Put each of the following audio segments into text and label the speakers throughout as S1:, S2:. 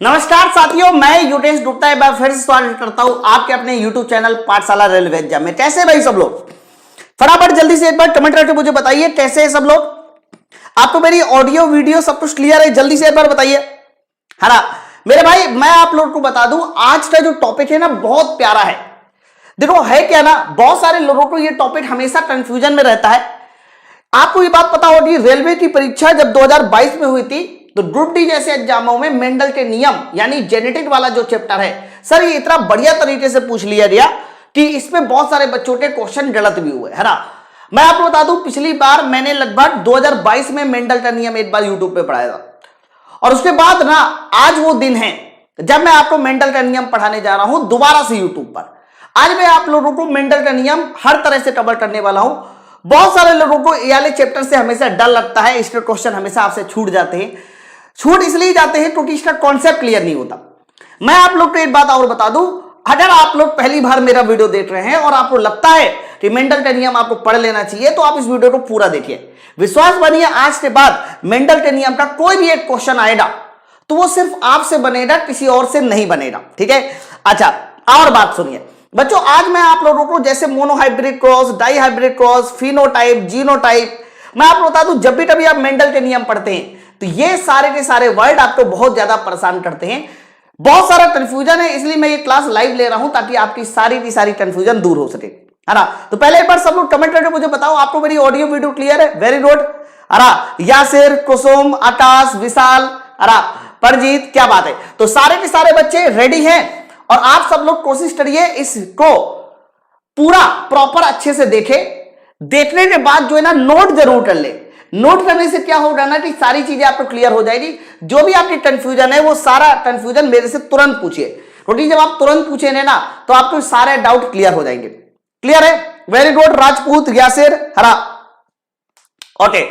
S1: नमस्कार साथियों, मैं युटेश गुप्ता एक बार फिर से स्वागत करता हूं आपके अपने YouTube चैनल पाठशाला रेलवे एग्जाम में। कैसे भाई सब लोग? फटाफट जल्दी से एक बार कमेंट करके मुझे बताइए कैसे है सब लोग। आपको मेरी ऑडियो वीडियो सब कुछ क्लियर है? जल्दी से एक बार बताइए, है ना मेरे भाई। मैं आप लोगों को बता दूं, आज का जो टॉपिक है ना बहुत प्यारा है। देखो है क्या ना, बहुत सारे लोगों को ये टॉपिक हमेशा कंफ्यूजन में रहता है। आपको ये बात पता होगी, रेलवे की परीक्षा जब 2022 में हुई थी तो ग्रुप डी जैसे एग्जामों में मेंडल के नियम यानी जेनेटिक वाला जो चैप्टर है सर, ये इतना बढ़िया तरीके से पूछ लिया गया कि इसमें बहुत सारे बच्चों के क्वेश्चन गलत भी हुए, है ना। मैं आपको बता दूं, पिछली बार मैंने लगभग 2022 में मेंडल का नियम एक बार यूट्यूब पे पढ़ाया था, और उसके बाद ना आज वो दिन है जब मैं आपको मेंडल का नियम पढ़ाने जा रहा हूं दोबारा से यूट्यूब पर। आज मैं आप लोगों को मेंडल का नियम हर तरह से कवर करने वाला हूं। बहुत सारे लोगों को ये वाले चैप्टर से हमेशा डर लगता है, इसके क्वेश्चन हमेशा आपसे छूट जाते हैं। छूट इसलिए जाते हैं क्योंकि इसका कॉन्सेप्ट क्लियर नहीं होता। मैं आप लोग को एक बात और बता दूं, अगर आप लोग पहली बार मेरा वीडियो देख रहे हैं और आपको लगता है कि मेंडल का नियम आपको पढ़ लेना चाहिए तो आप इस वीडियो को पूरा देखिए। विश्वास बनिए, आज के बाद मेंडल के नियम का कोई भी एक क्वेश्चन आएगा तो वो सिर्फ आपसे बनेगा, किसी और से नहीं बनेगा, ठीक है। अच्छा, और बात सुनिए बच्चों, आज मैं आप लोगों को जैसे monohybrid cross, dihybrid cross, phenotype, genotype, मैं आपको बता दूं, जब भी कभी आप मेंडल के नियम पढ़ते हैं तो ये सारे के सारे वर्ड आपको बहुत ज्यादा परेशान करते हैं, बहुत सारा कंफ्यूजन है। इसलिए मैं ये क्लास लाइव ले रहा हूं ताकि आपकी सारी की सारी कंफ्यूजन दूर हो सके, है ना। तो पहले एक बार सब लोग कमेंट करके मुझे बताओ आपको मेरी ऑडियो वीडियो क्लियर है? वेरी गुड, अरे यासिर, कुसुम, आकाश, विशाल, अरे परजीत, क्या बात है। तो सारे के सारे बच्चे रेडी हैं और आप सब लोग कोशिश करिए इसको पूरा प्रॉपर अच्छे से देखने के बाद जो है ना नोट जरूर कर ले। नोट करने से क्या होगा ना कि सारी चीजें आपको क्लियर हो जाएगी। जो भी आपकी कंफ्यूजन है वो सारा कंफ्यूजन मेरे से तुरंत पूछिए, क्योंकि जब आप तुरंत पूछेंगे ना तो आपको सारे डाउट क्लियर हो जाएंगे। क्लियर है? वेरी गुड राजपूत, यासिर, हरा, ओके,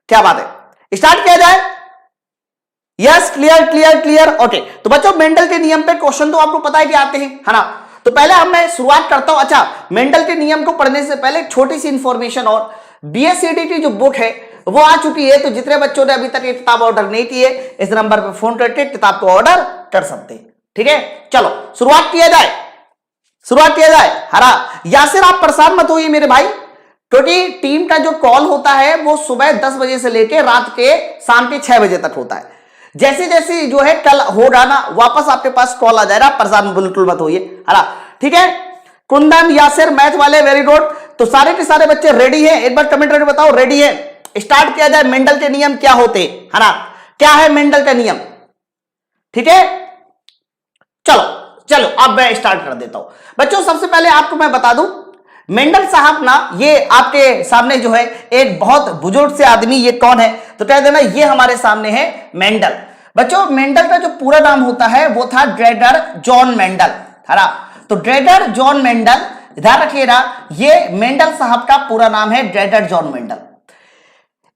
S1: क्या बात है। स्टार्ट किया जाए? Yes, clear clear clear, okay. तो बच्चों मेंडल के नियम पे क्वेश्चन तो आपको पता है कि आते हैं, है ना। तो पहले हम मैं शुरुआत करता हूं। अच्छा, मेंडल के नियम को पढ़ने से पहले छोटी सी इंफॉर्मेशन और, बीएससीडी की जो बुक है वो आ चुकी है, तो जितने बच्चों ने अभी तक ये किताब ऑर्डर नहीं की है इस नंबर पर फोन करके किताब को ऑर्डर कर सकते हैं, ठीक है। चलो शुरुआत किया जाए। हरा यासिर, आप परेशान मत होइए मेरे भाई, क्योंकि टीम का जो कॉल होता है वो सुबह 10 बजे से लेकर रात के शाम के 6 बजे तक होता है। जैसे जैसे जो है कल होगा ना वापस आपके पास कॉल आ जाएगा, परेशान बिल्कुल मत होइए, हरा, ठीक है। कुंदन, यासिर, मैथ वाले, वेरी गुड। तो सारे के सारे बच्चे रेडी हैं? एक बार कमेंट करके बताओ रेडी है। स्टार्ट किया जाए। मेंडल के नियम क्या होते हैं, है ना, क्या है मेंडल का नियम, ठीक है। चलो अब मैं स्टार्ट कर देता हूं। बच्चों सबसे पहले आपको मैं बता दूं, मेंडल साहब ना, ये आपके सामने जो है एक बहुत बुजुर्ग से आदमी, ये कौन है तो कह देना ये हमारे सामने है मेंडल। बच्चों मेंडल का जो पूरा नाम होता है वो था ग्रेगर जॉन मेंडल, है ना। तो ग्रेगर जॉन मेंडल, ध्यान रखिएगा, ये मेंडल साहब का पूरा नाम है ग्रेगर जॉन मेंडल।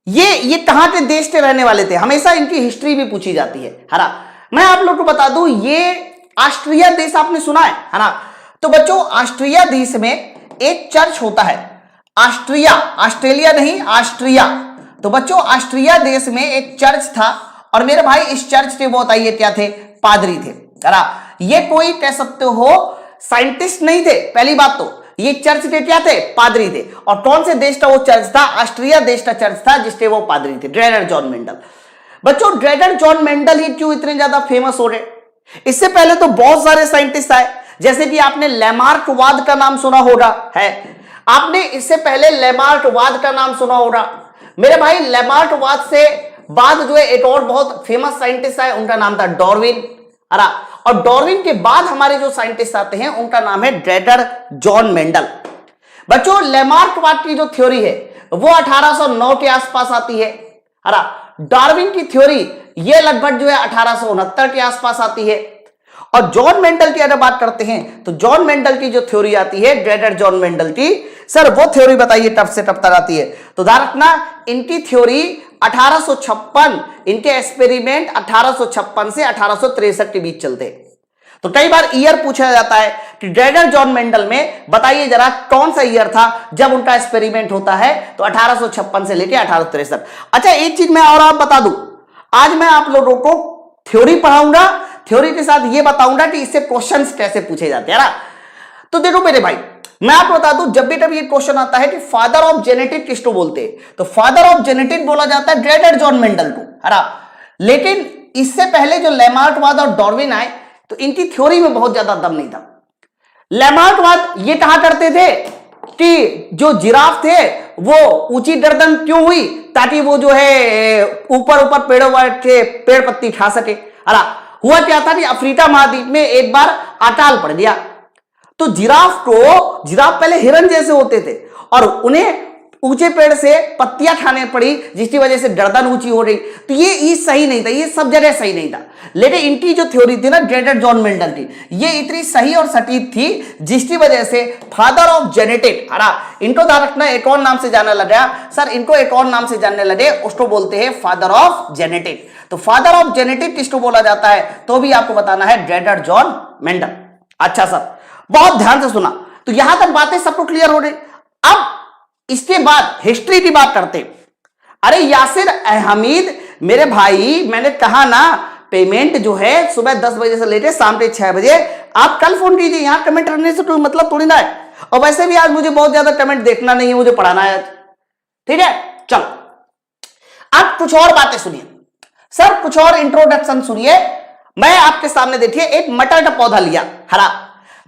S1: ये कहां के देश के रहने वाले थे, हमेशा इनकी हिस्ट्री भी पूछी जाती है ना। मैं आप लोग को बता दूं, ये ऑस्ट्रिया देश आपने सुना है ना। तो बच्चों ऑस्ट्रिया देश में एक चर्च होता है, ऑस्ट्रेलिया नहीं, ऑस्ट्रिया। तो बच्चों ऑस्ट्रिया देश में एक चर्च था, और मेरे भाई इस चर्च के वो बताइए क्या थे, पादरी थे, है ना। ये कोई कह सकते हो साइंटिस्ट नहीं थे, पहली बात तो ये चर्च के क्या थे, पादरी थे। और कौन से देश का वो चर्च था, ऑस्ट्रिया देश का चर्च था जिसके वो पादरी थे, ग्रेगर जॉन मेंडल। बच्चों ग्रेगर जॉन मेंडल ही क्यों इतने ज्यादा फेमस हो रहे? इससे पहले तो बहुत सारे साइंटिस्ट आए, जैसे कि आपने लैमार्कवाद का नाम सुना होगा, है आपने इससे पहले लैमार्कवाद का नाम सुना होगा मेरे भाई। लैमार्कवाद से बाद जो है एक और बहुत फेमस साइंटिस्ट आए, उनका नाम था डार्विन, और डार्विन के बाद हमारे जो साइंटिस्ट आते हैं उनका नाम है ग्रेगर जॉन मेंडल। बच्चों लैमार्कवाद की जो थ्योरी है वो 1809 के आसपास आती है, डार्विन की थ्योरी ये लगभग जो है 1869 के आसपास आती है। और जॉन मेंडल की अगर बात करते हैं तो जॉन मेंडल की जो थ्योरी आती है, ग्रेगर जॉन मेंडल की, सर वो थ्योरी बताइए कब से कब तक आती है? तो ध्यान रखना, इनकी थ्योरी 1856, इनके एक्सपेरिमेंट 1856 से 1863 के बीच चलते हैं। तो कई बार ईयर पूछा जाता है कि ग्रेगर जॉन मेंडल में बताइए जरा कौन सा ईयर था जब उनका एक्सपेरिमेंट होता है, तो 1856 से लेकर 1863। अच्छा एक चीज मैं और आप बता दूं, आज मैं आप लोगों को थ्योरी पढ़ाऊंगा, थ्योरी के साथ ये बताऊंगा कि इससे क्वेश्चंस कैसे पूछे जाते हैं ना। तो देखो मेरे भाई, मैं आपको बता दूं, जब भी ये क्वेश्चन आता है कि फादर ऑफ जेनेटिक किसको बोलते हैं, तो फादर ऑफ जेनेटिक बोला जाता है ग्रेटर जॉन मेंडल को, है ना। लेकिन इससे पहले जो लैमार्कवाद और डार्विन आए, तो इनकी थ्योरी में बहुत ज्यादा दम नहीं था। लैमार्कवाद ये कहा करते थे कि जो जिराफ थे वो ऊंची गर्दन क्यों हुई, ताकि वो जो है ऊपर ऊपर पेड़ों के पेड़ पत्ती खा सके। अरे हुआ क्या था कि अफ्रीका महाद्वीप में एक बार अकाल पड़ गया, तो जिराफ पहले हिरन जैसे होते थे और उन्हें ऊंचे पेड़ से पत्तियां खाने पड़ी, जिसकी वजह से गर्दन ऊंची हो रही। तो ये सही नहीं था, ये सब जगह सही नहीं था। लेकिन इनकी जो थ्योरी थी ना ग्रेटर जॉन मेंडल की, ये इतनी सही और सटीक थी, जिसकी वजह से फादर ऑफ जेनेटिक, इनको ध्यान रखना, एक और नाम से जानने लगा सर, इनको एक और नाम से जानने लगे, उसको बोलते हैं फादर ऑफ जेनेटिक। तो फादर ऑफ जेनेटिक किसको बोला जाता है, तो भी आपको बताना है ग्रेटर जॉन मेंडल। अच्छा सर, बहुत ध्यान से सुना। तो यहां तक बातें सबको क्लियर हो गई। अब इसके बाद हिस्ट्री की बात करते। अरे यासिर हमीद मेरे भाई, मैंने कहा ना पेमेंट जो है सुबह 10 बजे से लेकर शाम के 6 बजे, आप कल फोन कीजिए, यहां कमेंट करने से कोई मतलब थोड़ी ना है। और वैसे भी आज मुझे बहुत ज्यादा कमेंट देखना नहीं है, मुझे पढ़ाना है, ठीक है। चलो आप कुछ और बातें सुनिए सर, कुछ और इंट्रोडक्शन सुनिए। मैं आपके सामने देखिए एक मटर का पौधा लिया, हरा।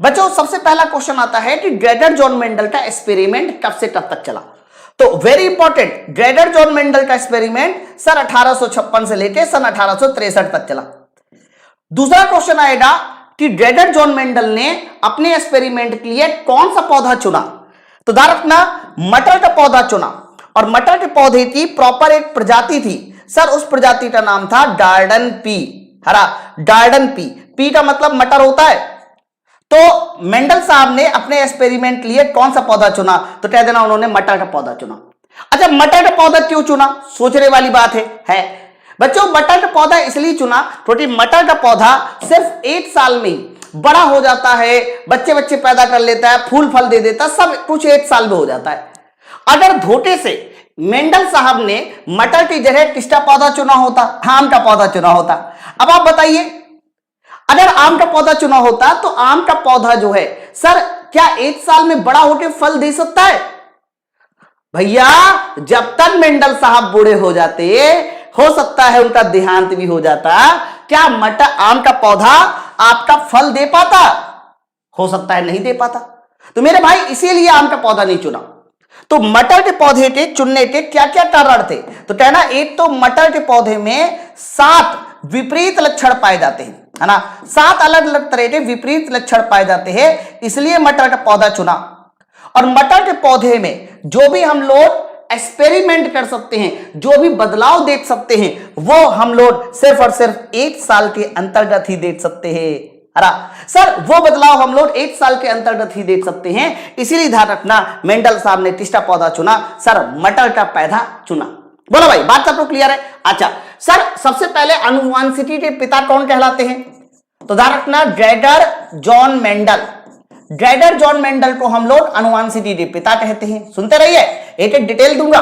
S1: बच्चों सबसे पहला क्वेश्चन आता है कि ग्रेटर जॉन मेंडल का एक्सपेरिमेंट कब से कब तक चला। तो very important, greater John Mendel का एक्सपेरिमेंट सन 1856 से लेकर सन 1863 तक चला। दूसरा क्वेश्चन आएगा कि ग्रेटर जॉन मेंडल ने अपने एक्सपेरिमेंट के लिए कौन सा पौधा चुना। तो ध्यान रखना, मटर का पौधा चुना, और मटर के पौधे की प्रॉपर एक प्रजाति थी सर, उस प्रजाति का नाम था गार्डन पी, हरा, गार्डन पी। पी का मतलब मटर होता है। तो मेंडल साहब ने अपने एक्सपेरिमेंट के लिए कौन सा पौधा चुना, तो कह देना उन्होंने मटर का पौधा चुना। अच्छा, मटर का पौधा क्यों चुना, सोचने वाली बात है। बच्चों मटर का पौधा इसलिए चुना क्योंकि मटर का पौधा सिर्फ 1 साल में ही बड़ा हो जाता है, बच्चे पैदा कर लेता है, फूल फल दे देता है, सब कुछ 1 साल में हो जाता है। अगर धोखे से मेंडल साहब ने मटर की जगह किसका पौधा चुना होता, आम का पौधा चुना होता। अब आप बताइए, अगर आम का पौधा चुना होता तो आम का पौधा जो है सर, क्या 1 साल में बड़ा होकर फल दे सकता है? भैया जब तक मेंडल साहब बूढ़े हो जाते, हो सकता है उनका देहांत भी हो जाता, क्या मटर आम का पौधा आपका फल दे पाता? हो सकता है नहीं दे पाता। तो मेरे भाई इसीलिए आम का पौधा नहीं चुना। तो मटर के पौधे के चुनने के क्या क्या कारण थे, तो कहना एक तो मटर के पौधे में 7 विपरीत लक्षण पाए जाते हैं, है ना। 7 अलग अलग तरह के विपरीत लक्षण पाए जाते हैं, इसलिए मटर का पौधा चुना। और मटर के पौधे में जो भी हम लोग एक्सपेरिमेंट कर सकते हैं, जो भी बदलाव देख सकते हैं, वो हम लोग सिर्फ और सिर्फ 1 साल के अंतर्गत ही देख सकते हैं। सर वो बदलाव हम लोग 1 साल के अंतर्गत ही देख सकते हैं, इसीलिए ध्यान रखना मेंडल साहब ने किसका पौधा चुना, सर मटर का पौधा चुना। बोलो भाई, बात सबको क्लियर है। अच्छा सर, सबसे पहले आनुवांशिकी के पिता कौन कहलाते हैं, तो ध्यान रखना greater John Mendel. Greater John Mendel को हम लोग आनुवांशिकी के पिता कहते हैं। सुनते रहिए, एक एक डिटेल दूंगा।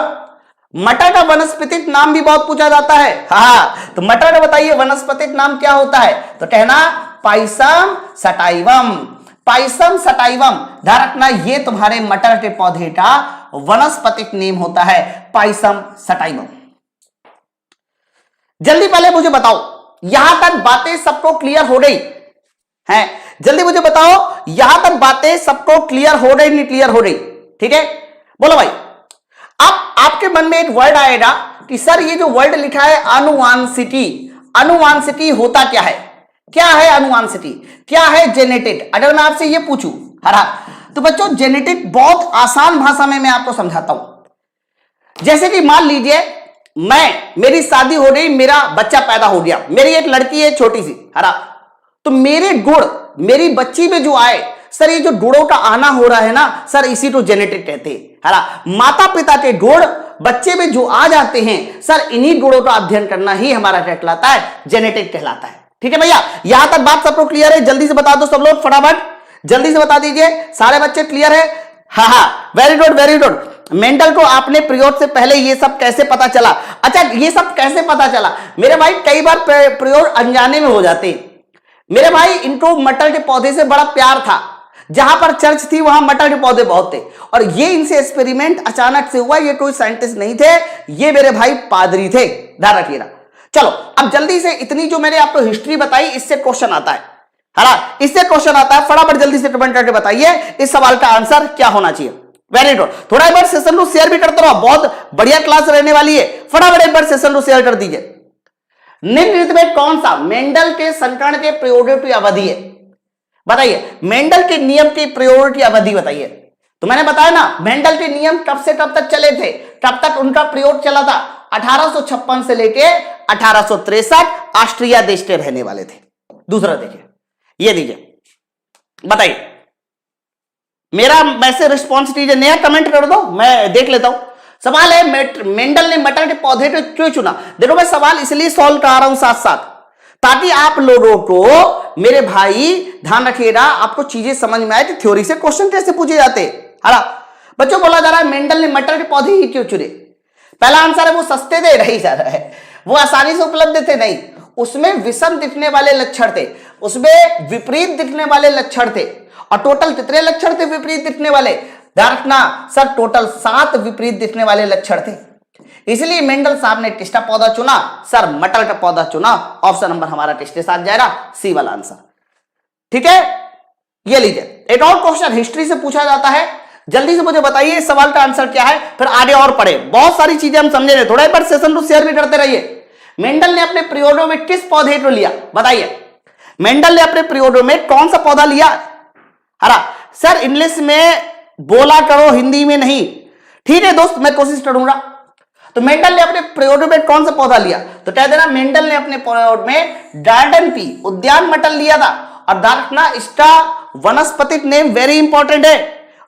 S1: मटर का वनस्पतिक नाम भी बहुत पूछा जाता है। हाँ, तो मटर का बताइए वनस्पतिक नाम क्या होता है, तो कहना पाइसम सटाइवम। पाइसम सटाइवम, ध्यान रखना ये तुम्हारे मटर के पौधे का वनस्पतिक नेम होता है, पाइसम सटाइवम। जल्दी पहले मुझे बताओ, यहां तक बातें सबको क्लियर हो गई हैं? जल्दी मुझे बताओ, यहां तक बातें सबको क्लियर हो गई, नहीं क्लियर हो गई? ठीक है, बोलो भाई। अब आपके मन में एक वर्ड आएगा कि सर ये जो वर्ड लिखा है आनुवांशिकी, आनुवांशिकी होता क्या है? क्या है आनुवांशिकी, क्या है जेनेटिक? अगर मैं आपसे ये पूछूं, हरा, तो बच्चों जेनेटिक बहुत आसान भाषा में मैं आपको समझाता हूं। जैसे कि मान लीजिए मेरी शादी हो गई, मेरा बच्चा पैदा हो गया, मेरी एक लड़की है छोटी सी, हरा, तो मेरे गुण मेरी बच्ची में जो आए, सर ये जो गुणों का आना हो रहा है ना सर, इसी को जेनेटिक कहते हैं, हरा। माता पिता के गुण बच्चे में जो आ जाते हैं सर, इन्हीं गुणों का अध्ययन करना ही हमारा क्या कहलाता है, जेनेटिक कहलाता है। ठीक है भैया, यहां तक बात सबको क्लियर है? जल्दी से बता दो सब लोग, फटाफट जल्दी से बता दीजिए, सारे बच्चे क्लियर है? हाँ, very good very good. Mendel को आपने प्रयोग से पहले ये सब कैसे पता चला? अच्छा, ये सब कैसे पता चला मेरे भाई? कई बार प्रयोग अनजाने में हो जाते हैं। मेरे भाई इनको मटर के पौधे से बड़ा प्यार था, जहां पर चर्च थी वहां मटर के पौधे बहुत थे, और ये इनसे एक्सपेरिमेंट अचानक से हुआ। ये कोई साइंटिस्ट नहीं थे, ये मेरे भाई पादरी थे, ध्यान रखिएगा। चलो अब जल्दी से, इतनी जो मैंने आपको हिस्ट्री बताई, इससे क्वेश्चन आता है ना, इससे क्वेश्चन आता है। फटाफट जल्दी से कमेंट करके बताइए इस सवाल का आंसर क्या होना चाहिए। Very good. थोड़ा एक बार सेशन को शेयर भी करते रहो, बहुत बढ़िया क्लास रहने वाली है। फटाफट एक बार सेशन को शेयर कर दीजिए। निम्नलिखित में कौन सा मेंडल के संकरण के प्रयोग की अवधि है? बताइए, मेंडल के नियम की प्रयोग की अवधि बताइए। तो मैंने बताया ना, मेंडल के नियम कब से कब तक चले थे, कब तक उनका प्रयोग चला था? 1856 से लेके 1863 ऑस्ट्रिया देश के रहने वाले थे। दूसरा देखिए, ये दीजिए, बताइए। मेरा वैसे रिस्पॉन्स दीजिए, नया कमेंट कर दो, मैं देख लेता हूं। सवाल है, मेंडल ने मटर के पौधे को क्यों चुना? देखो मैं सवाल इसलिए सॉल्व करा रहा हूं साथ साथ, ताकि आप लोगों को, मेरे भाई ध्यान रखिएगा, आपको चीजें समझ में आए कि थ्योरी से क्वेश्चन कैसे पूछे जाते हैं। बच्चों बोला जा रहा है मेंडल ने मटर के पौधे ही क्यों चुने? पहला आंसर है वो सस्ते थे, नहीं जा रहा है, वो आसानी से उपलब्ध थे, नहीं, उसमें विषम दिखने वाले लक्षण थे, उसमें विपरीत दिखने वाले लक्षण थे। और टोटल कितने लक्षण थे विपरीत दिखने वाले? ध्यान रखना सर, टोटल 7 विपरीत दिखने वाले लक्षण थे। इसलिए मेंडल साहब ने किसका पौधा चुना? सर मटर का पौधा चुना। ऑप्शन नंबर हमारा किसके के साथ जाएगा? सी वाला आंसर। ठीक है, ये लीजिए। एक और क्वेश्चन हिस्ट्री से पूछा जाता है, जल्दी से मुझे बताइए इस सवाल का आंसर क्या है, फिर आगे और पढ़े, बहुत सारी चीजें हम समझे। थोड़ा एक बार सेशन को शेयर भी करते रहिए। मेंडल ने अपने प्रयोगों में किस पौधे को लिया? बताइए, मेंडल ने अपने प्रयोगों में कौन सा पौधा लिया? सर इंग्लिश में बोला करो, हिंदी में नहीं। ठीक है दोस्त, मैं कोशिश करूंगा। तो मेंडल ने अपने प्रयोग में कौन सा पौधा लिया? तो कह देना मेंडल ने अपने प्रयोग में गार्डन पी, उद्यान मटर लिया था। और ध्यान रखना इसका वनस्पतिक नेम वेरी इंपॉर्टेंट है।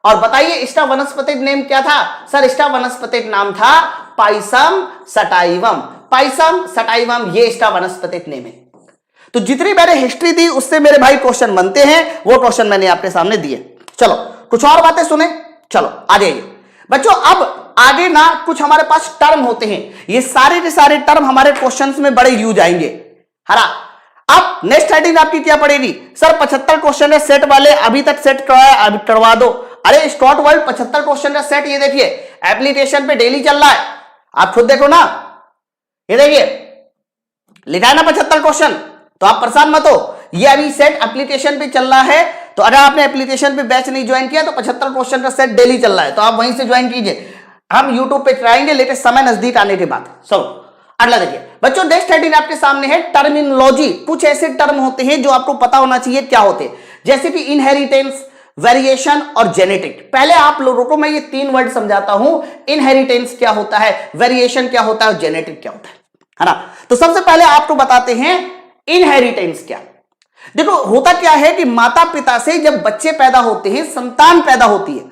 S1: और बताइए इसका वनस्पतिक नेम क्या था? सर इसका वनस्पतिक नाम था पाइसम सटाइवम। पाइसम सटाइवम, ये इसका वनस्पतिक नेम है। तो जितनी मैंने हिस्ट्री दी उससे मेरे भाई क्वेश्चन बनते हैं, वो क्वेश्चन मैंने आपके सामने दिए। चलो कुछ और बातें सुने, चलो आ जाइए बच्चों। अब आगे ना कुछ हमारे पास टर्म होते हैं, ये सारे के सारे टर्म हमारे क्वेश्चंस में बड़े यूज आएंगे। अब नेक्स्ट हेडिंग आपकी क्या पड़ेगी? सर 75 क्वेश्चन है सेट वाले, अभी तक सेट करवाया, अभी करवा दो। अरे स्कॉट वर्ल्ड 75 क्वेश्चन का सेट, ये देखिए एप्लीकेशन पे डेली चल रहा है, आप खुद देखो ना, ये देखिए लिखा है ना 75 क्वेश्चन, तो आप परेशान मत हो। ये अभी सेट एप्लीकेशन पे चल रहा है, तो अगर आपने एप्लीकेशन पे बैच नहीं ज्वाइन किया तो 75 क्वेश्चन का सेट डेली चल रहा है, तो आप वहीं से ज्वाइन कीजिए। हम यूट्यूब पे कराएंगे लेटेस्ट समय नजदीक आने के बाद। चलो अगला देखिए बच्चों, नेक्स्ट हेडिंग आपके सामने है टर्मिनोलॉजी। कुछ ऐसे टर्म होते हैं जो आपको पता होना चाहिए क्या होते हैं, जैसे कि इनहेरिटेंस, वेरिएशन और जेनेटिक। पहले आप लोगों को मैं ये 3 वर्ड समझाता हूं, इनहेरिटेंस क्या होता है, वेरिएशन क्या होता है और जेनेटिक क्या होता है ना। तो सबसे पहले आपको बताते हैं इनहेरिटेंस क्या। देखो होता क्या है कि माता पिता से जब बच्चे पैदा होते हैं, संतान पैदा होती है,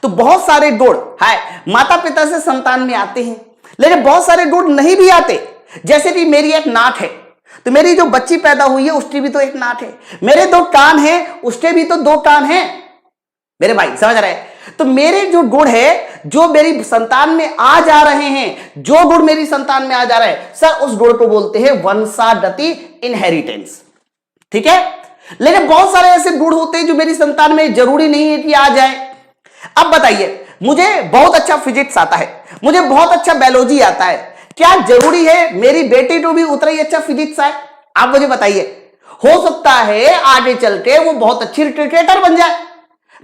S1: तो बहुत सारे गुण है माता पिता से संतान में आते हैं, लेकिन बहुत सारे गुण नहीं भी आते। जैसे कि मेरी एक नाक है, तो मेरी जो बच्ची पैदा हुई है उसकी भी तो एक नाक है। मेरे 2 कान हैं, उसके भी तो 2 कान हैं। मेरे भाई समझ रहे हैं? तो मेरे जो गुण है, जो मेरी संतान में आ जा रहे हैं, जो गुण मेरी संतान में आ जा रहे हैं, सर उस गुण को बोलते हैं वंशागति, इनहेरिटेंस। ठीक है, लेकिन बहुत सारे ऐसे गुण होते हैं जो मेरी संतान में जरूरी नहीं है कि आ जाए। अब बताइए, मुझे बहुत अच्छा फिजिक्स आता है, मुझे बहुत अच्छा बायोलॉजी आता है, क्या जरूरी है मेरी बेटी को भी उतना ही अच्छा फिजिक्स आए? आप मुझे बताइए। हो सकता है आगे चल के वो बहुत अच्छी क्रिकेटर बन जाए।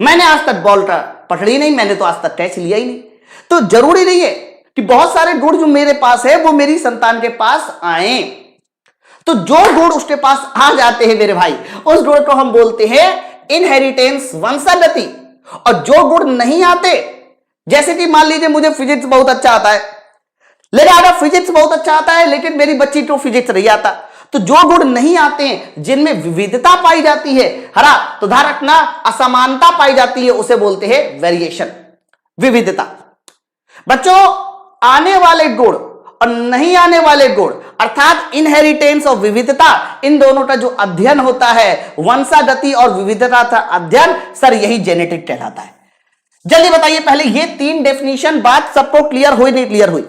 S1: मैंने आज तक बॉल पकड़ी नहीं, मैंने तो आज तक कैच लिया ही नहीं। तो जरूरी नहीं है कि बहुत सारे गुण जो मेरे पास है वो मेरी संतान के पास आए। तो जो गुण उसके पास आ जाते हैं मेरे भाई, उस गुण को हम बोलते हैं इनहेरिटेंस, वंशागति। और जो गुण नहीं आते, जैसे कि मान लीजिए मुझे फिजिक्स बहुत अच्छा आता है, लेकिन अगर फिजिक्स बहुत अच्छा आता है लेकिन मेरी बच्ची को फिजिक्स नहीं आता, तो जो गुण नहीं आते हैं, जिनमें विविधता पाई जाती है, तो ध्यान रखना असमानता पाई जाती है, उसे बोलते हैं वेरिएशन, विविधता। बच्चों आने वाले गुण और नहीं आने वाले गुण, अर्थात इनहेरिटेंस और विविधता, इन दोनों का जो अध्ययन होता है, वंशागति और विविधता का अध्ययन, सर यही जेनेटिक कहलाता है। जल्दी बताइए, पहले ये 3 डेफिनेशन बात सबको क्लियर हुई नहीं क्लियर हुई?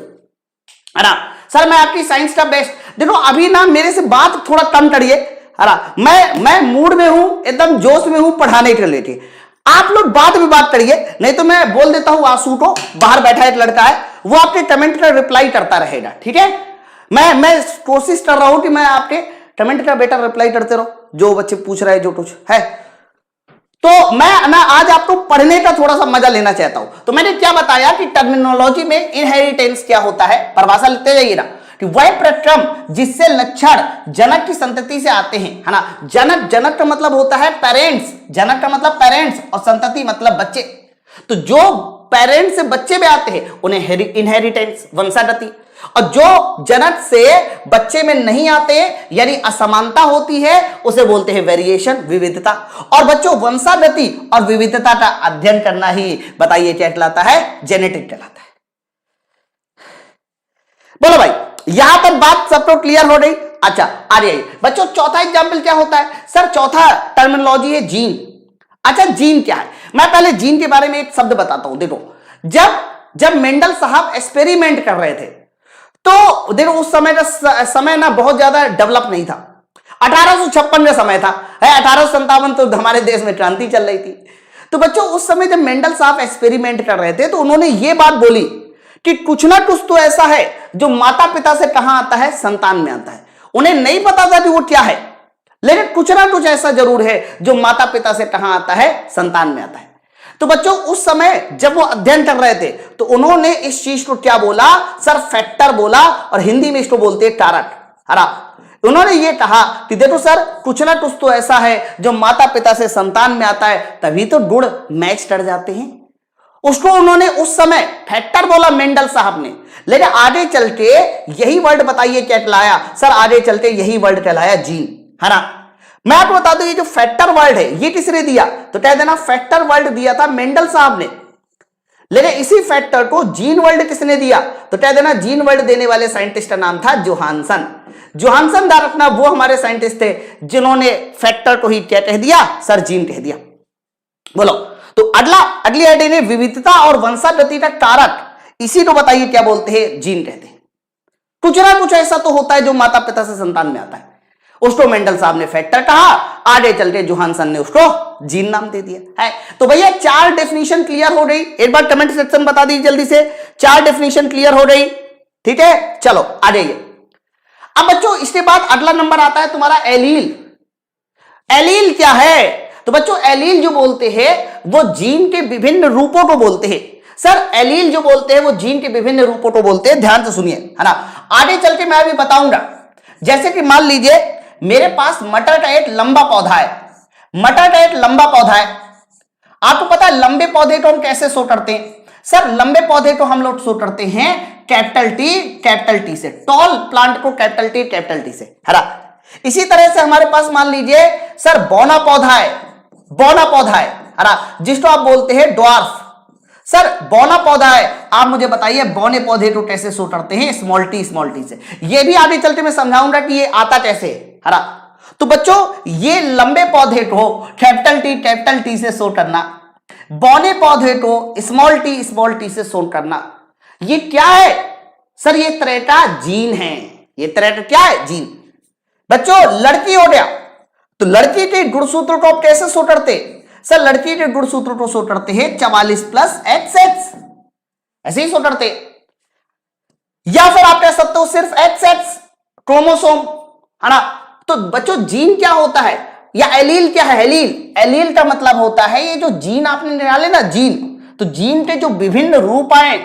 S1: है ना सर, मैं आपकी साइंस का बेस्ट। देखो अभी ना मेरे से बात थोड़ा कम करिए, है ना। मैं मूड में हूं, एकदम जोश में हूं पढ़ाने के रिलेटेड। आप लोग बाद में बात करिए, नहीं तो मैं बोल देता हूं आंसू को, बाहर बैठा एक लड़का है, वो आपके कमेंट का रिप्लाई करता रहेगा, ठीक है। मैं कोशिश कर रहा हूं कि मैं आपके कमेंट का बेटा रिप्लाई करते रहो, जो बच्चे पूछ रहे हैं जो कुछ है। तो मैं ना आज आपको पढ़ने का थोड़ा सा मजा लेना चाहता हूं। तो मैंने क्या बताया कि टर्मिनोलॉजी में इनहेरिटेंस क्या होता है, परिभाषा लिखते जाइए ना, कि वह प्रक्रम जिससे लक्षण जनक की संतति से आते हैं, है ना। जनक का मतलब होता है पेरेंट्स, जनक का मतलब पेरेंट्स और संतति मतलब बच्चे। तो जो पेरेंट्स से बच्चे में आते हैं उन्हें इनहेरिटेंस, वंशागति, और जो जनक से बच्चे में नहीं आते यानी असमानता होती है उसे बोलते हैं वेरिएशन, विविधता। और बच्चों वंशागति और विविधता का अध्ययन करना ही बताइए क्या कहलाता है, जेनेटिक कहलाता है। बोलो भाई, यहां तक बात सबको क्लियर हो गई। अच्छा आ जाइए बच्चों, चौथा एग्जाम्पल क्या होता है सर, चौथा टर्मिनोलॉजी है जीन। अच्छा जीन क्या है, मैं पहले जीन के बारे में एक शब्द बताता हूं। देखो जब मेंडल साहब एक्सपेरिमेंट कर रहे थे तो देखो उस समय का समय ना बहुत ज्यादा डेवलप नहीं था, 1856 का समय था, 1857 तो हमारे देश में क्रांति चल रही थी। तो बच्चों उस समय जब मेंडल साहब एक्सपेरिमेंट कर रहे थे तो उन्होंने ये बात बोली कि कुछ ना कुछ तो ऐसा है जो माता पिता से कहां आता है, संतान में आता है। उन्हें नहीं पता था कि वो क्या है, लेकिन कुछ ना कुछ ऐसा जरूर है जो माता पिता से कहां आता है, संतान में आता है। तो बच्चों उस समय जब वो अध्ययन कर रहे थे तो उन्होंने इस चीज को क्या बोला सर, फैक्टर बोला, और हिंदी में इसको बोलते हैं कारक, है ना। उन्होंने ये कहा कि देखो सर कुछ ना कुछ तो ऐसा है जो माता पिता से संतान में आता है, तभी तो गुण मैच कर जाते हैं। उसको उन्होंने उस समय फैक्टर बोला मेंडल साहब ने, लेकिन आगे चल के यही वर्ड बताइए क्या कहलाया सर, आगे चलते यही वर्ड कहलाया जीन, है ना। मैं आपको बता दूं ये जो फैक्टर वर्ड है ये किसने दिया, तो कह देना फैक्टर वर्ड दिया था मेंडल साहब ने। लेकिन इसी फैक्टर को जीन वर्ड किसने दिया, तो कह देना जीन वर्ड देने वाले साइंटिस्ट का नाम था जोहानसन। जोहानसन दा रखना वो हमारे साइंटिस्ट थे जिन्होंने फैक्टर को ही क्या कह दिया सर, जीन कह दिया। बोलो तो अगली आइडिया है विविधता और वंशागति का कारक, इसी को बताइए क्या बोलते हैं, जीन कहते हैं। कुछ ना कुछ ऐसा तो होता है जो माता पिता से संतान में आता है, उसको मेंडल साहब ने फैक्टर कहा, आगे चलते जोहानसन ने उसको जीन नाम दे दिया है। तो भैया 4 डेफिनेशन क्लियर हो गई, एक बार कमेंट सेक्शन बता दीजिए जल्दी से, 4 डेफिनेशन क्लियर हो गई, ठीक है। चलो आ जाइए। अब बच्चों इसके बाद अगला नंबर आता है तुम्हारा एलील। एलील क्या है, तो बच्चों एलील जो बोलते हैं वो जीन के विभिन्न रूपों को बोलते हैं। सर एलील जो बोलते हैं वो जीन के विभिन्न रूपों को बोलते हैं, ध्यान से सुनिए, है ना। आगे चल के मैं अभी बताऊंगा। जैसे कि मान लीजिए मेरे पास मटर का एक लंबा पौधा है, मटर का एक लंबा पौधा है। आपको पता है लंबे पौधे को हम कैसे शो करते हैं सर, लंबे पौधे को हम लोग शो करते हैं कैपिटल टी से, टॉल प्लांट को कैपिटल टी से, है ना। इसी तरह से हमारे पास मान लीजिए सर बौना पौधा है, है ना, जिसको आप बोलते हैं ड्वार्फ। सर बौना पौधा है, आप मुझे बताइए बौने पौधे को कैसे शो करते हैं, स्मॉल टी से। ये भी आगे चलते मैं समझाऊंगा कि ये आता कैसे है ना। तो बच्चों ये लंबे पौधे को कैपिटल टी से शो करना, बौने पौधे को स्मॉल टी से शो करना, ये क्या है सर, ये तरह का जीन है। ये तरह का क्या है, जीन। बच्चों लड़की हो गया तो लड़की के गुणसूत्र को आप कैसे शो करते, सर लड़की के गुणसूत्र को शो करते हैं 44+XX, ऐसे ही शो करते। या फिर आप कह सकते हो सिर्फ XX क्रोमोसोम, है ना। तो बच्चों जीन क्या होता है, या एलील क्या है, एलील का मतलब होता है ये जो जीन आपने निकाले ना, जीन, तो जीन के जो विभिन्न रूप आए,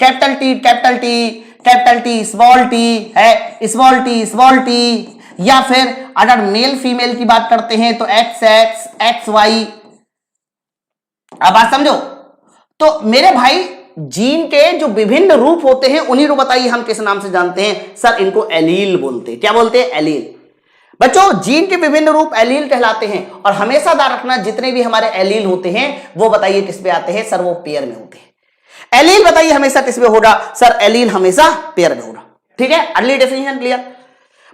S1: कैपिटल टी स्मॉल टी, या फिर अगर मेल फीमेल की बात करते हैं तो XX XY। अब बात समझो। तो मेरे भाई जीन के जो विभिन्न रूप होते हैं उन्हीं को बताइए हम किस नाम से जानते हैं, सर इनको एलील बोलते हैं। क्या बोलते हैं, एलील। बच्चों जीन के विभिन्न रूप एलील कहलाते हैं, और हमेशा ध्यान रखना जितने भी हमारे एलील होते हैं वो बताइए किस पे आते हैं, सर वो पेयर में होते हैं। एलील बताइए हमेशा किस में होगा, सर एलील हमेशा पेयर में होगा, ठीक है। अगली डेफिनेशन क्लियर।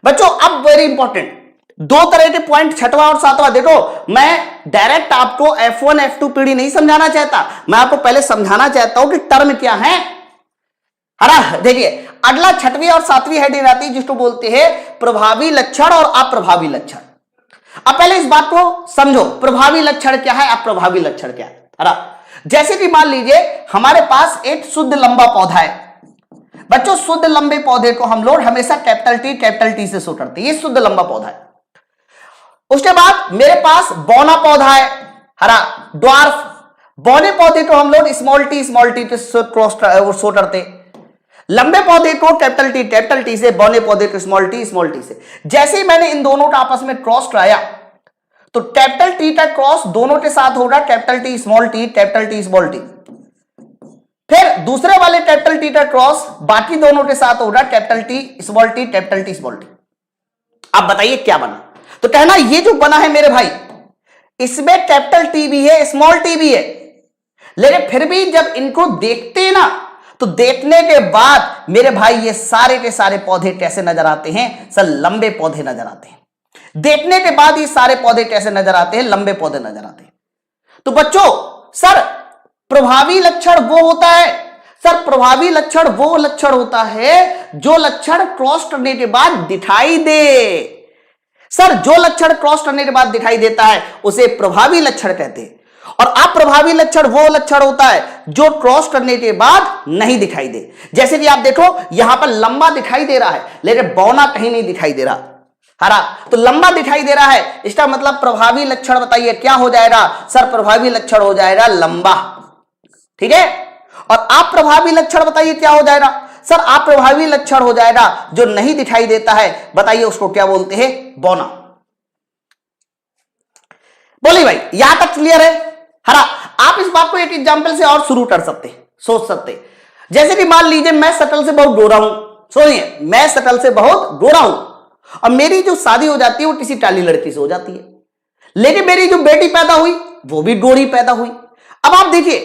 S1: बच्चों अब वेरी इंपॉर्टेंट 2 तरह के पॉइंट, 6वां और 7वां। देखो मैं डायरेक्ट आपको F1 F2 पीढ़ी नहीं समझाना चाहता, मैं आपको पहले समझाना चाहता हूं कि टर्म क्या है है ना। देखिए अगला छठवीं और सातवीं हेडिंग आती है जिसको बोलते हैं प्रभावी लक्षण और अप्रभावी लक्षण। अब पहले इस बात को समझो, प्रभावी लक्षण क्या है, अप्रभावी लक्षण क्या है ना। जैसे कि मान लीजिए हमारे पास एक शुद्ध लंबा पौधा है। बच्चों शुद्ध लंबे पौधे को हम लोग हमेशा कैपिटल टी से शो करते हैं, ये शुद्ध लंबा पौधा है। उसके बाद मेरे पास बौना पौधा है, हरा ड्वार्फ। बौने पौधे को हम लोग स्मॉल टी के शो करते हैं। लंबे पौधे को कैपिटल टी से, बौने पौधे को स्मॉल टी से। जैसे ही मैंने इन दोनों का आपस में क्रॉस कराया तो कैपिटल टी का क्रॉस दोनों के साथ होगा कैपिटल टी स्मॉल टी। फिर दूसरे वाले कैपिटल टी का क्रॉस बाकी दोनों के साथ होगा कैपिटल टी स्मॉल टी। अब बताइए क्या बना। तो कहना ये जो बना है मेरे भाई, इसमें कैपिटल टी भी है स्मॉल टी भी है, लेकिन फिर भी जब इनको देखते ना तो देखने के बाद मेरे भाई ये सारे के सारे पौधे कैसे नजर आते हैं, सर लंबे पौधे नजर आते हैं। देखने के बाद ये सारे पौधे कैसे नजर आते हैं, लंबे पौधे नजर आते हैं। तो बच्चों सर प्रभावी लक्षण वो होता है, सर प्रभावी लक्षण वो लक्षण होता है जो लक्षण क्रॉस करने के बाद दिखाई दे। सर जो लक्षण क्रॉस करने के बाद दिखाई देता है उसे प्रभावी लक्षण कहते हैं, और अप्रभावी लक्षण वो लक्षण होता है जो क्रॉस करने के बाद नहीं दिखाई दे। जैसे कि आप देखो यहां पर लंबा दिखाई दे रहा है लेकिन बौना कहीं नहीं दिखाई दे रहा, हरा। तो लंबा दिखाई दे रहा है, इसका मतलब प्रभावी लक्षण बताइए क्या हो जाएगा, सर प्रभावी लक्षण हो जाएगा लंबा, ठीक है। और अप्रभावी लक्षण बताइए क्या हो जाएगा, सर अप्रभावी लक्षण हो जाएगा जो नहीं दिखाई देता है, बताइए उसको क्या बोलते हैं, बौना। बोलिए भाई यहां तक क्लियर है, हरा। आप इस बात को एक एग्जांपल से और शुरू कर सकते, सोच सकते। जैसे कि मान लीजिए मैं शक्ल से बहुत गोरा हूं, सुनिए मैं शक्ल से बहुत गोरा हूं और मेरी जो शादी हो जाती है वो किसी काली लड़की से हो जाती है, लेकिन मेरी जो बेटी पैदा हुई वो भी गोरी पैदा हुई। अब आप देखिए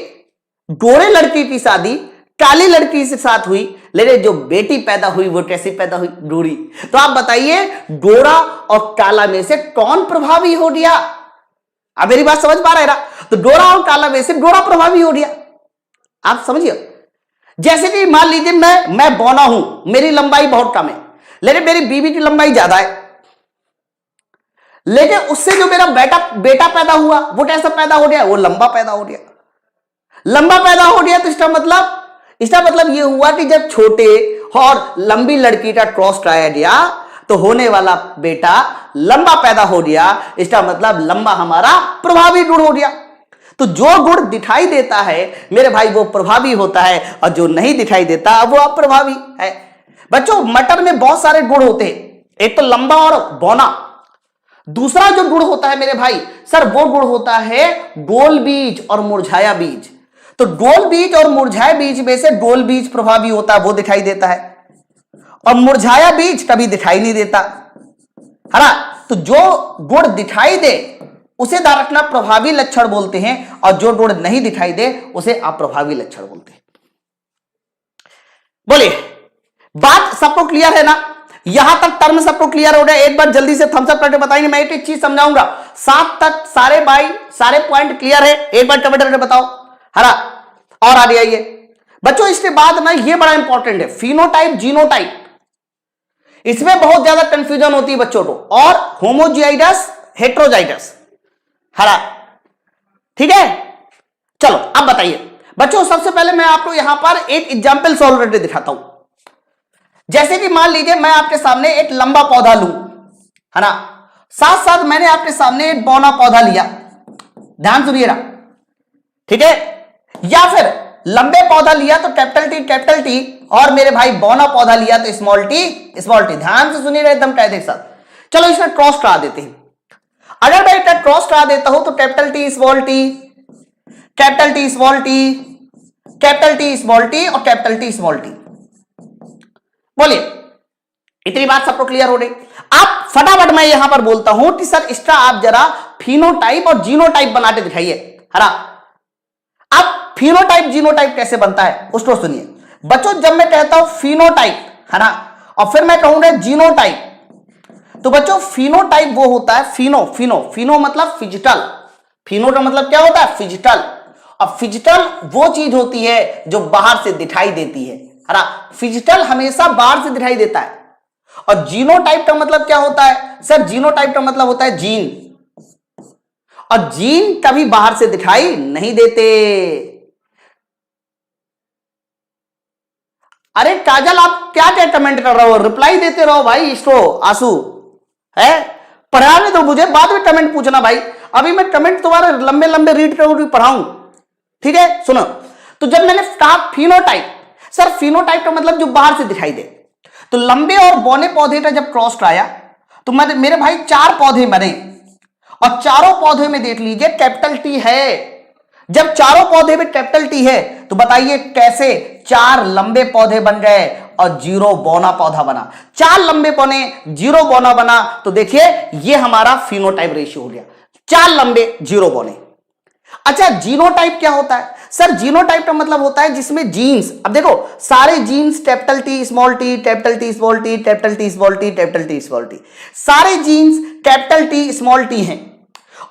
S1: गोरे लड़की की शादी काली लड़की से साथ हुई, लेकिन जो बेटी पैदा हुई वो कैसी पैदा हुई, गोरी। तो आप बताइए गोरा और काला में से कौन प्रभावी हो गया। आप मेरी बात समझ पा रहे हैं ना। तो गोरा और काला में से गोरा प्रभावी हो गया, आप समझिए। जैसे कि मान लीजिए मैं बौना हूं, मेरी लंबाई बहुत कम है, लेकिन मेरी बीवी की लंबाई ज्यादा है, लेकिन उससे जो मेरा बेटा पैदा हुआ वो कैसा पैदा हो गया, वो लंबा पैदा हो गया। लंबा पैदा हो गया तो इसका मतलब ये हुआ कि जब छोटे और लंबी लड़की का क्रॉस कराया गया तो होने वाला बेटा लंबा पैदा हो गया, इसका मतलब लंबा हमारा प्रभावी गुण हो गया। तो जो गुण दिखाई देता है मेरे भाई वो प्रभावी होता है, और जो नहीं दिखाई देता वो अप्रभावी है। बच्चों मटर में बहुत सारे गुण होते हैं, एक तो लंबा और बौना। दूसरा जो गुण होता है मेरे भाई, सर वो गुण होता है गोल बीज और मुरझाया बीज। तो गोल बीज और मुरझाया बीज में से गोल बीज प्रभावी होता है, वो दिखाई देता है, और मुरझाया बीज कभी दिखाई नहीं देता, है ना। तो जो गुण दिखाई दे उसे धारकना प्रभावी लक्षण बोलते हैं, और जो गुण नहीं दिखाई दे उसे अप्रभावी लक्षण बोलते हैं। बोलिए बात सबको क्लियर है ना, यहां तक टर्म सबको क्लियर हो गया। एक बार जल्दी से थम्स अप करके बताएंगे, मैं एक चीज समझाऊंगा। 7 तक सारे भाई सारे पॉइंट क्लियर है, एक बार कमेंट करके बताओ, हरा। और आगे आइए बच्चों, इसके बाद ना ये बड़ा इंपॉर्टेंट है फिनोटाइप जीनोटाइप। इसमें बहुत ज्यादा कंफ्यूजन होती है बच्चों को, और होमोजाइगस हेट्रोजाइगस, हरा, ठीक है। चलो अब बताइए बच्चों, सबसे पहले मैं आपको यहां पर एक एग्जांपल सॉल्व करके दिखाता हूं। जैसे कि मान लीजिए मैं आपके सामने एक लंबा पौधा लूं, है ना, साथ साथ मैंने आपके सामने एक बौना पौधा लिया, ध्यान सुनिएगा, ठीक है। या फिर लंबे पौधा लिया तो कैपिटल टी, और मेरे भाई बौना पौधा लिया तो स्मॉल टी। ध्यान से सुनिएगा एकदम कायदे के साथ। चलो इसमें क्रॉस करा देते हैं। अगर मैं इसका क्रॉस करा देता हूं तो कैपिटल टी स्मॉल टी और कैपिटल टी स्मॉल टी। बोलिए इतनी बात सबको क्लियर हो गई। आप फटाफट मैं यहां पर बोलता हूं कि सर इसका आप जरा फिनोटाइप और जीनोटाइप बना के दिखाइए, हरा। अब फिनोटाइप जीनोटाइप कैसे बनता है उसको सुनिए बच्चों। जब मैं कहता हूं फिनोटाइप, है ना, और फिर मैं कहूंगा जीनोटाइप, तो बच्चों फिनोटाइप वो होता है फिनो मतलब फिजिकल। फिनो का मतलब क्या होता है, फिजिकल। और फिजिकल वो चीज होती है जो बाहर से दिखाई देती है, है ना। फिजिटल हमेशा बाहर से दिखाई देता है, और जीनोटाइप का मतलब क्या होता है सर? जीनोटाइप का मतलब होता है जीन, और जीन कभी बाहर से दिखाई नहीं देते। अरे काजल आप क्या क्या कमेंट कर रहे हो, रिप्लाई देते रहो भाई। इसको आंसू है, पढ़ाने दो मुझे, बाद में कमेंट पूछना भाई। अभी मैं कमेंट तुम्हारे लंबे लंबे रीड करूंगी, पढ़ाऊं, ठीक है। सुनो, तो जब मैंने कहा फिनोटाइप, सर फिनोटाइप का मतलब जो बाहर से दिखाई दे, तो लंबे और बौने पौधे का जब क्रॉस आया तो मेरे भाई 4 पौधे बने, और चारों पौधे में देख लीजिए कैपिटल टी है। जब चारों पौधे में कैपिटल टी है तो बताइए कैसे 4 लंबे पौधे बन गए और 0 बौना पौधा बना। 4 लंबे पौधे 0 बौना बना, तो देखिए ये हमारा फिनोटाइप रेशियो हो गया, 4 लंबे 0 बौने। अच्छा जीनोटाइप क्या होता है सर? जीनोटाइप का मतलब होता है जिसमें जीन्स, अब देखो सारे genes capital T small T, capital T small T, capital T small T, capital T small T, सारे genes capital T small T हैं,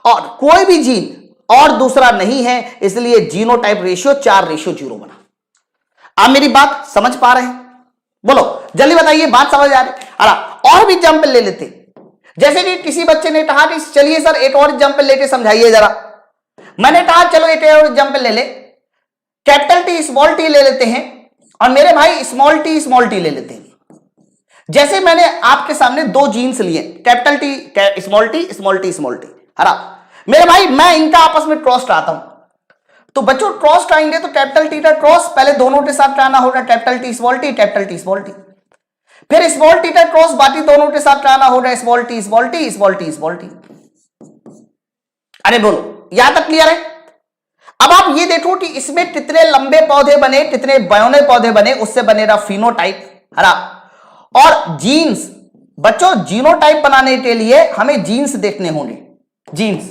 S1: और कोई भी जीन और दूसरा नहीं है, इसलिए जीनोटाइप रेशियो 4:0 बना। आप मेरी बात समझ पा रहे हैं? बोलो जल्दी बताइए, बात समझ आ रही? अरे और भी एग्जाम्पल ले लेते, जैसे कि किसी बच्चे ने कहा कि चलिए सर एक और एग्जाम्पल लेके समझाइए जरा। मैंने कहा चलो एक और एग्जाम्पल ले ले, कैपिटल टी स्मॉल टी ले लेते हैं, और मेरे भाई स्मॉल टी ले लेते हैं। जैसे मैंने आपके सामने 2 जीन्स लिए, capital T small T small T small T, हरा मेरे भाई मैं इनका आपस में क्रॉस कराता हूं, तो बच्चों क्रॉस कराएंगे तो कैपिटल टी का क्रॉस पहले दोनों के साथ कराना होगा, capital T small T, capital T small T, फिर स्मॉल टी का क्रॉस बाकी दोनों के साथ कराना होगा, small T small T small T small T. अरे बोलो यहां तक क्लियर है? अब आप ये देखो कि इसमें कितने लंबे पौधे बने, कितने बौने पौधे बने, उससे बनेगा फिनोटाइप, है ना। और जीन्स, बच्चों जीनोटाइप बनाने के लिए हमें जीन्स देखने होंगे, जीन्स,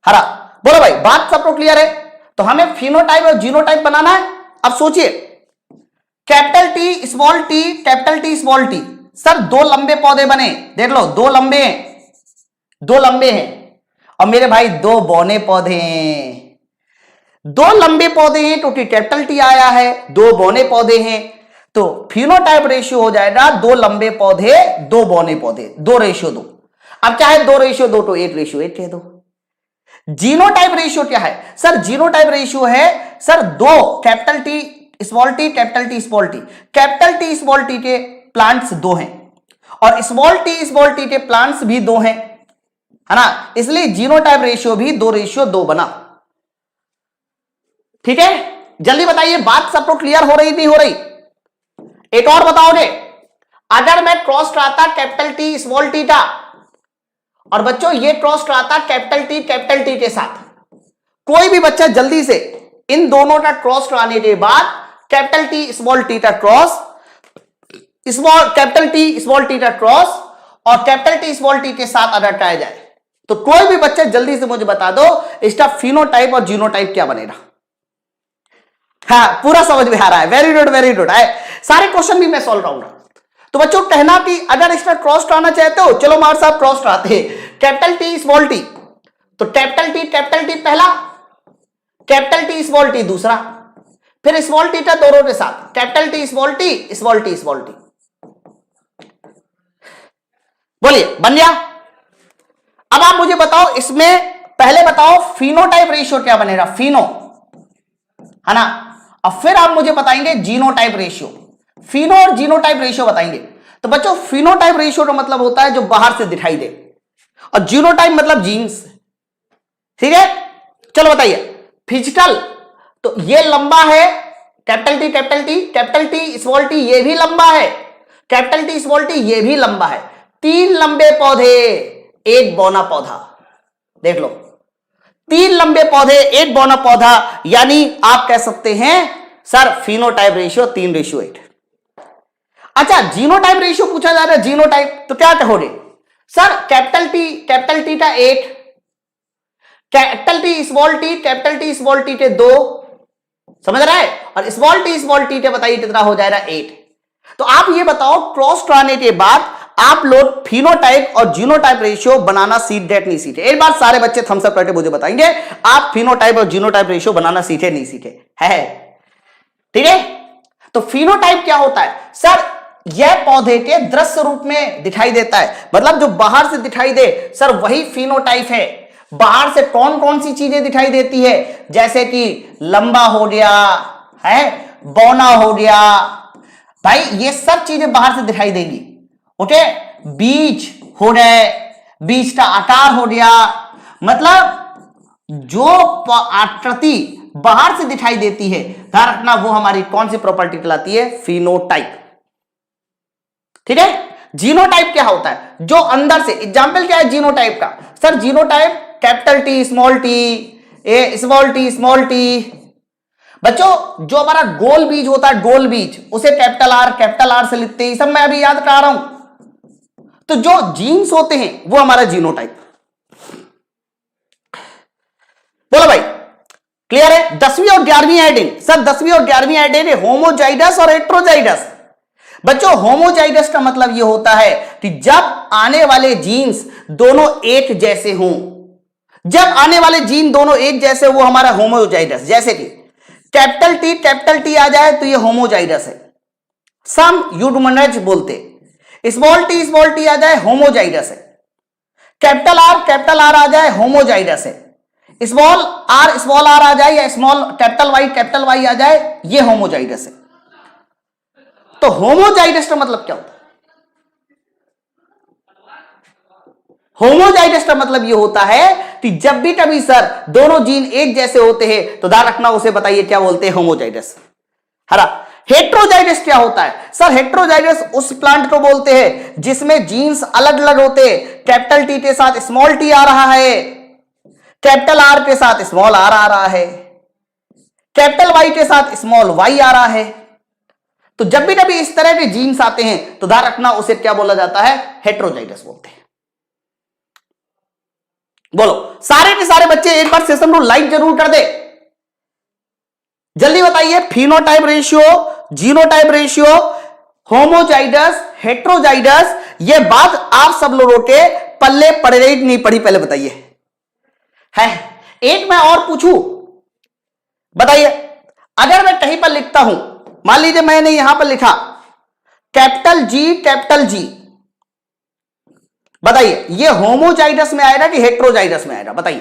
S1: है ना। बोलो भाई बात सबको क्लियर है? तो हमें फिनोटाइप और जीनोटाइप बनाना है। अब सोचिए capital T small T, capital T small T, sir 2 लंबे पौधे बने, देख लो 2 लंबे हैं, 2 लंबे हैं, और मेरे भाई 2 बौने पौधे हैं। 2 लंबे पौधे हैं क्योंकि कैपिटल टी आया है, 2 बौने पौधे हैं, तो फिनोटाइप रेशियो हो जाएगा 2 लंबे पौधे 2 बौने पौधे, 2:2। अब चाहे 2:2 तो 1:1 कह दो। जीनोटाइप रेशियो क्या है सर? जीनोटाइप रेशियो है sir 2 capital T small T, capital T small T, capital T small T के प्लांट्स 2 हैं, और स्मॉल टी के प्लांट्स भी 2 हैं, है ना, इसलिए जीनोटाइप रेशियो भी 2:2 बना। ठीक है, जल्दी बताइए बात सबको क्लियर हो रही नहीं हो रही? एक और बताओगे, अगर मैं क्रॉस कराता कैपिटल टी स्मॉल टी का, और बच्चों ये क्रॉस कराता कैपिटल टी के साथ, कोई भी बच्चा जल्दी से इन दोनों का क्रॉस कराने के बाद कैपिटल टी स्मॉल टी का cross, capital T small T का क्रॉस और कैपिटल टी स्मॉल टी के साथ अगर कराया जाए, तो कोई भी बच्चा जल्दी से मुझे बता दो इसका फिनोटाइप और जीनोटाइप क्या बनेगा? हाँ पूरा समझ में आ रहा है, वेरी गुड वेरी गुड। सारे क्वेश्चन भी मैं सॉल्व करूंगा। तो बच्चों कहना कि अगर इसका क्रॉस कराना चाहते हो, चलो हमारे साथ क्रॉस कराते हैं। कैपिटल टी स्मॉल टी, तो कैपिटल टी पहला, कैपिटल टी स्मॉल टी दूसरा, फिर स्मॉल टी का दोनों के साथ capital T small T small T small T. बोलिए बन गया? अब आप मुझे बताओ, इसमें पहले बताओ फिनोटाइप रेशियो क्या बनेगा, फिनो, है ना, और फिर आप मुझे बताएंगे जीनोटाइप रेशियो। फिनो और जीनोटाइप रेशियो बताएंगे। तो बच्चों फिनोटाइप रेशियो का मतलब होता है जो बाहर से दिखाई दे, और जीनोटाइप मतलब जीन्स। ठीक है, चलो बताइए फिजिकल, तो ये लंबा है कैपिटल टी स्मॉल टी, ये भी लंबा है, कैपिटल टी स्मॉल टी ये भी लंबा है, 3 लंबे पौधे 1 बौना पौधा। देख लो 3 लंबे पौधे 1 बौना पौधा, यानी आप कह सकते हैं सर फिनोटाइप रेशियो 3:8। अच्छा जीनोटाइप रेशियो पूछा जा रहा है, जीनोटाइप तो क्या कहोगे सर? कैपिटल टी का 8, कैपिटल टी स्मॉल टी के 2, समझ रहा है, और स्मॉल टी के बताइए कितना हो जाएगा 8। तो आप ये बताओ क्रॉस कराने के बाद आप लोग फिनोटाइप और जीनोटाइप रेशियो बनाना सीख गए नहीं सीखे? एक बार सारे बच्चे थम्स अप करके मुझे बताएंगे आप फिनोटाइप और जीनोटाइप रेशियो बनाना सीखे नहीं सीखे? है ठीक है? तो फिनोटाइप क्या होता है सर? यह पौधे के दृश्य रूप में दिखाई देता है, मतलब जो बाहर से दिखाई दे सर वही फिनोटाइप है। बाहर से कौन कौन सी चीजें दिखाई देती है, जैसे कि लंबा हो गया है, बौना हो गया, भाई ये सब चीजें बाहर से दिखाई देंगी। ओके, बीज हो गए, बीज का आकार हो गया, मतलब जो आकृति बाहर से दिखाई देती है, ध्यान रखना वो हमारी कौन सी प्रॉपर्टी कहलाती है? फिनोटाइप। ठीक है। जीनोटाइप क्या होता है? जो अंदर से, एग्जाम्पल क्या है जीनोटाइप का? Sir genotype capital T small T, a small T small T. बच्चों जो हमारा गोल बीज होता है, गोल बीज, उसे कैपिटल आर से लिखते हैं, सब मैं अभी याद करा रहा हूं। तो जो जीन्स होते हैं वो हमारा जीनोटाइप। बोलो भाई, क्लियर है? 10वीं और 11वीं हेडिंग, सर 10वीं और 11वीं हेडिंग है होमोजाइडस और हेट्रोजाइडस। बच्चों होमोजाइडस का मतलब यह होता है कि जब आने वाले जीन्स दोनों एक जैसे हों, जब आने वाले जीन दोनों एक जैसे, वो हमारा होमोजाइडस। जैसे कि कैपिटल टी आ जाए तो ये होमोजाइडस है, सम यूडमनज बोलते। स्मॉल टी आ जाए होमोजाइडस है। कैपिटल आर आ जाए होमोजाइडस है। स्मॉल आर आ जाए या स्मॉल कैपिटल वाई आ जाए, ये होमोजाइडस है। तो होमोजाइडस का मतलब क्या होता है? होमोजाइडस का मतलब यह होता है कि जब भी कभी सर दोनों जीन एक जैसे होते हैं तो ध्यान रखना उसे बताइए क्या बोलते हैं? होमोजाइडस। हरा। हेट्रोजाइडस क्या होता है? सर हेट्रोजाइडस उस प्लांट को बोलते हैं जिसमें जीन्स अलग अलग होते हैं। कैपिटल टी के साथ स्मॉल टी आ रहा है, कैपिटल आर के साथ स्मॉल आर आ रहा है, कैपिटल वाई के साथ स्मॉल वाई आ रहा है। तो जब भी कभी इस तरह के जीन्स आते हैं तो ध्यान रखना उसे क्या बोला जाता है? हेट्रोजाइडस बोलते हैं। बोलो सारे के सारे बच्चे एक बार सेशन को लाइक जरूर कर दे, जल्दी बताइए। फिनोटाइप रेशियो, जीनोटाइप रेशियो, होमोजाइडस, हेट्रोजाइडस, ये बात आप सब लोगों के पल्ले पड़ रही नहीं पड़ी? पहले बताइए। है एक मैं और पूछूं, बताइए। अगर मैं कहीं पर लिखता हूं, मान लीजिए मैंने यहां पर लिखा कैपिटल जी, बताइए ये होमोजाइडस में आएगा कि हेट्रोजाइडस में आएगा? बताइए।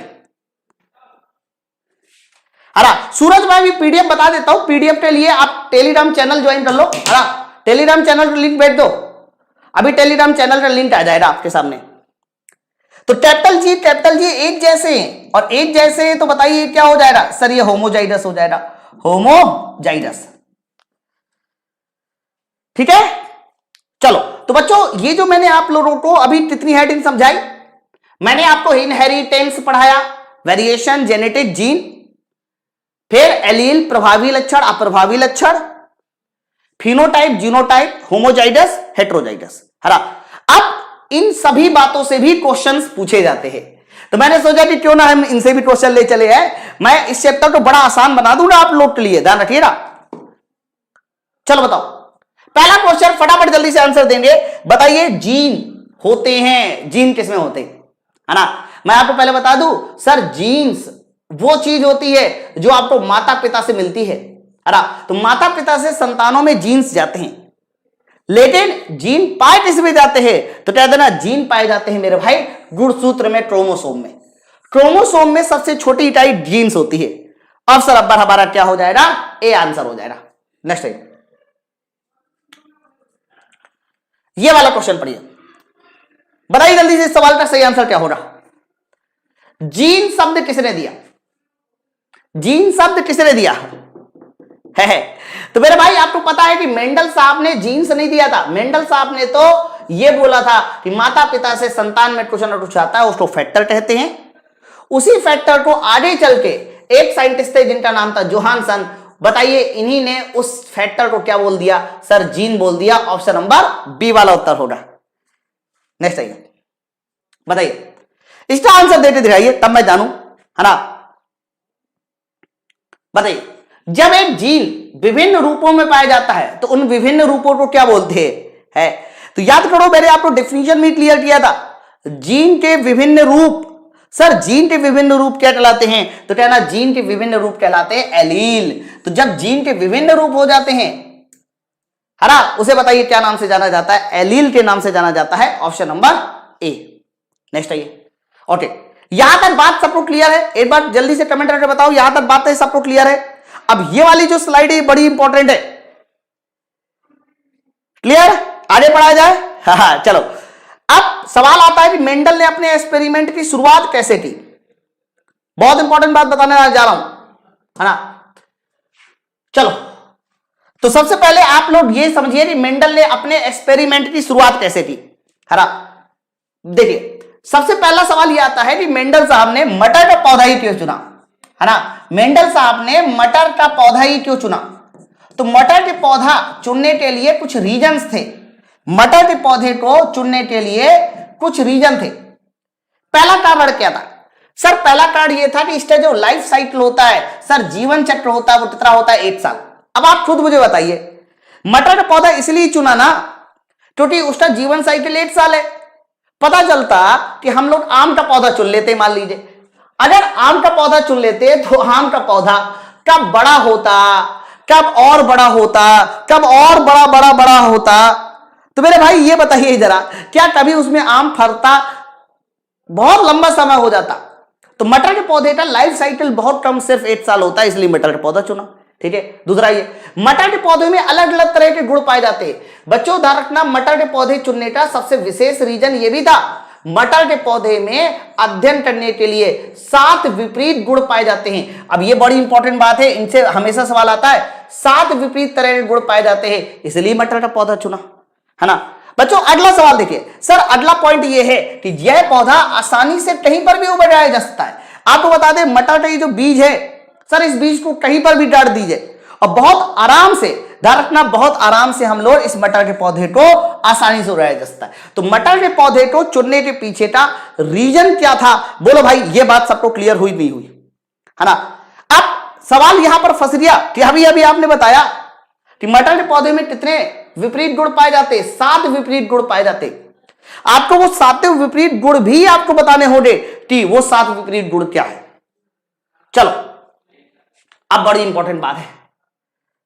S1: अरे सूरज मैं भी पीडीएफ बता देता हूं, पीडीएफ के लिए आप टेलीग्राम चैनल ज्वाइन कर लो। अरे टेलीग्राम चैनल का लिंक भेज दो, अभी टेलीग्राम चैनल का लिंक आ जाएगा आपके सामने। तो कैपिटल जी एक जैसे हैं, और एक जैसे हैं तो बताइए क्या हो जाएगा? सर ये होमोजाइडस हो जाएगा, होमोजाइडस। ठीक है, चलो। तो बच्चों ये जो मैंने आप लोगों को अभी कितनी हेडिंग समझाई, मैंने आपको इनहेरिटेंस पढ़ाया, वेरिएशन, जेनेटिक, जीन, फिर एलील, प्रभावी लक्षण, अप्रभावी लक्षण, फिनोटाइप, जीनोटाइप, होमोजाइडस, हेट्रोजाइडस। हरा। अब इन सभी बातों से भी क्वेश्चंस पूछे जाते हैं, तो मैंने सोचा कि क्यों ना हम इनसे भी क्वेश्चन ले चले हैं। मैं इस चैप्टर को बड़ा आसान बना दूंगा आप लोग के लिए, ध्यान रखिएगा। चलो बताओ, पहला क्वेश्चन फटाफट जल्दी से आंसर देंगे। बताइए जीन होते हैं, जीन किसमें होते हैं? है ना, मैं आपको पहले बता दूं सर, जीन्स वो चीज होती है जो आपको माता पिता से मिलती है। अरे तो माता पिता से संतानों में जीन्स जाते हैं, लेकिन जीन पाए किसमें जाते हैं? तो कह देना जीन पाए जाते हैं मेरे भाई गुणसूत्र में, क्रोमोसोम में। क्रोमोसोम में सबसे छोटी इकाई जीन्स होती है। अब सर अब हमारा क्या हो जाएगा? ए आंसर हो जाएगा। नेक्स्ट टाइम ये वाला क्वेश्चन पढ़िए, बताइए जल्दी से इस सवाल का सही आंसर क्या होगा? जीन शब्द किसने दिया? जीन शब्द किसने दिया है? तो मेरे भाई आपको पता है कि मेंडल साहब ने जीन्स नहीं दिया था। मेंडल साहब ने तो यह बोला था कि माता पिता से संतान में कुछ ना कुछ आता है, उसको फैक्टर कहते हैं। उसी फैक्टर को आगे चल के एक साइंटिस्ट थे जिनका नाम था जोहानसन, बताइए इन्हीं ने उस फैक्टर को क्या बोल दिया? सर जीन बोल दिया। ऑप्शन नंबर बी वाला उत्तर होगा। नेक्स्ट आइए, बताइए इसका आंसर देते दिखाइए तब मैं जानू, है ना। बताइए जब एक जीन विभिन्न रूपों में पाया जाता है तो उन विभिन्न रूपों को क्या बोलते हैं? तो याद करो, मैंने आपको डेफिनेशन में क्लियर किया था, जीन के विभिन्न रूप। सर जीन के विभिन्न रूप क्या कहलाते हैं? तो कहना जीन के विभिन्न रूप कहलाते हैं एलील। तो जब जीन के विभिन्न रूप हो जाते हैं है ना, उसे बताइए क्या नाम से जाना जाता है? एलील के नाम से जाना जाता है। Option number A. नेक्स्ट आइए। ओके, यहां तक बात सबको क्लियर है? एक बार जल्दी से कमेंट करके बताओ यहां तक बात सबको क्लियर है? अब ये वाली जो स्लाइड है बड़ी इंपॉर्टेंट है। क्लियर? आगे बढ़ाया जाए। हाँ चलो, अब सवाल आता है कि मेंडल ने अपने एक्सपेरिमेंट की शुरुआत कैसे की? बहुत इंपॉर्टेंट बात बताने जा रहा हूं, है ना। चलो, तो सबसे पहले आप लोग ये समझिए कि मेंडल ने अपने एक्सपेरिमेंट की शुरुआत कैसे की, है ना। देखिए, सबसे पहला सवाल यह आता है कि मेंडल साहब ने मटर का पौधा ही क्यों चुना, है ना। मेंडल साहब ने मटर का पौधा ही क्यों चुना? तो मटर के पौधा चुनने के लिए कुछ रीजंस थे। मटर के पौधे को चुनने के लिए कुछ रीजन थे। पहला कारण क्या था? सर पहला कारण यह था कि इसका जो लाइफ साइकिल होता है, सर जीवन चक्र होता है, वो कितना होता है? 1 साल। अब आप खुद मुझे बताइए, मटर का पौधा इसलिए चुना ना क्योंकि उसका जीवन साइकिल 1 साल है। पता चलता कि हम लोग आम का पौधा चुन लेते, मान लीजिए, अगर आम का पौधा चुन लेते तो आम का पौधा कब बड़ा होता, कब और बड़ा होता, कब और बड़ा बड़ा बड़ा होता। तो मेरे भाई ये बताइए जरा, क्या कभी उसमें आम फरता? बहुत लंबा समय हो जाता। तो मटर के पौधे का लाइफ साइकिल बहुत कम, सिर्फ 1 साल होता है, इसलिए मटर का पौधा चुना। ठीक है। दूसरा, ये मटर के पौधे में अलग अलग तरह के गुण पाए जाते हैं। बच्चों ध्यान रखना, मटर के पौधे चुनने का सबसे विशेष रीजन ये भी था, मटर के पौधे में अध्ययन करने के लिए 7 विपरीत गुण पाए जाते हैं। अब ये बड़ी इंपॉर्टेंट बात है, इनसे हमेशा सवाल आता है। 7 विपरीत तरह के गुण पाए जाते हैं, इसलिए मटर का पौधा चुना, है ना। बच्चों अगला सवाल देखिए। सर अगला पॉइंट ये है कि यह पौधा आसानी से कहीं पर भी उगाया जा सकता है। आपको बता दें, मटर का ये जो बीज है, सर इस बीज को कहीं पर भी डाल दीजिए और बहुत आराम से, ध्यान रखना, बहुत आराम से हम लोग इस मटर के पौधे को आसानी से उगाया जा सकता है। तो मटर के पौधे को चुनने के पीछे का रीजन क्या था? बोलो भाई, ये बात सबको क्लियर हुई नहीं हुई, है ना। अब सवाल यहां पर फंस गया कि अभी अभी आपने बताया कि मटर के पौधे में कितने विपरीत गुण पाए जाते? 7 विपरीत गुण पाए जाते। आपको वो 7 विपरीत गुण भी आपको बताने होंगे कि वो 7 विपरीत गुण क्या है। चलो, अब बड़ी इंपॉर्टेंट बात है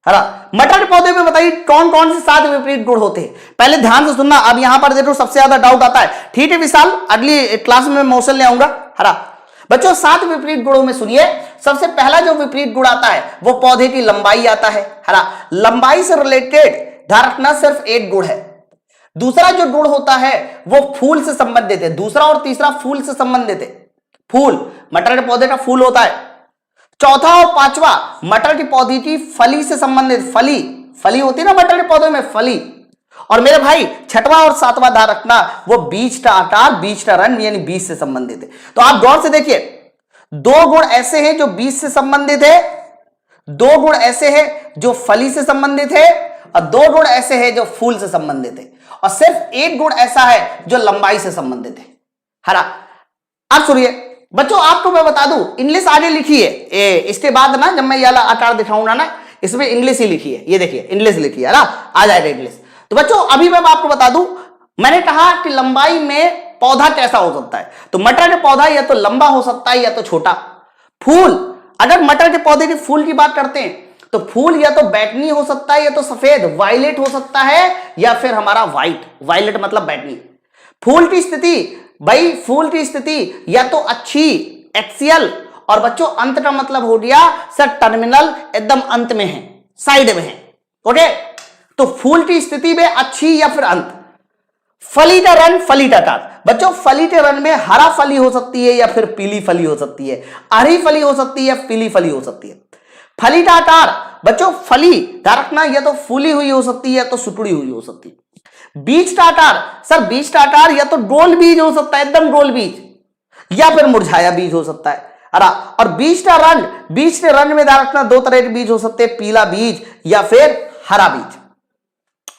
S1: ना, मटर के पौधे में बताइए कौन कौन से 7 विपरीत गुण होते हैं। पहले ध्यान से सुनना। अब यहां पर देखो सबसे ज्यादा डाउट आता है। ठीक है विशाल, अगली क्लास में मोशन ले आऊंगा, है ना। बच्चों 7 विपरीत गुणों में सुनिए, सबसे पहला जो विपरीत गुण आता है वो पौधे की लंबाई आता है ना। लंबाई से रिलेटेड ध्यान रखना सिर्फ एक गुण है। दूसरा जो गुण होता है वो फूल से संबंधित है। दूसरा और तीसरा फूल से संबंधित है। फूल, मटर के पौधे का फूल होता है। चौथा और पांचवा मटर के पौधे की फली से संबंधित। फली, फली होती है ना मटर के पौधे में, फली। और मेरे भाई छठवां और सातवां ध्यान रखना, वो बीज का आकार, बीज का रंग, यानी बीज से संबंधित है। तो आप गौर से देखिए, 2 गुण ऐसे हैं जो बीज से संबंधित है, 2 गुण ऐसे हैं जो फली से संबंधित है, और 2 गुण ऐसे हैं जो फूल से संबंधित है, और सिर्फ 1 गुण ऐसा है जो लंबाई से संबंधित है ना। अब सुनिए बच्चों, आपको मैं बता दूं, इंग्लिश आगे लिखी है, इसके बाद ना जब मैं ये वाला आकार दिखाऊंगा ना, इसमें इंग्लिश ही लिखी है। ये देखिए इंग्लिश लिखी है ना, आ जाएगा इंग्लिश। तो बच्चों अभी मैं आपको बता दूं, मैंने कहा कि लंबाई में पौधा कैसा हो सकता है। तो मटर का पौधा या तो लंबा हो सकता है या तो छोटा। फूल, अगर मटर के पौधे के फूल की बात करते हैं तो फूल या तो बैगनी हो सकता है या तो सफेद, वायलेट हो सकता है, या फिर हमारा व्हाइट। वायलेट मतलब बैगनी। फूल की स्थिति, भाई फूल की स्थिति या तो अच्छी, एक्सियल, और बच्चों अंत का मतलब हो गया सर टर्मिनल, एकदम अंत में है, साइड में है। ओके, तो फूल की स्थिति में अच्छी या फिर अंत। फली का रंग, फली का आकार, बच्चों फली के रंग में हरा फली हो सकती है या फिर पीली फली हो सकती है, हरी फली हो सकती है, पीली फली हो सकती है। फली का आकार, बच्चों फली ध्यान रखना, या तो फूली हुई हो सकती है या तो सुकड़ी हुई हो सकती है। बीज का आकार, सर बीज का आकार या तो गोल बीज हो सकता है, एकदम गोल बीज, या फिर मुरझाया बीज हो सकता है। और बीज का रंग, बीज के रंग में ध्यान रखना 2 तरह के बीज हो सकते हैं, पीला बीज या फिर हरा बीज।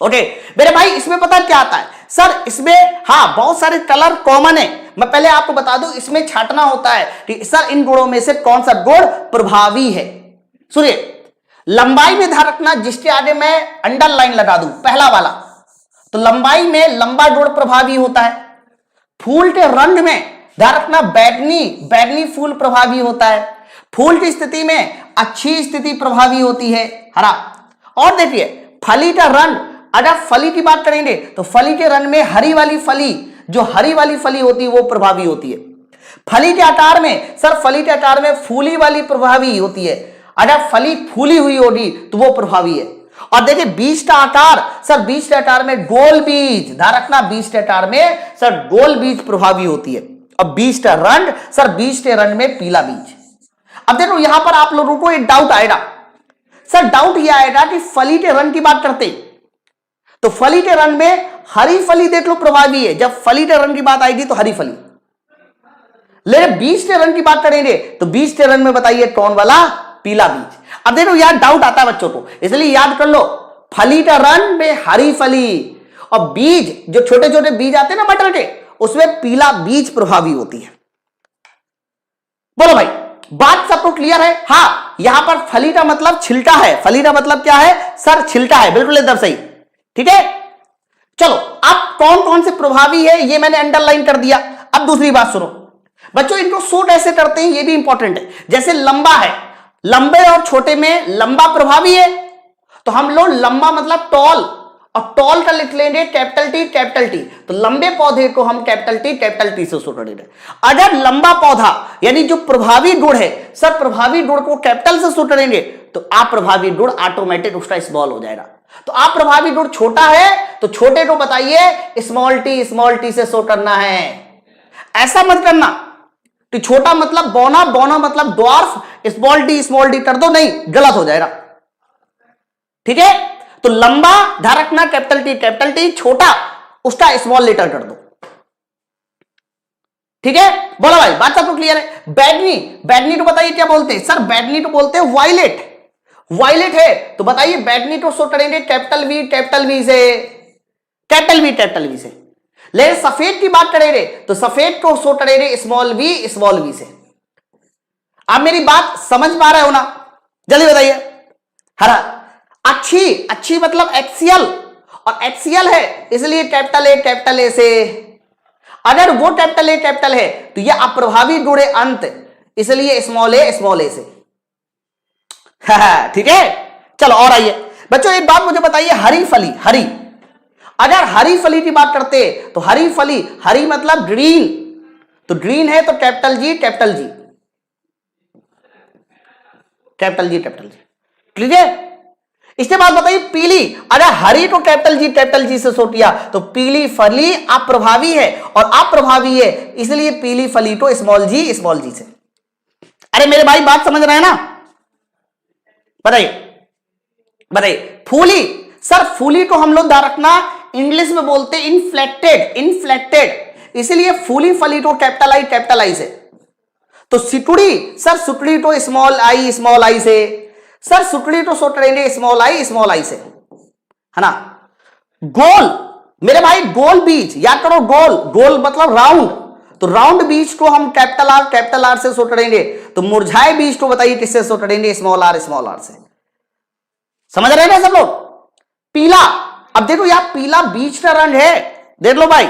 S1: ओके मेरे भाई, इसमें पता क्या आता है सर, इसमें हाँ बहुत सारे कलर कॉमन है। मैं पहले आपको बता दूं, इसमें छांटना होता है कि सर इन गुणों में से कौन सा गुण प्रभावी है। सुनिए, लंबाई में ध्यान रखना, जिसके आगे मैं अंडरलाइन लगा दूं, पहला वाला, तो लंबाई में लंबा गुण प्रभावी होता है। फूल के रंग में ध्यान रखना, बैगनी, बैगनी फूल प्रभावी होता है। फूल की स्थिति में अच्छी स्थिति प्रभावी होती है, हरा। और देखिए फली का रंग, अगर फली की बात करेंगे तो फली के रन में हरी वाली फली, जो हरी वाली फली होती है वो प्रभावी होती है। फली के आकार में सर, फली के आकार में फूली वाली प्रभावी होती है। अगर फली फूली हुई होगी तो वो प्रभावी है। और देखिए बीज का आकार, सर बीज के आकार में गोल बीज, ध्यान रखना बीज के आकार में सर गोल बीज प्रभावी होती है। और बीज का रंग, सर बीज के रंग में पीला बीज। अब देखो यहां पर आप लोगों को एक डाउट आएगा, सर डाउट यह आएगा कि फली के रंग की बात करते तो फली के रंग में हरी फली देख लो प्रभावी है, जब फली के रंग की बात आएगी तो हरी फली। लेकिन बीज के रंग की बात करेंगे तो बीज के रंग में बताइए कौन वाला, पीला बीज। अब देखो यार डाउट आता है बच्चों को, इसलिए याद कर लो फली का रंग में हरी फली और बीज, जो छोटे छोटे बीज आते हैं ना मटर के, उसमें पीला बीज प्रभावी होती है। बोलो भाई बात सबको क्लियर है? हाँ, यहां पर फली का मतलब छिलटा है। फली का मतलब क्या है सर, छिलटा है, बिल्कुल एकदम सही। ठीक है, चलो अब कौन कौन से प्रभावी है ये मैंने अंडरलाइन कर दिया। अब दूसरी बात सुनो बच्चों, इनको शॉर्ट ऐसे करते हैं, ये भी इंपॉर्टेंट है। जैसे लंबा है, लंबे और छोटे में लंबा प्रभावी है, तो हम लोग लंबा मतलब टॉल, और टॉल का लिख लेंगे कैपिटल टी कैपिटल टी, तो लंबे पौधे को हम कैपिटल टी से शॉर्ट करेंगे। अगर लंबा पौधा यानी जो प्रभावी गुण है सर, प्रभावी गुण को कैपिटल से शॉर्ट करेंगे तो आप प्रभावी गुण ऑटोमेटिक उसका स्मॉल हो जाएगा। तो आप प्रभावी गुण छोटा है तो छोटे को बताइए स्मॉल टी से शॉर्ट करना है। ऐसा मत करना कि छोटा मतलब बौना, बौना मतलब ड्वार्फ, स्मॉल डी कर दो, नहीं गलत हो जाएगा। ठीक है, तो लंबा ध्यान रखना कैपिटल टी, छोटा उसका स्मॉल लेटर कर दो। ठीक है, बोलो भाई बात सबको क्लियर है? बैगनी, बैगनी तो बताइए क्या बोलते हैं सर? बैगनी तो बोलते हैं वायलेट। वायलेट है तो बताइए बैगनी तो शॉर्ट करेंगे कैपिटल वी से। लेकिन सफेद की बात करेंगे तो सफेद को शॉर्ट करेंगे स्मॉल वी से। आप मेरी बात समझ पा रहे हो ना? जल्दी बताइए। हरा, अच्छी मतलब एक्सियल, और एक्सियल है इसलिए कैपिटल ए से। अगर वो कैपिटल है तो ये अप्रभावी गुण है अंत, इसलिए स्मॉल ए से। ठीक है, चलो और आइए बच्चों एक बात मुझे बताइए, हरी फली, हरी, अगर हरी फली की बात करते तो हरी फली, हरी मतलब ग्रीन, तो ग्रीन है तो कैपिटल जी। ठीक है, इसके बाद बताइए पीली, अगर हरी को कैपिटल जी से शॉर्ट किया तो पीली फली अप्रभावी है, और अप्रभावी है इसलिए पीली फली को स्मॉल जी से। अरे मेरे भाई बात समझ रहे हैं ना? बताइए फूली, सर फूली को हम लोग ध्यान रखना इंग्लिश में बोलते हैं इन्फ्लेक्टेड, इसलिए फूली फली को कैपिटल आई से। तो सिकुड़ी, सर सिकुड़ी को स्मॉल आई से, सर सिकुड़ी को शॉर्ट करेंगे स्मॉल आई से, है ना? गोल, मेरे भाई गोल बीज याद करो, गोल मतलब राउंड, तो राउंड बीज को हम कैपिटल आर से शॉर्ट करेंगे, तो मुरझाए बीज को बताइए किससे शॉर्ट करेंगे? स्मॉल आर से। समझ रहे हैं सब लोग? पीला, अब देखो यार पीला बीज का रंग है, देख लो भाई,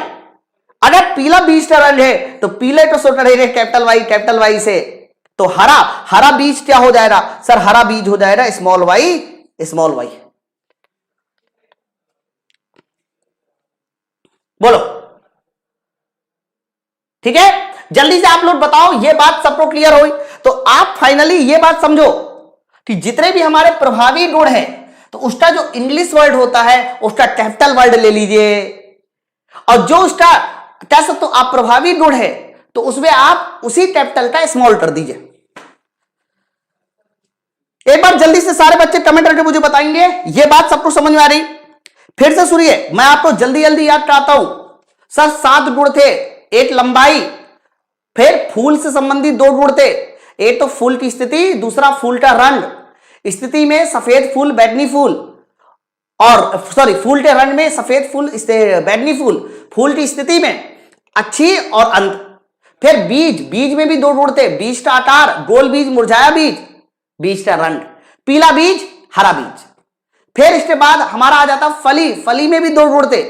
S1: अगर पीला बीज का रंग है तो पीले को शॉर्ट करेंगे कैपिटल वाई से। तो हरा बीज क्या हो जाएगा सर? हरा बीज हो जाएगा स्मॉल वाई। बोलो ठीक है, जल्दी से आप लोग बताओ, ये बात सबको क्लियर हुई? तो आप फाइनली ये बात समझो कि जितने भी हमारे प्रभावी गुण हैं तो उसका जो इंग्लिश वर्ड होता है उसका कैपिटल वर्ड ले लीजिए, और जो उसका कह सकते हो आप प्रभावी गुण है तो उसमें आप उसी कैपिटल का स्मॉल कर दीजिए। एक बार जल्दी से सारे बच्चे कमेंट करके मुझे बताएंगे ये बात सबको समझ में आ रही? फिर से सुनिए, मैं आपको जल्दी याद कराता हूं। सर 7 गुण थे, एक लंबाई, फिर फूल से संबंधित 2 गुण थे, एक तो फूल की स्थिति, दूसरा फूल का रंग। स्थिति में सफेद फूल बैगनी फूल, और सॉरी फूल के रंग में सफेद फूल बैगनी फूल की स्थिति में अच्छी और अंत। फिर बीज में भी 2 गुण थे, बीज का आकार, गोल बीज, मुरझाया बीज का रंग, पीला बीज, हरा बीज। फिर इसके बाद हमारा आ जाता फली में भी 2 गुण थे,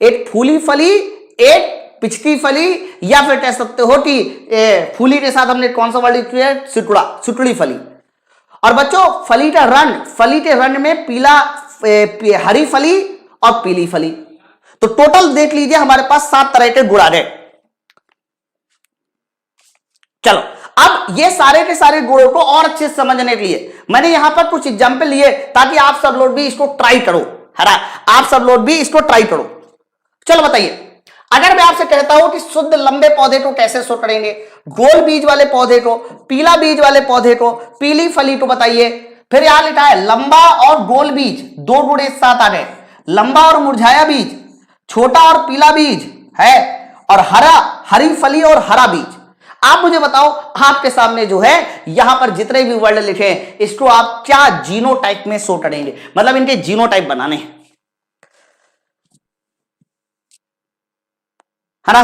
S1: एक फूली फली, एक पिचकी फली, या फिर कह सकते हो कि फूली के साथ हमने कौन सा वर्ड किया? सुटड़ी फली। और बच्चों फली के रंग में पीला हरी फली और पीली फली। तो टोटल देख लीजिए हमारे पास 7 तरह के गुण आ गए। चलो अब ये सारे के सारे गुणों को और अच्छे से समझने के लिए मैंने यहां पर कुछ एग्जाम्पल लिए ताकि आप सब लोग भी इसको ट्राई करो, है ना, आप सब लोग भी इसको ट्राई करो। चलो बताइए, अगर मैं आपसे कहता हूं कि शुद्ध लंबे पौधे को कैसे शो करेंगे, गोल बीज वाले पौधे को, पीला बीज वाले पौधे को, पीली फली को बताइए। फिर यहां लिखा है लंबा और गोल बीज, 2 गुण एक साथ आ गए, लंबा और मुरझाया बीज, छोटा और पीला बीज है, और हरी फली और हरा बीज। आप मुझे बताओ, आपके सामने जो है यहां पर जितने भी वर्ड लिखे हैं इसको आप क्या जीनोटाइप में शो करेंगे, मतलब इनके जीनोटाइप बनाने हैं, है ना।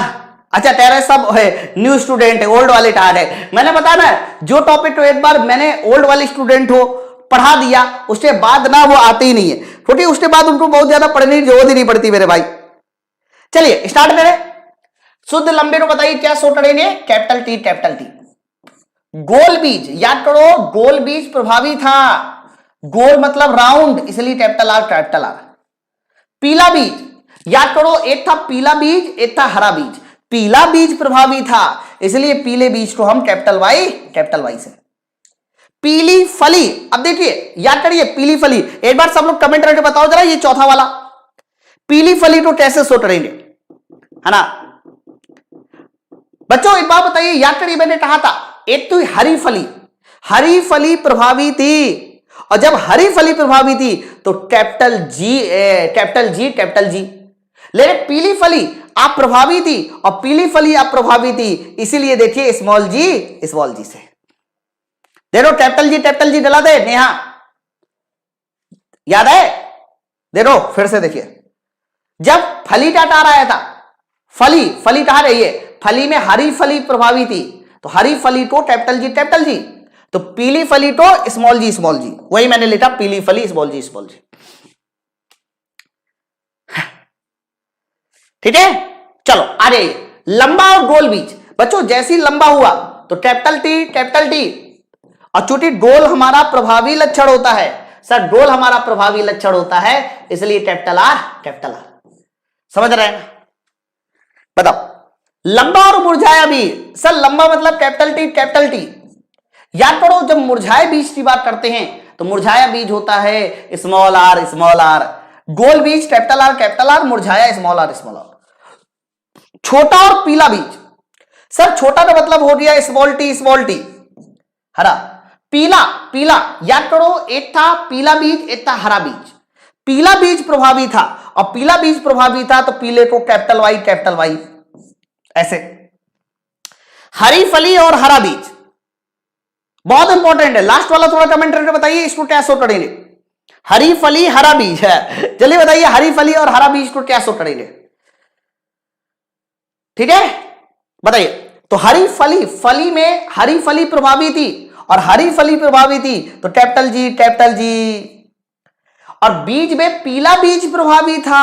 S1: अच्छा कह रहे सब है न्यू स्टूडेंट है, ओल्ड वाले टायर है। मैंने बताया ना, जो टॉपिक तो एक बार मैंने ओल्ड वाले स्टूडेंट हो पढ़ा दिया उसके बाद ना वो आते ही नहीं है, क्योंकि उसके बाद उनको बहुत ज्यादा पढ़ने की जरूरत ही नहीं पड़ती मेरे भाई। चलिए स्टार्ट करें। शुद्ध लंबे को बताइए क्या शो करेंगे, कैपिटल टी कैपिटल टी। गोल बीज याद करो, गोल बीज प्रभावी था, गोल मतलब राउंड, इसलिए कैपिटल आर कैपिटल आर। पीला बीज याद करो, एक था पीला बीज एक था हरा बीज, पीला बीज प्रभावी था इसलिए पीले बीज को हम कैपिटल वाई से। पीली फली, अब देखिए याद करिए पीली फली, एक बार सब लोग कमेंट करके बताओ जरा ये चौथा वाला पीली फली को कैसे शो करेंगे, है ना बच्चों। एक बात बताइए, याद करिए मैंने कहा था एक तो हरी फली प्रभावी थी, और जब हरी फली प्रभावी थी तो कैपिटल जी। लेकिन पीली फली अप्रभावी थी और पीली फली अप्रभावी थी, इसीलिए देखिए स्मॉल जी से। देखो कैपिटल जी डला दे नेहा, याद है, देखो फिर से देखिए, जब फली का टार आया था, फली कहा रही है, फली में हरी फली प्रभावी थी तो हरी फली को कैपिटल जी, तो पीली फली को स्मॉल जी, वही मैंने लिखा पीली फली स्मॉल जी। ठीक है, चलो आ जाइए। लंबा और गोल बीज, बच्चों जैसी लंबा हुआ तो कैपिटल टी, और चूंकि गोल हमारा प्रभावी लक्षण होता है, सर गोल हमारा प्रभावी लक्षण होता है इसलिए कैपिटल आर। समझ रहे हैं, बताओ। लंबा और मुरझाया बीज, सर लंबा मतलब कैपिटल टी। याद करो जब मुरझाए बीज की बात करते हैं तो मुरझाया बीज होता है स्मॉल आर, गोल बीज कैपिटल आर, मुरझाया स्मॉल आर। छोटा और पीला बीज, सर छोटा का मतलब हो गया स्मॉल टी। हरा पीला याद करो, एक था पीला बीज एक था हरा बीज, पीला बीज प्रभावी था और पीला बीज प्रभावी था तो पीले को कैपिटल वाई ऐसे। हरी फली और हरा बीज बहुत इंपॉर्टेंट है, लास्ट वाला थोड़ा कमेंट करके बताइए इसको क्या शो करेंगे। हरी फली हरा बीज है, चलिए बताइए हरी फली और हरा बीज को क्या शो करेंगे, ठीक है बताइए। तो हरी फली में हरी फली प्रभावी थी और हरी फली प्रभावी थी तो कैपिटल जी, और बीज में पीला बीज प्रभावी था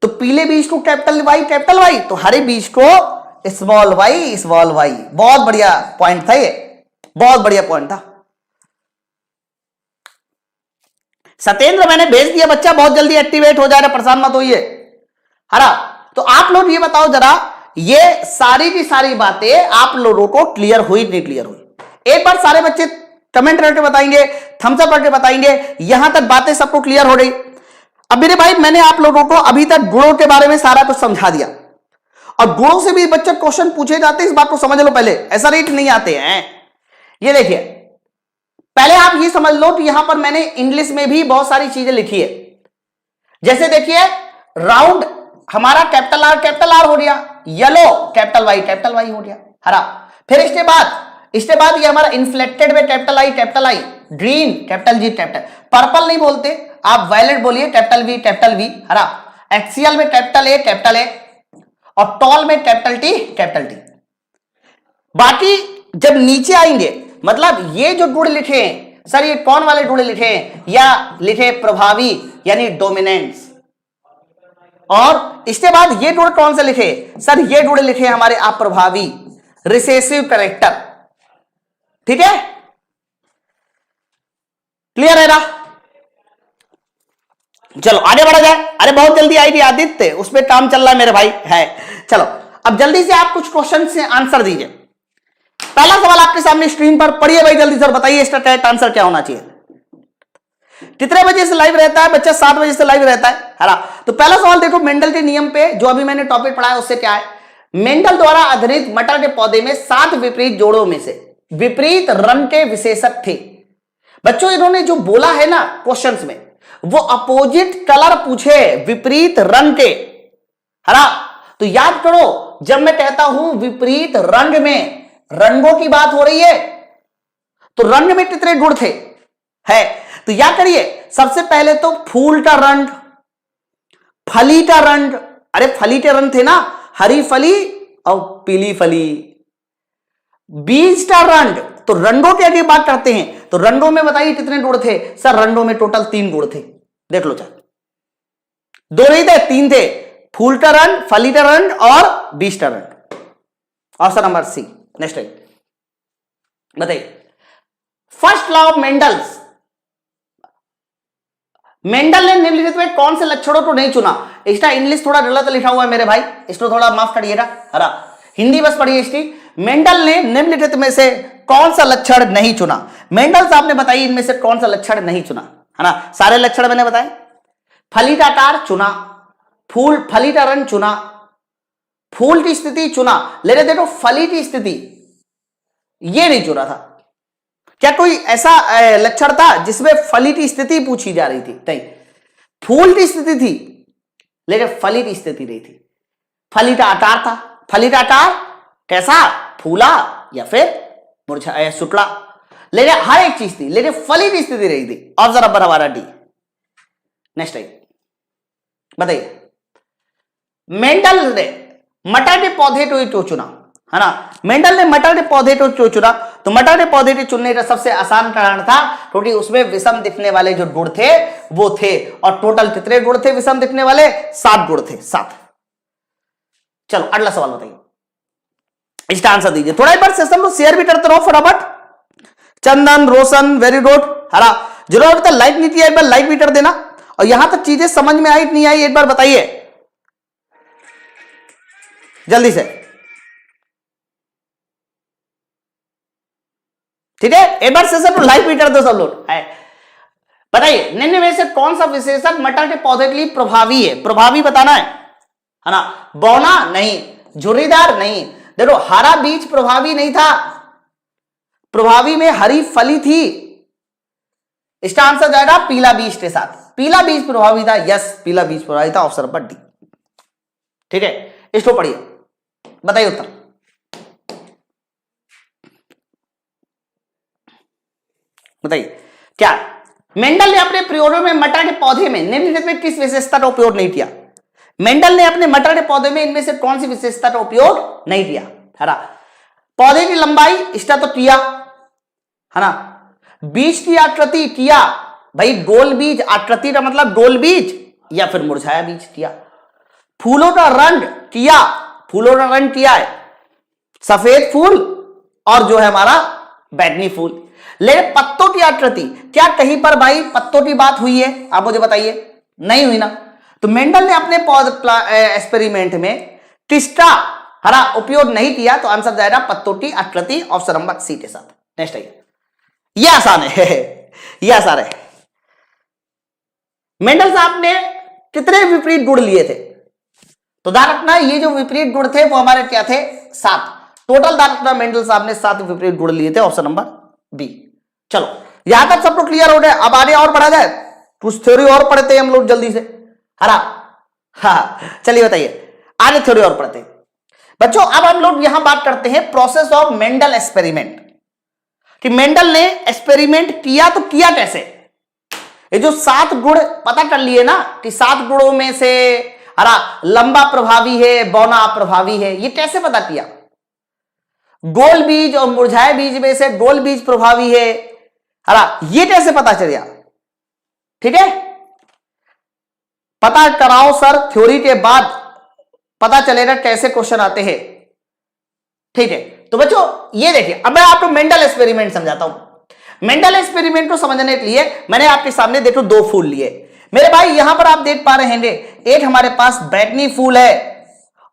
S1: तो पीले बीज को कैपिटल वाई, तो हरे बीज को स्मॉल वाई। बहुत बढ़िया पॉइंट था, ये बहुत बढ़िया पॉइंट था। सत्येंद्र मैंने भेज दिया, बच्चा बहुत जल्दी एक्टिवेट हो जाएगा, परेशान मत होइए। हरा तो आप लोग ये बताओ जरा, ये सारी की सारी बातें आप लोगों को क्लियर हुई नहीं क्लियर हुई? एक बार सारे बच्चे कमेंट करके बताएंगे, थम्स अप करके बताएंगे यहां तक बातें सबको क्लियर हो गई। अब मेरे भाई मैंने आप लोगों को अभी तक गुणों के बारे में सारा कुछ समझा दिया, और गुणों से भी बच्चे क्वेश्चन पूछे जाते हैं, इस बात को समझ लो पहले, ऐसा रेट नहीं आते हैं। ये देखिए पहले आप ये समझ लो कि यहां पर मैंने इंग्लिश में भी बहुत सारी चीजें लिखी है। जैसे देखिए राउंड हमारा कैपिटल आर हो गया, येलो कैपिटल वाई हो गया, हरा। फिर इसके बाद ये हमारा इन्फ्लेक्टेड में capital I, green capital G, purple नहीं बोलते आप, वायलेट बोलिए कैपिटल वी, हरा। एक्सियल में कैपिटल ए, और टॉल में कैपिटल टी। बाकी जब नीचे आएंगे, मतलब ये जो गुण लिखे हैं सर, ये कौन वाले गुण लिखे हैं, या लिखे प्रभावी यानी डोमिनेंस, और इसके बाद ये गुण कौन से लिखे सर, ये गुण लिखे हमारे अप्रभावी रिसेसिव कैरेक्टर। ठीक है, क्लियर है ना? चलो आगे बढ़ा जाए। अरे बहुत जल्दी आईडी आदित्य, उसमें काम चल रहा है मेरे भाई है। चलो अब जल्दी से आप कुछ क्वेश्चन से आंसर दीजिए। पहला सवाल आपके सामने स्क्रीन पर पढ़िए भाई जल्दी से, बताइए इसका करेक्ट आंसर क्या होना चाहिए। कितने बजे से लाइव रहता है बच्चा? 7 बजे से लाइव रहता है ना। तो पहला सवाल देखो, मेंडल के नियम पे जो अभी मैंने टॉपिक पढ़ा है उससे क्या है, मेंडल द्वारा अध्ययनित मटर के पौधे में 7 विपरीत जोड़ों में से विपरीत रंग के विशेषक थे। बच्चों इन्होंने जो बोला है ना क्वेश्चंस में, वो अपोजिट कलर पूछे, विपरीत रंग के, है ना। तो याद करो, जब मैं कहता हूं विपरीत रंग में, रंगों की बात हो रही है, तो रंग में कितने गुण थे है। तो याद करिए, सबसे पहले तो फूल का रंग, फली का रंग, अरे फली के रंग थे ना, हरी फली और पीली फली। बीज का रंग, तो रंगों की अगर बात करते हैं तो रंगों में बताइए कितने गुण थे? सर रंगों में टोटल 3 गुण थे। देख लो चाहे, 2 नहीं थे, 3 थे, फूल का रंग, फली का रंग और बीज का रंग। Option number C. नेक्स्ट बताइए, first law of Mendel's, Mendel ने निम्नलिखित में कौन से लक्षणों को नहीं चुना? इसका इंग्लिश थोड़ा गलत लिखा हुआ है मेरे भाई, इसको थोड़ा माफ करिएगा, हरा हिंदी बस पढ़िए इसकी। मेंडल ने निम्नलिखित में से कौन सा लक्षण नहीं चुना? मेंडल साहब ने बताइए इनमें से कौन सा लक्षण नहीं चुना, है ना। सारे लक्षण मैंने बताए, फली का आकार चुना, फूल फली का रंग चुना, फूल की स्थिति चुना, लेकिन देखो फली की स्थिति ये नहीं चुना था। क्या कोई ऐसा लक्षण था जिसमें फली की स्थिति पूछी जा रही थी? नहीं, फूल की स्थिति थी लेकिन फली की स्थिति नहीं थी। फली का आकार था, फली का आकार कैसा, फूला या फिर मुरझाया शुक्ला, लेकिन हर एक चीज थी लेकिन फली की स्थिति नहीं थी। ऑप्शन नंबर हमारा डी। नेक्स्ट बताइए, मेंडल ने मटर के पौधे को क्यों चुना, है ना। मेंडल ने मटर के पौधे को क्यों चुना? तो मटर के पौधे के चुनने का सबसे आसान कारण था क्योंकि उसमें विषम दिखने वाले जो गुण थे वो थे, और टोटल कितने गुण थे विषम दिखने वाले? 7 गुण थे, 7। चलो अगला सवाल बताइए, इसका आंसर दीजिए। थोड़ा एक बार सेशन को शेयर भी करते रहो फटाफट। चंदन, रोशन, वेरी गुड, हरा जरूर। अभी तक लाइक नहीं किया, एक बार लाइक भी कर देना। और यहां तक चीजें समझ में आई नहीं आई एक बार बताइए जल्दी से, ठीक है। एक बार सेशन को लाइक भी कर दो सब लोग, है। बताइए निम्न में से कौन सा विशेषक मटर के पौधे के लिए प्रभावी है? प्रभावी बताना है ना। बौना नहीं, झुर्रीदार नहीं। देखो हरा बीज प्रभावी नहीं था, प्रभावी में हरी फली थी। इसका आंसर जाएगा पीला बीज के साथ, पीला बीज प्रभावी था। यस, पीला बीज प्रभावी था, ऑप्शन नंबर डी, ठीक है। इसको पढ़िए, बताइए उत्तर। बताइए क्या मेंडल ने अपने प्रयोगों में मटर के पौधे में निम्नलिखित में किस विशेषता का उपयोग नहीं किया? मेंडल ने अपने मटर के पौधे में इनमें से कौन सी विशेषता का उपयोग नहीं किया? है ना, पौधे की लंबाई, इसका तो किया, है ना। बीज की आकृति किया, भाई गोल बीज, आकृति का मतलब गोल बीज या फिर मुरझाया बीज किया। फूलों का रंग किया, फूलों का रंग किया है सफेद फूल और जो है हमारा बैगनी फूल। लेकिन पत्तों की आकृति, क्या कहीं पर भाई पत्तों की बात हुई है? आप मुझे बताइए, नहीं हुई ना। तो मेंडल ने अपने एक्सपेरिमेंट में किसका हरा उपयोग नहीं किया? तो आंसर जाएगा पत्तों की आकृति, ऑप्शन नंबर सी के साथ। नेक्स्ट आइए, ये आसान है, ये आसान है। मेंडल साहब ने कितने विपरीत गुण लिए थे? तो ध्यान रखना, ये जो विपरीत गुण थे वो हमारे क्या थे? 7 टोटल। ध्यान रखना, मेंडल साहब ने 7 विपरीत गुण लिए थे, ऑप्शन नंबर बी। चलो यहां तक सब लोग क्लियर हो गए। अब आगे और बढ़ा जाए, कुछ थ्योरी और पढ़ते हैं हम लोग जल्दी से, हरा। हाँ चलिए बताइए, आगे थ्योरी और पढ़ते हैं बच्चों। अब हम लोग यहां बात करते हैं प्रोसेस ऑफ मेंडल एक्सपेरिमेंट, कि मेंडल ने एक्सपेरिमेंट किया तो किया कैसे? ये जो 7 गुण पता कर लिए ना, कि 7 गुणों में से हरा लंबा प्रभावी है, बौना अप्रभावी है, ये कैसे पता किया? गोल बीज और मुरझाए बीज में से गोल बीज प्रभावी है, हरा ये कैसे पता चल गया? ठीक है, पता कराओ सर, थ्योरी के बाद पता चलेगा कैसे क्वेश्चन आते हैं। ठीक है, तो बच्चों ये देखिए, अब मैं आपको मेंडल एक्सपेरिमेंट समझाता हूं। मेंडल एक्सपेरिमेंट को समझने के लिए मैंने आपके सामने देखो 2 फूल लिए। मेरे भाई यहां पर आप देख पा रहे हैं 8 हमारे पास बैगनी फूल है,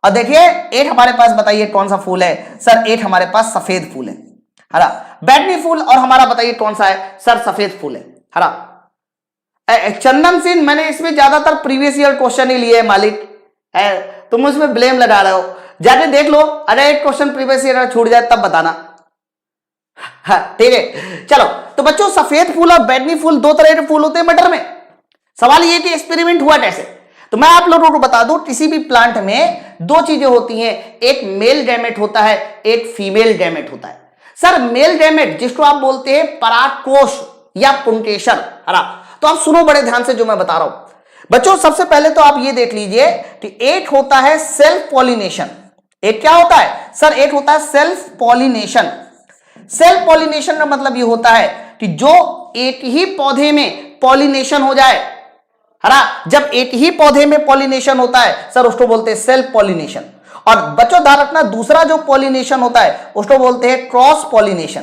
S1: और देखिए 8 हमारे पास, बताइए कौन सा फूल है सर? 8 हमारे पास सफेद फूल है, हरा बैगनी फूल, और हमारा बताइए कौन सा है सर? सफेद फूल है, हरा। चंदन सिंह, मैंने इसमें ज्यादातर प्रीवियस ईयर क्वेश्चन ही लिए मालिक, तुम उसमें ब्लेम लगा रहे हो, जाके देख लो, अरे एक क्वेश्चन प्रीवियस ईयर छूट जाए तब बताना। ठीक है, चलो। तो बच्चों सफेद फूल और बैगनी फूल दो तरह के फूल होते हैं मटर में। सवाल ये कि एक्सपेरिमेंट हुआ कैसे, तो मैं आप लोगों को बता दूं, किसी भी प्लांट में दो चीजें होती हैं, एक मेल गैमेट होता है, एक फीमेल गैमेट होता है। सर मेल गैमेट जिसको आप बोलते हैं परागकोश या पुंकेसर, हरा। तो आप सुनो बड़े ध्यान से जो मैं बता रहा हूं बच्चों। सबसे पहले तो आप ये देख लीजिए कि एक होता है सेल्फ पॉलिनेशन। एक क्या होता है सर? एक होता है सेल्फ पॉलिनेशन। सेल्फ पॉलिनेशन का मतलब ये होता है कि जो एक ही पौधे में पॉलिनेशन हो जाए, हरा। जब एक ही पौधे में पॉलिनेशन होता है सर उसको बोलते हैं सेल्फ पॉलिनेशन। और बच्चों ध्यान रखना, दूसरा जो पॉलिनेशन होता है उसको बोलते हैं cross pollination.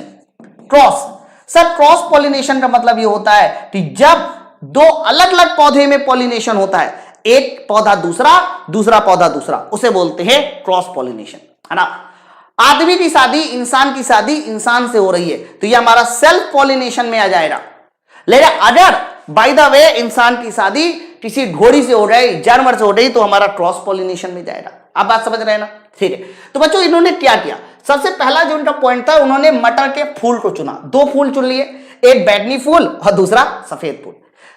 S1: Cross, sir cross pollination का मतलब ये होता है कि जब दो अलग अलग पौधे में पॉलिनेशन होता है, एक पौधा दूसरा, दूसरा पौधा दूसरा, उसे बोलते हैं क्रॉस पॉलिनेशन, है ना। आदमी की शादी, इंसान की शादी इंसान से हो रही है तो ये हमारा सेल्फ पॉलिनेशन में आ जाएगा। लेकिन अगर बाय द वे इंसान की शादी किसी घोड़ी से हो रही, जानवर से हो रही, तो हमारा क्रॉस पॉलिनेशन में जाएगा। आप बात समझ रहे हैं ना? ठीक है। तो बच्चों इन्होंने क्या किया, सबसे पहला जो इनका पॉइंट था, उन्होंने मटर के फूल को चुना। दो फूल चुन लिए, एक बैगनी फूल और दूसरा सफेद फूल।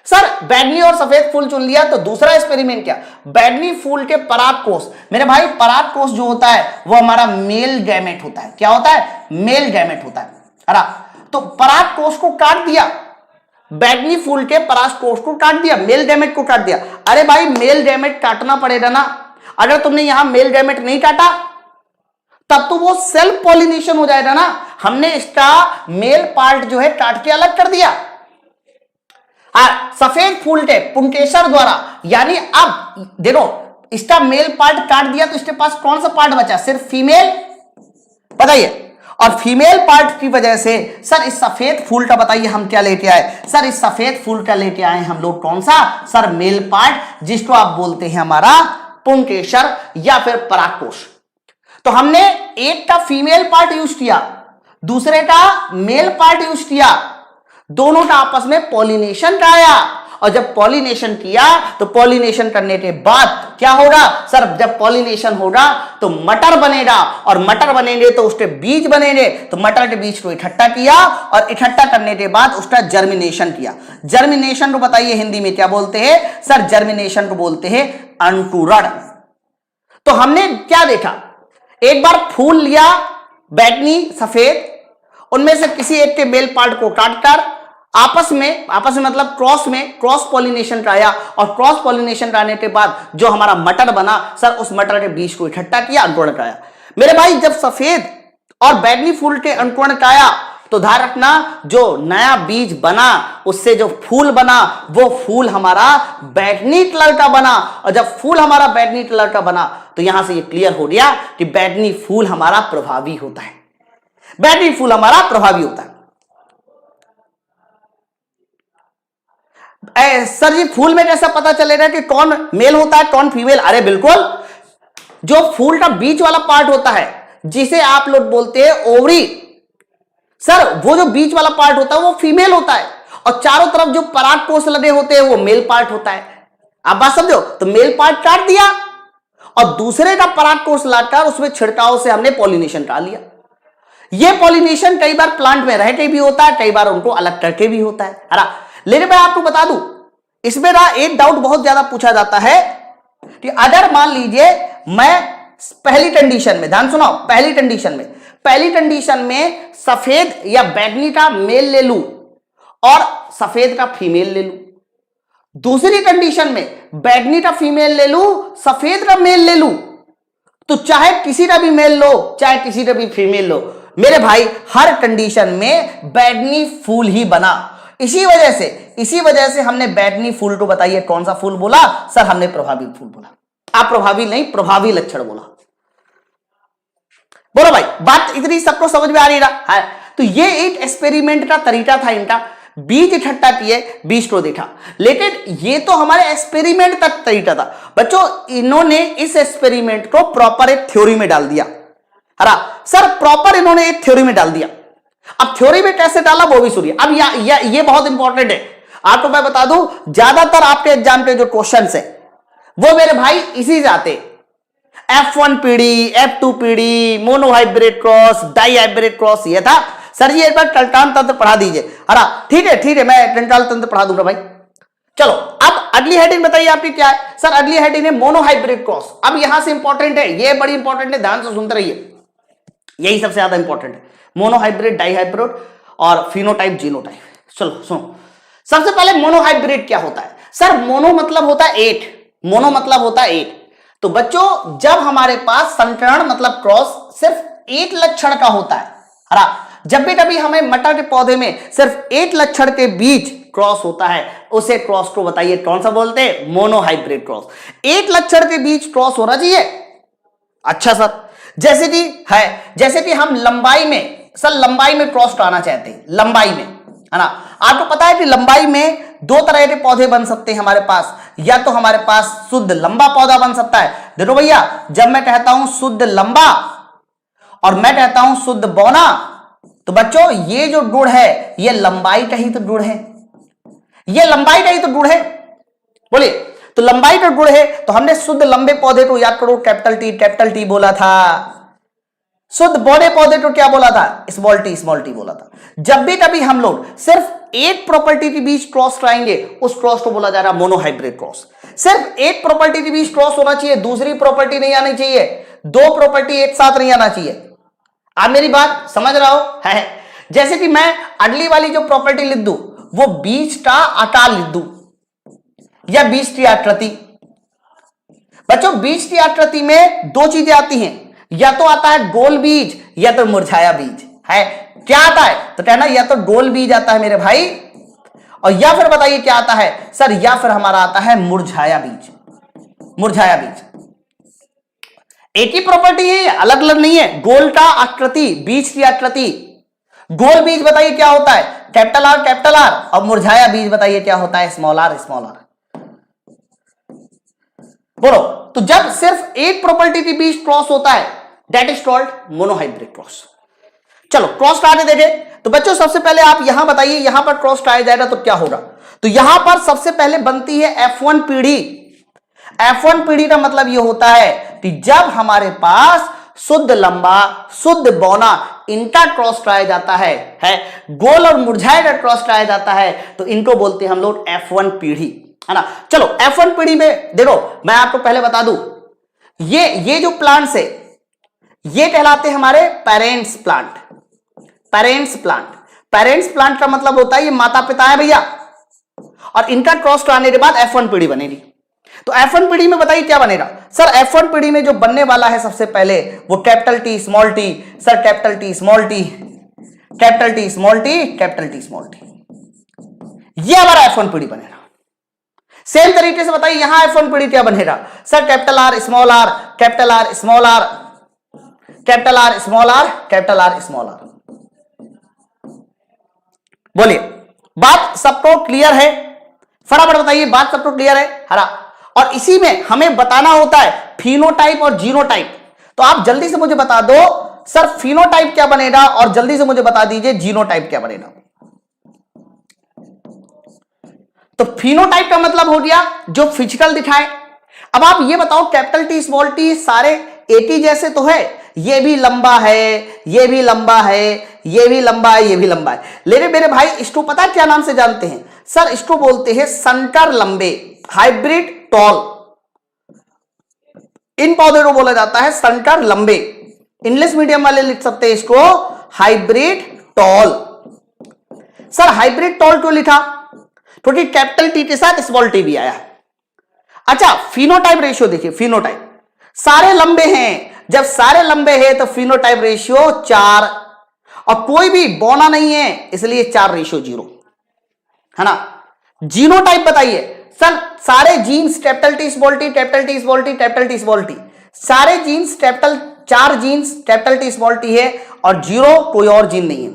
S1: सर बैगनी और सफेद फूल चुन लिया, तो दूसरा एक्सपेरिमेंट क्या? बैगनी फूल के परागकोश, मेरे भाई परागकोश जो होता है वो हमारा मेल गैमेट होता है। क्या होता है? मेल गैमेट होता है, है तो परागकोश को काट दिया, बैगनी फूल के परागकोश को काट दिया, मेल गैमेट को काट दिया। अरे भाई मेल गैमेट काटना पड़ेगा ना, अगर तुमने यहां मेल गैमेट नहीं काटा तब तो वो सेल्फ पॉलिनेशन हो जाएगा ना। हमने इसका मेल पार्ट जो है काट के अलग कर दिया सफेद फूल के पुंकेसर द्वारा, यानी अब देखो इसका मेल पार्ट काट दिया तो इसके पास कौन सा पार्ट बचा? सिर्फ फीमेल, बताइए। और फीमेल पार्ट की वजह से सर इस सफेद फूल का बताइए हम क्या लेके आए? सर इस सफेद फूल का लेके आए हम लोग कौन सा? सर मेल पार्ट, जिसको आप बोलते हैं हमारा पुंकेसर या फिर परागकोश। तो हमने एक का फीमेल पार्ट यूज किया, दूसरे का मेल पार्ट यूज किया, दोनों का आपस में पॉलिनेशन कराया, और जब पॉलिनेशन किया तो पॉलिनेशन करने के बाद क्या होगा? सर जब पॉलिनेशन होगा तो मटर बनेगा, और मटर बनेंगे तो उसके बीज बनेंगे, तो मटर के बीज को इकट्ठा किया, और इकट्ठा करने के बाद उसका जर्मिनेशन किया। जर्मिनेशन को बताइए हिंदी में क्या बोलते हैं? सर जर्मिनेशन को बोलते हैं अंकुरण। तो हमने क्या देखा, एक बार फूल लिया बैगनी सफेद, उनमें से किसी एक के मेल पार्ट को काटकर आपस में मतलब क्रॉस पॉलिनेशन कराया, और क्रॉस पॉलिनेशन कराने के बाद जो हमारा मटर बना, सर उस मटर के बीज को इकट्ठा किया, अंकुरण कराया। मेरे भाई जब सफेद और बैगनी फूल के अंकुरण कराया तो ध्यान रखना, जो नया बीज बना उससे जो फूल बना वो फूल हमारा बैगनी कलर का बना, और जब फूल हमारा बैगनी कलर का बना तो यहां से ये क्लियर हो गया कि बैगनी फूल हमारा प्रभावी होता है, बैगनी फूल हमारा प्रभावी होता है। सर जी फूल में कैसा पता चलेगा कि कौन मेल होता है कौन फीमेल? अरे बिल्कुल, जो फूल का बीच वाला पार्ट होता है जिसे आप लोग बोलते हैं ओवरी, सर वो जो बीच वाला पार्ट होता है वो फीमेल होता है, और चारों तरफ जो परागकोश लगे होते हैं वो मेल पार्ट होता है। आप बात समझो? तो मेल पार्ट काट दिया और दूसरे का परागकोश लाकर उसमें छिड़काव से हमने पॉलिनेशन कर लिया। ये पॉलिनेशन कई बार प्लांट में रह के भी होता है, कई बार उनको अलग करके भी होता है। लेकिन मैं आपको बता दूं, इसमें ना एक डाउट बहुत ज्यादा पूछा जाता है कि अगर मान लीजिए मैं पहली कंडीशन में, ध्यान सुनो, पहली कंडीशन में सफेद या बैगनी का मेल ले लूं और सफेद का फीमेल ले लूं, दूसरी कंडीशन में बैगनी का फीमेल ले लूं, सफेद का मेल ले लूं, तो चाहे किसी का भी मेल लो चाहे किसी का भी फीमेल लो, मेरे भाई हर कंडीशन में बैगनी फूल ही बना। इसी वजह से हमने बैगनी फूल को बताइए कौन सा फूल बोला? सर हमने प्रभावी फूल बोला। आप प्रभावी नहीं, प्रभावी लक्षण बोला। बोलो भाई, बात इतनी सबको समझ में आ रही है? तो ये एक एक्सपेरिमेंट का तरीका था इनका। बीज इकट्ठा किए, बीज को देखा। लेकिन ये तो हमारे एक्सपेरिमेंट तक तरीका था बच्चों, इन्होंने इस एक्सपेरिमेंट को प्रॉपर एक थ्योरी में डाल दिया। अरे सर प्रॉपर इन्होंने एक थ्योरी में डाल दिया। अब थ्योरी में कैसे डाला वो भी सुनिए। अब ये बहुत इंपॉर्टेंट है, आपको मैं बता दूं, ज्यादातर आपके एग्जाम के जो क्वेश्चन है वो मेरे भाई इसी से आते, F1 पीढ़ी, F2 पीढ़ी, monohybrid cross, dihybrid cross, ये था। सर जी एक बार टलटान तंत्र पढ़ा दीजिए। अरे ठीक है मैं टलटान तंत्र पढ़ा दूंगा भाई। चलो अब अगली हेडिंग बताइए आपकी क्या है। सर अगली हेडिंग है मोनोहाइब्रिड क्रॉस। अब यहां से इंपॉर्टेंट है, ये बड़ी इंपॉर्टेंट है, ध्यान से सुनते रहिए, यही सबसे ज्यादा इंपॉर्टेंट है। मोनोहाइब्रिड, डाईहाइब्रिड और फिनोटाइप, जीनोटाइप। चलो सुनो, सबसे पहले मोनोहाइब्रिड क्या होता है। सर मोनो मतलब होता है एक, मोनो मतलब होता है एक। तो बच्चों जब हमारे पास संकरण मतलब क्रॉस सिर्फ एक लक्षण का होता है, जब भी कभी हमें मटर के पौधे में सिर्फ एक लक्षण के बीच क्रॉस होता है, उसे क्रॉस को बताइए कौन सा बोलते हैं, मोनोहाइब्रिड क्रॉस। एक लक्षण के बीच क्रॉस होना चाहिए। अच्छा सर, जैसे कि हम लंबाई में, सर लंबाई में क्रॉस कराना चाहते हैं, लंबाई में, है ना। आपको पता है कि लंबाई में दो तरह के पौधे बन सकते हैं हमारे पास, या तो हमारे पास शुद्ध लंबा पौधा बन सकता है। देखो भैया, जब मैं कहता हूं शुद्ध लंबा और मैं कहता हूं शुद्ध बौना, तो बच्चों ये जो गुण है ये लंबाई का ही तो गुण है, ये लंबाई का ही तो गुण है। बोलिए, तो लंबाई का गुण है, तो हमने शुद्ध लंबे पौधे को याद करो कैपिटल टी बोला था। शुद्ध बौने पौधे को क्या बोला था, स्मॉल टी बोला था। जब भी कभी हम लोग सिर्फ एक प्रॉपर्टी के बीच क्रॉस कराएंगे, उस क्रॉस को बोला जा रहा है मोनोहाइब्रिड क्रॉस। सिर्फ एक प्रॉपर्टी के बीच क्रॉस होना चाहिए, दूसरी प्रॉपर्टी नहीं आनी चाहिए, दो प्रॉपर्टी एक साथ नहीं आना चाहिए। आप मेरी बात समझ रहे हो है? जैसे कि मैं अगली वाली जो प्रॉपर्टी लिख दूं, वो बीज का आकार लिख दूं या बीज की आकृति। बच्चों बीज की आकृति में दो चीजें आती हैं, या तो आता है गोल बीज या तो मुरझाया बीज है। क्या आता है तो कहना, या तो गोल बीज आता है मेरे भाई, और या फिर बताइए क्या आता है सर, या फिर हमारा आता है मुरझाया बीज। मुरझाया बीज एक ही प्रॉपर्टी है, अलग अलग नहीं है। गोल का आकृति, बीज की आकृति। गोल बीज बताइए क्या होता है, कैपिटल आर, और मुरझाया बीज बताइए क्या होता है, स्मॉल आर। बोलो, तो जब सिर्फ एक प्रॉपर्टी के बीच क्रॉस होता है, that is called monohybrid cross. चलो क्रॉस कराने देंगे। तो बच्चों सबसे पहले आप यहां बताइए, यहां पर क्रॉस कराया जाएगा तो क्या होगा। तो यहां पर सबसे पहले बनती है F1 पीढ़ी। F1 पीढ़ी का मतलब यह होता है कि जब हमारे पास शुद्ध लंबा, शुद्ध बौना, इनका क्रॉस कराया जाता है, गोल और मुरझाए का क्रॉस कराया जाता है, तो इनको बोलते हैं हम लोग F1 पीढ़ी, है ना। चलो F1 पीढ़ी में देखो, मैं आपको पहले बता दूं, ये जो प्लांट्स है ये कहलाते हैं हमारे पेरेंट्स प्लांट। पेरेंट्स प्लांट का मतलब होता है ये माता पिता है भैया, और इनका क्रॉस कराने के बाद F1 पीढ़ी बनेगी। तो F1 पीढ़ी में बताइए क्या बनेगा। सर F1 पीढ़ी में जो बनने वाला है सबसे पहले वो capital T small T. Sir capital T small T, capital T small T, capital T small T, ये हमारा F1 पीढ़ी बनेगा। सेम तरीके से बताइए यहां F1 पीढ़ी क्या बनेगा। Sir capital R small R, capital R small R, capital R small R, capital R small R. बोलिए, बात सबको क्लियर है? फटाफट बताइए, बात सबको क्लियर है? हरा। और इसी में हमें बताना होता है फिनोटाइप और जीनोटाइप। तो आप जल्दी से मुझे बता दो सर फिनोटाइप क्या बनेगा, और जल्दी से मुझे बता दीजिए जीनोटाइप क्या बनेगा। तो फिनोटाइप का मतलब हो गया जो फिजिकल दिखाए। अब आप ये बताओ, कैपिटल टी स्मॉल टी सारे एक ही जैसे तो है, ये भी लंबा है, ये भी लंबा है, ये भी लंबा है, ये भी लंबा है, लेकिन मेरे भाई इसको पता क्या नाम से जानते हैं? सर इसको बोलते हैं संकर लंबे, हाइब्रिड टॉल। इन पौधे को बोला जाता है संकर लंबे। इंग्लिश मीडियम वाले लिख सकते हैं इसको hybrid tall. Sir hybrid tall क्यों लिखा? क्योंकि कैपिटल टी के साथ स्मॉल टी भी आया है। अच्छा, फिनोटाइप रेशियो देखिए, फिनोटाइप सारे लंबे हैं, जब सारे लंबे हैं तो फिनोटाइप रेशियो 4, और कोई भी बौना नहीं है इसलिए 4:0, है ना। जीनोटाइप बताइए। सर सारे genes capital T small T, capital T small T, capital T small T, सारे genes capital, 4 genes capital T small T है, और 0 कोई और जीन नहीं है।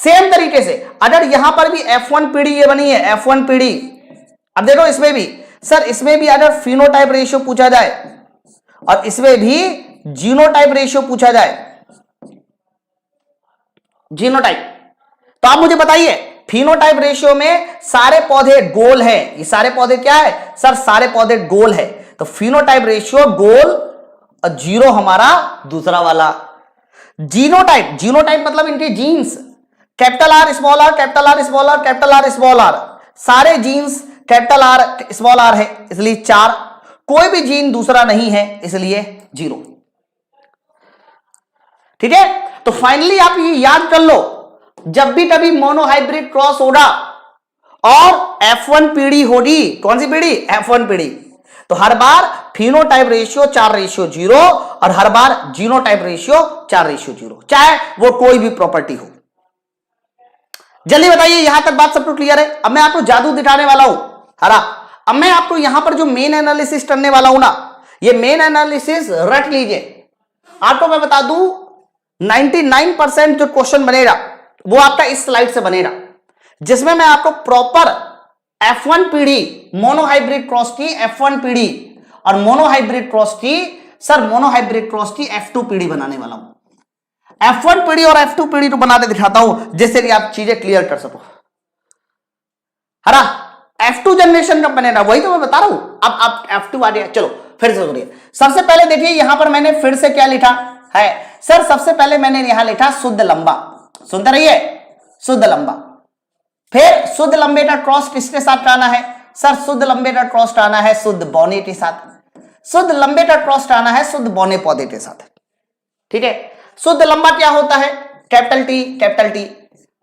S1: सेम तरीके से अगर यहां पर भी F1 पीढ़ी ये बनी है, F1 पीढ़ी, अब देखो इसमें भी सर, इसमें भी अगर फिनोटाइप रेशियो पूछा जाए और इसमें भी जीनोटाइप रेशियो पूछा जाए, जीनोटाइप, तो आप मुझे बताइए फिनोटाइप रेशियो में सारे पौधे गोल हैं, ये सारे पौधे क्या है सर, सारे पौधे गोल है, तो फिनोटाइप रेशियो गोल और जीरो हमारा दूसरा वाला। जीनोटाइप, जीनोटाइप मतलब इनके genes, capital R small R, capital R small R, capital R small R, सारे genes capital R small R है, इसलिए 4, कोई भी जीन दूसरा नहीं है इसलिए 0। ठीक है, तो फाइनली आप ये याद कर लो, जब भी कभी मोनोहाइब्रिड क्रॉस होगा और F1 पीढ़ी होगी, कौन सी पीढ़ी, F1 पीढ़ी, तो हर बार फिनोटाइप रेशियो 4:0 और हर बार जीनोटाइप रेशियो 4:0, चाहे वो कोई भी प्रॉपर्टी हो। जल्दी बताइए, यहां तक बात सबको क्लियर है? अब मैं आपको जादू दिखाने वाला हूं, हरा। अब मैं आपको यहां पर जो मेन एनालिसिस करने वाला हूं ना, ये मेन एनालिसिस रट लीजिए। आपको मैं बता दूं 99% जो क्वेश्चन बनेगा वो आपका इस स्लाइड से बनेगा, जिसमें मैं आपको प्रॉपर F1 पीढ़ी मोनोहाइब्रिड क्रॉस की F1 पीढ़ी और मोनोहाइब्रिड क्रॉस की, सर मोनोहाइब्रिड क्रॉस की F2 पीढ़ी बनाने वाला हूं। F1 पीढ़ी और F2 पीढ़ी तो बनाते दिखाता हूं जिससे कि आप चीजें क्लियर कर सको। हरा, F2 जनरेशन कब बनेगा वही तो मैं बता रहा हूं। अब आप F2 आ गया, चलो फिर से सुनिए। सबसे पहले देखिए यहां पर मैंने फिर से क्या लिखा है सर, सबसे पहले मैंने यहां लिखा शुद्ध लंबा, सुनते रहिए, शुद्ध लंबा। फिर शुद्ध लंबे का क्रॉस किसके साथ कराना है सर, शुद्ध लंबे का क्रॉस कराना है शुद्ध बौने के साथ, शुद्ध लंबे का क्रॉस कराना है शुद्ध बौने पौधे के साथ। ठीक है, शुद्ध लंबा क्या होता है, कैपिटल टी, कैपिटल टी।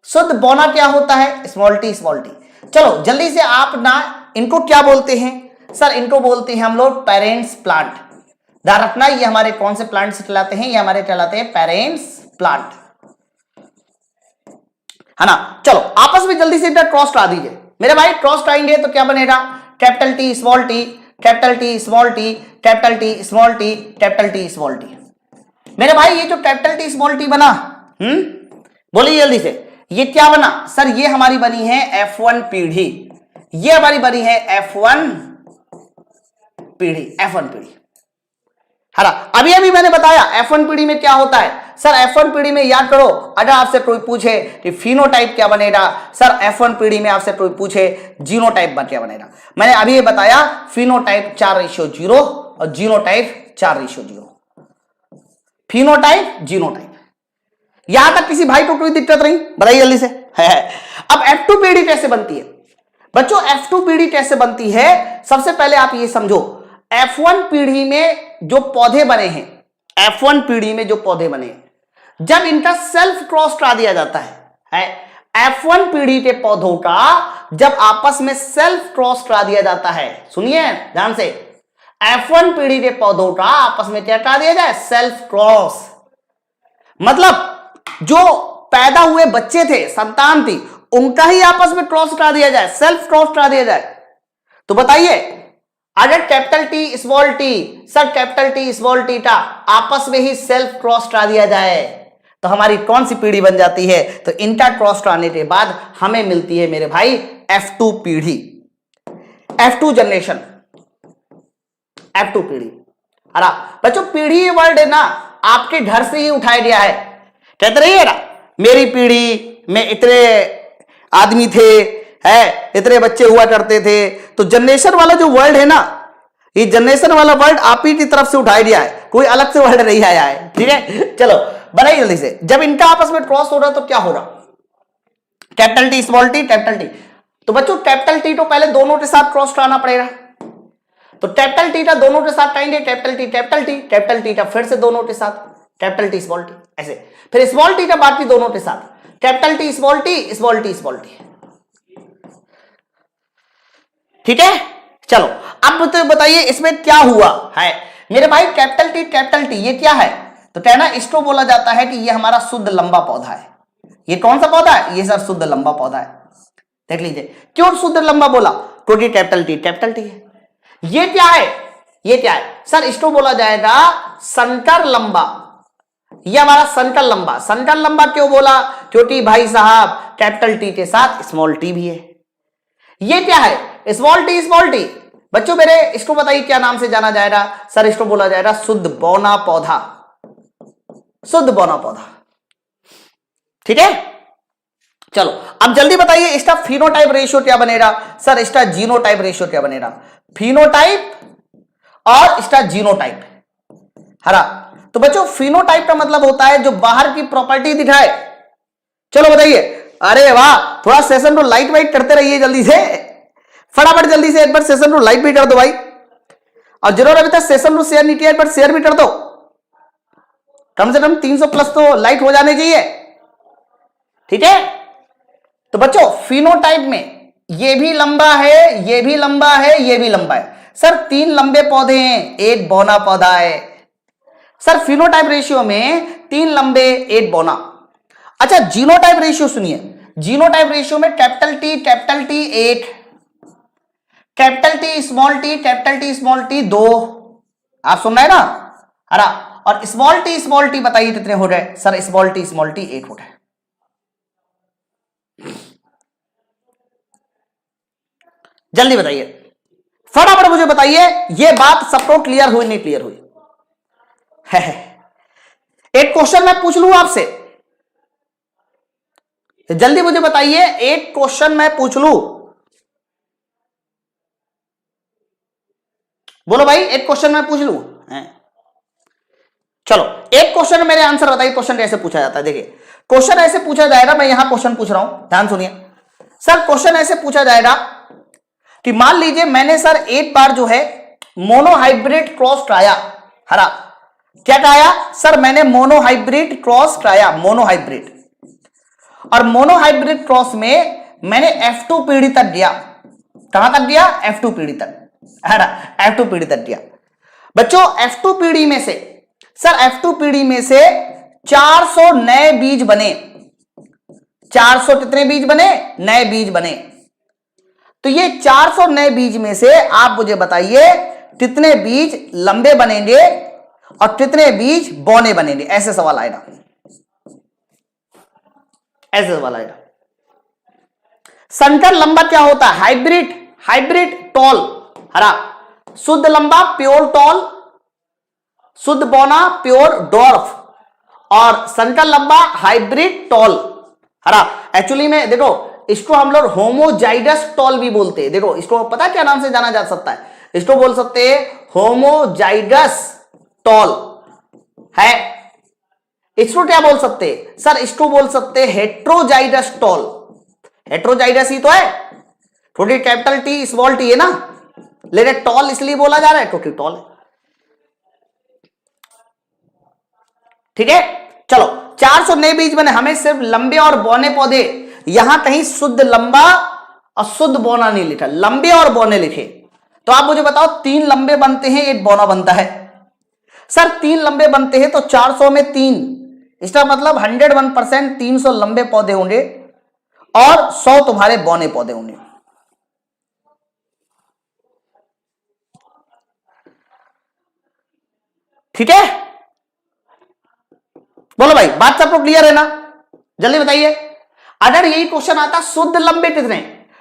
S1: शुद्ध बौना क्या होता है, स्मॉल टी, स्मॉल टी। चलो जल्दी से आप ना, इनको क्या बोलते हैं सर, इनको बोलते हैं हम लोग पेरेंट्स प्लांट। ध्यान रखना, ये हमारे कौन से प्लांट से कहलाते हैं, ये हमारे कहलाते हैं पेरेंट्स प्लांट, है ना। चलो आपस में जल्दी से क्रॉस करा दीजिए मेरे भाई। क्रॉस कराएंगे तो क्या बनेगा, capital T small T, capital T small T, capital T small T, capital T small T. मेरे भाई ये जो कैपिटल टी स्मॉल टी बना, बोलिए जल्दी से, ये क्या बना सर, ये हमारी बनी है F1 पीढ़ी, ये हमारी बनी है F1 पीढ़ी, F1 पीढ़ी। हरा, अभी अभी मैंने बताया F1 पीढ़ी में क्या होता है सर, F1 पीढ़ी में याद करो, अगर आपसे कोई पूछे कि फिनोटाइप क्या बनेगा सर, F1 पीढ़ी में आपसे कोई पूछे जीनोटाइप क्या बनेगा, मैंने अभी ये बताया फिनोटाइप 4:0 और जीनोटाइप 4:0, फिनोटाइप जीनोटाइप। यहां तक किसी भाई को कोई दिक्कत नहीं, बताइए जल्दी से है। अब F2 पीढ़ी कैसे बनती है बच्चों, F2 पीढ़ी कैसे बनती है, सबसे पहले आप ये समझो, F1 पीढ़ी में जो पौधे बने हैं, F1 पीढ़ी में जो पौधे बने हैं, जब इनका सेल्फ क्रॉस करा दिया जाता है F1 पीढ़ी के पौधों का जब आपस में सेल्फ क्रॉस करा दिया जाता है, सुनिए ध्यान से, F1 पीढ़ी के पौधों का आपस में क्या करा दिया जाए, सेल्फ क्रॉस। मतलब जो पैदा हुए बच्चे थे, संतान थी, उनका ही आपस में क्रॉस करा दिया जाए, सेल्फ क्रॉस करा दिया जाए। तो बताइए, अगर capital T small T, sir capital T small T का आपस में ही सेल्फ क्रॉस करा दिया जाए तो हमारी कौन सी पीढ़ी बन जाती है, तो इनका क्रॉस कराने के बाद हमें मिलती है मेरे भाई F2 पीढ़ी, F2 जनरेशन, F2 पीढ़ी। अरे बच्चों, पीढ़ी वर्ड है ना, आपके घर से ही उठाया गया है। कहते रहिए ना, मेरी पीढ़ी में इतने आदमी थे, है इतने बच्चे हुआ करते थे, तो जनरेशन वाला जो वर्ड है ना, ये जनरेशन वाला वर्ड आप ही की तरफ से उठाया गया है, कोई अलग से वर्ड नहीं आया है। ठीक है, चलो बनाइए जल्दी से। जब इनका आपस में क्रॉस हो रहा तो क्या होगा, capital T small T, capital T. तो बच्चों कैपिटल टी तो पहले दोनों के साथ क्रॉस कराना पड़ेगा, तो कैपिटल टी का दोनों के साथ करेंगे, capital T capital T, capital T का फिर से दोनों के साथ कैपिटल टी स्मॉल टी, ऐसे फिर स्मॉल टी का बाकी दोनों के साथ capital T small T, small T small T. ठीक है, चलो अब तो बताइए इसमें क्या हुआ है मेरे भाई। कैपिटल टी ये क्या है, तो कहना इसको बोला जाता है कि ये हमारा शुद्ध लंबा पौधा है। ये कौन सा पौधा है, ये सर शुद्ध लंबा पौधा है। देख लीजिए क्यों शुद्ध लंबा बोला, क्योंकि कैपिटल टी है। ये क्या है, ये क्या है सर, इसको बोला जाएगा संकर लंबा। ये हमारा संकर लंबा। संकर लंबा क्यों बोला, क्योंकि भाई साहब कैपिटल टी के साथ स्मॉल टी भी है। ये क्या है? Small T, small T. बच्चों मेरे इसको बताइए क्या नाम से जाना जाएगा? सर इसको बोला जाएगा शुद्ध बौना पौधा, शुद्ध बौना पौधा। ठीक है, चलो अब जल्दी बताइए इसका फिनोटाइप रेशियो क्या बनेगा? सर इसका जीनोटाइप रेशियो क्या बनेगा? फिनोटाइप और इसका जीनोटाइप। हरा, तो बच्चों फिनोटाइप का मतलब होता है जो बाहर की प्रॉपर्टी दिखाए। चलो बताइए। अरे वाह, थोड़ा सेशन को लाइट वाइट करते रहिए जल्दी से, फटाफट जल्दी से एक बार सेशन को लाइट भी कर दो भाई। और जरूर अभी तक सेशन को शेयर नहीं किया, एक बार शेयर भी कर दो। कम से कम 300 प्लस तो लाइट हो जाने चाहिए। ठीक है, तो बच्चों फिनोटाइप में ये भी लंबा है, ये भी लंबा है, ये भी लंबा है। सर 3 लंबे पौधे हैं, 1 बौना पौधा है। सर फिनोटाइप रेशियो में 3 लंबे 1 बौना। अच्छा जीनोटाइप रेशियो सुनिए। जीनोटाइप रेशियो में capital T 1, capital T small T 2। आप सुन रहे हैं ना? हरा, और स्मॉल टी बताइए कितने हो गए? सर स्मॉल टी 1 हो गए। जल्दी बताइए, फटाफट मुझे बताइए, ये बात सबको क्लियर हुई नहीं क्लियर हुई? है। एक क्वेश्चन मैं पूछ लूं आपसे, जल्दी मुझे बताइए, एक क्वेश्चन मैं पूछ लूं? बोलो भाई, एक क्वेश्चन मैं पूछ लूं? चलो एक क्वेश्चन मेरे आंसर बताइए। क्वेश्चन कैसे पूछा जाता है? देखिए क्वेश्चन ऐसे पूछा जाएगा, मैं यहां क्वेश्चन पूछ रहा हूं, ध्यान सुनिए। सर क्वेश्चन ऐसे पूछा जाएगा कि मान लीजिए मैंने सर एक बार जो है मोनोहाइब्रिड क्रॉस ट्राया। हरा, क्या ट्राया? सर मैंने मोनोहाइब्रिड क्रॉस ट्राया, मोनोहाइब्रिड। और मोनोहाइब्रिड क्रॉस में मैंने F2 पीढ़ी तक दिया। कहां तक दिया? F2 पीढ़ी तक। है ना, F2 पीढ़ी तक दिया। बच्चों F2 पीढ़ी में से, सर F2 पीढ़ी में से 400 नए बीज बने। 400 कितने बीज बने? नए बीज बने। तो ये 400 नए बीज में से आप मुझे बताइए कितने बीज लंबे बनेंगे और कितने बीज बौने बनेंगे? ऐसे सवाल आएगा, ऐसे सवाल आएगा। संकर लंबा क्या होता है? Hybrid, hybrid tall. हरा, शुद्ध लंबा प्योर टॉल, शुद्ध बौना प्योर डॉर्फ, और संकर लंबा हाइब्रिड टॉल। हरा, एक्चुअली में देखो इसको हम लोग होमोजाइडस टॉल भी बोलते हैं। देखो इसको पता क्या नाम से जाना जा सकता है? इसको बोल सकते हैं होमोजाइडस टॉल है। इसको क्या बोल सकते हैं? सर इसको बोल सकते हैं हेट्रोजाइडस टॉल। हेट्रोजाइडस ही तो है, थोड़ी कैपिटल टी स्मॉल टी है ना, लेकिन टॉल इसलिए बोला जा रहा है क्योंकि टॉल है। ठीक है, चलो 400 नए बीज बने। हमें सिर्फ लंबे और बौने पौधे, यहां कहीं शुद्ध लंबा और शुद्ध बौना नहीं लिखा, लंबे और बौने लिखे। तो आप मुझे बताओ 3 लंबे बनते हैं 1 बौना बनता है। सर 3 लंबे बनते हैं तो 400 में 3, इसका मतलब 101% 300 लंबे पौधे होंगे और 100 तुम्हारे बौने पौधे होंगे। ठीक है, बोलो भाई बात सबको क्लियर है ना? जल्दी बताइए। अगर यही क्वेश्चन आता शुद्ध लंबे कितने,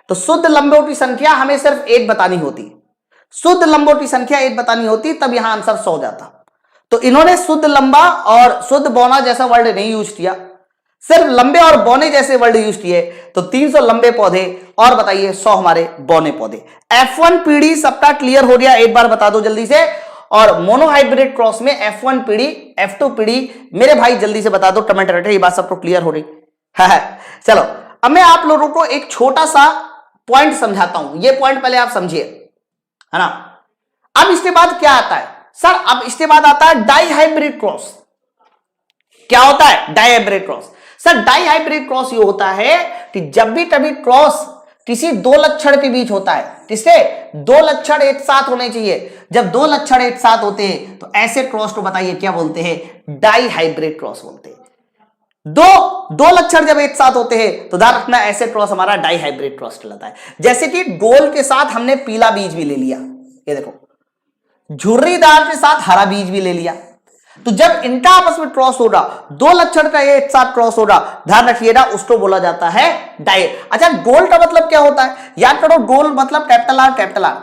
S1: तो शुद्ध लंबों की संख्या हमें सिर्फ 1 बतानी होती। शुद्ध लंबों की संख्या 1 बतानी होती, तब यहां आंसर 100 जाता। तो इन्होंने शुद्ध लंबा और शुद्ध बौना जैसा वर्ड नहीं यूज किया, सिर्फ लंबे और बौने जैसे वर्ड यूज किए। तो 300 लंबे पौधे और बताइए 100 हमारे बौने पौधे। F1 पीढ़ी सबका क्लियर हो गया? एक बार बता दो जल्दी से। और मोनोहाइब्रिड क्रॉस में F1 पीढ़ी, F2 पीढ़ी, मेरे भाई जल्दी से बता दो कमेंट करके, ये बात सबको क्लियर हो रही है? चलो अब मैं आप लोगों को एक छोटा सा पॉइंट समझाता हूं, ये पॉइंट पहले आप समझिए, है ना। अब इसके बाद क्या आता है? सर अब इसके बाद आता है डाइहाइब्रिड क्रॉस। क्या होता है? Dihybrid cross. Sir dihybrid cross ये होता है कि जब भी कभी क्रॉस किसी 2 लक्षण के बीच होता है, किससे? 2 लक्षण एक साथ होने चाहिए। जब 2 लक्षण एक साथ होते हैं तो ऐसे क्रॉस को बताइए क्या बोलते हैं? डाइहाइब्रिड क्रॉस बोलते हैं। दो लक्षण जब एक साथ होते हैं तो ध्यान रखना ऐसे क्रॉस हमारा डाइहाइब्रिड क्रॉस कहलाता है। जैसे कि गोल के साथ हमने पीला बीज भी ले लिया, ये देखो, झुर्रीदार के साथ हरा बीज भी ले लिया। तो जब इनका आपस में क्रॉस होगा, दो लक्षण का एक साथ क्रॉस होगा, ध्यान रखिएगा, उसको बोला जाता है डाई। अच्छा, गोल का मतलब क्या होता है? याद करो, गोल मतलब कैपिटल आर कैपिटल आर।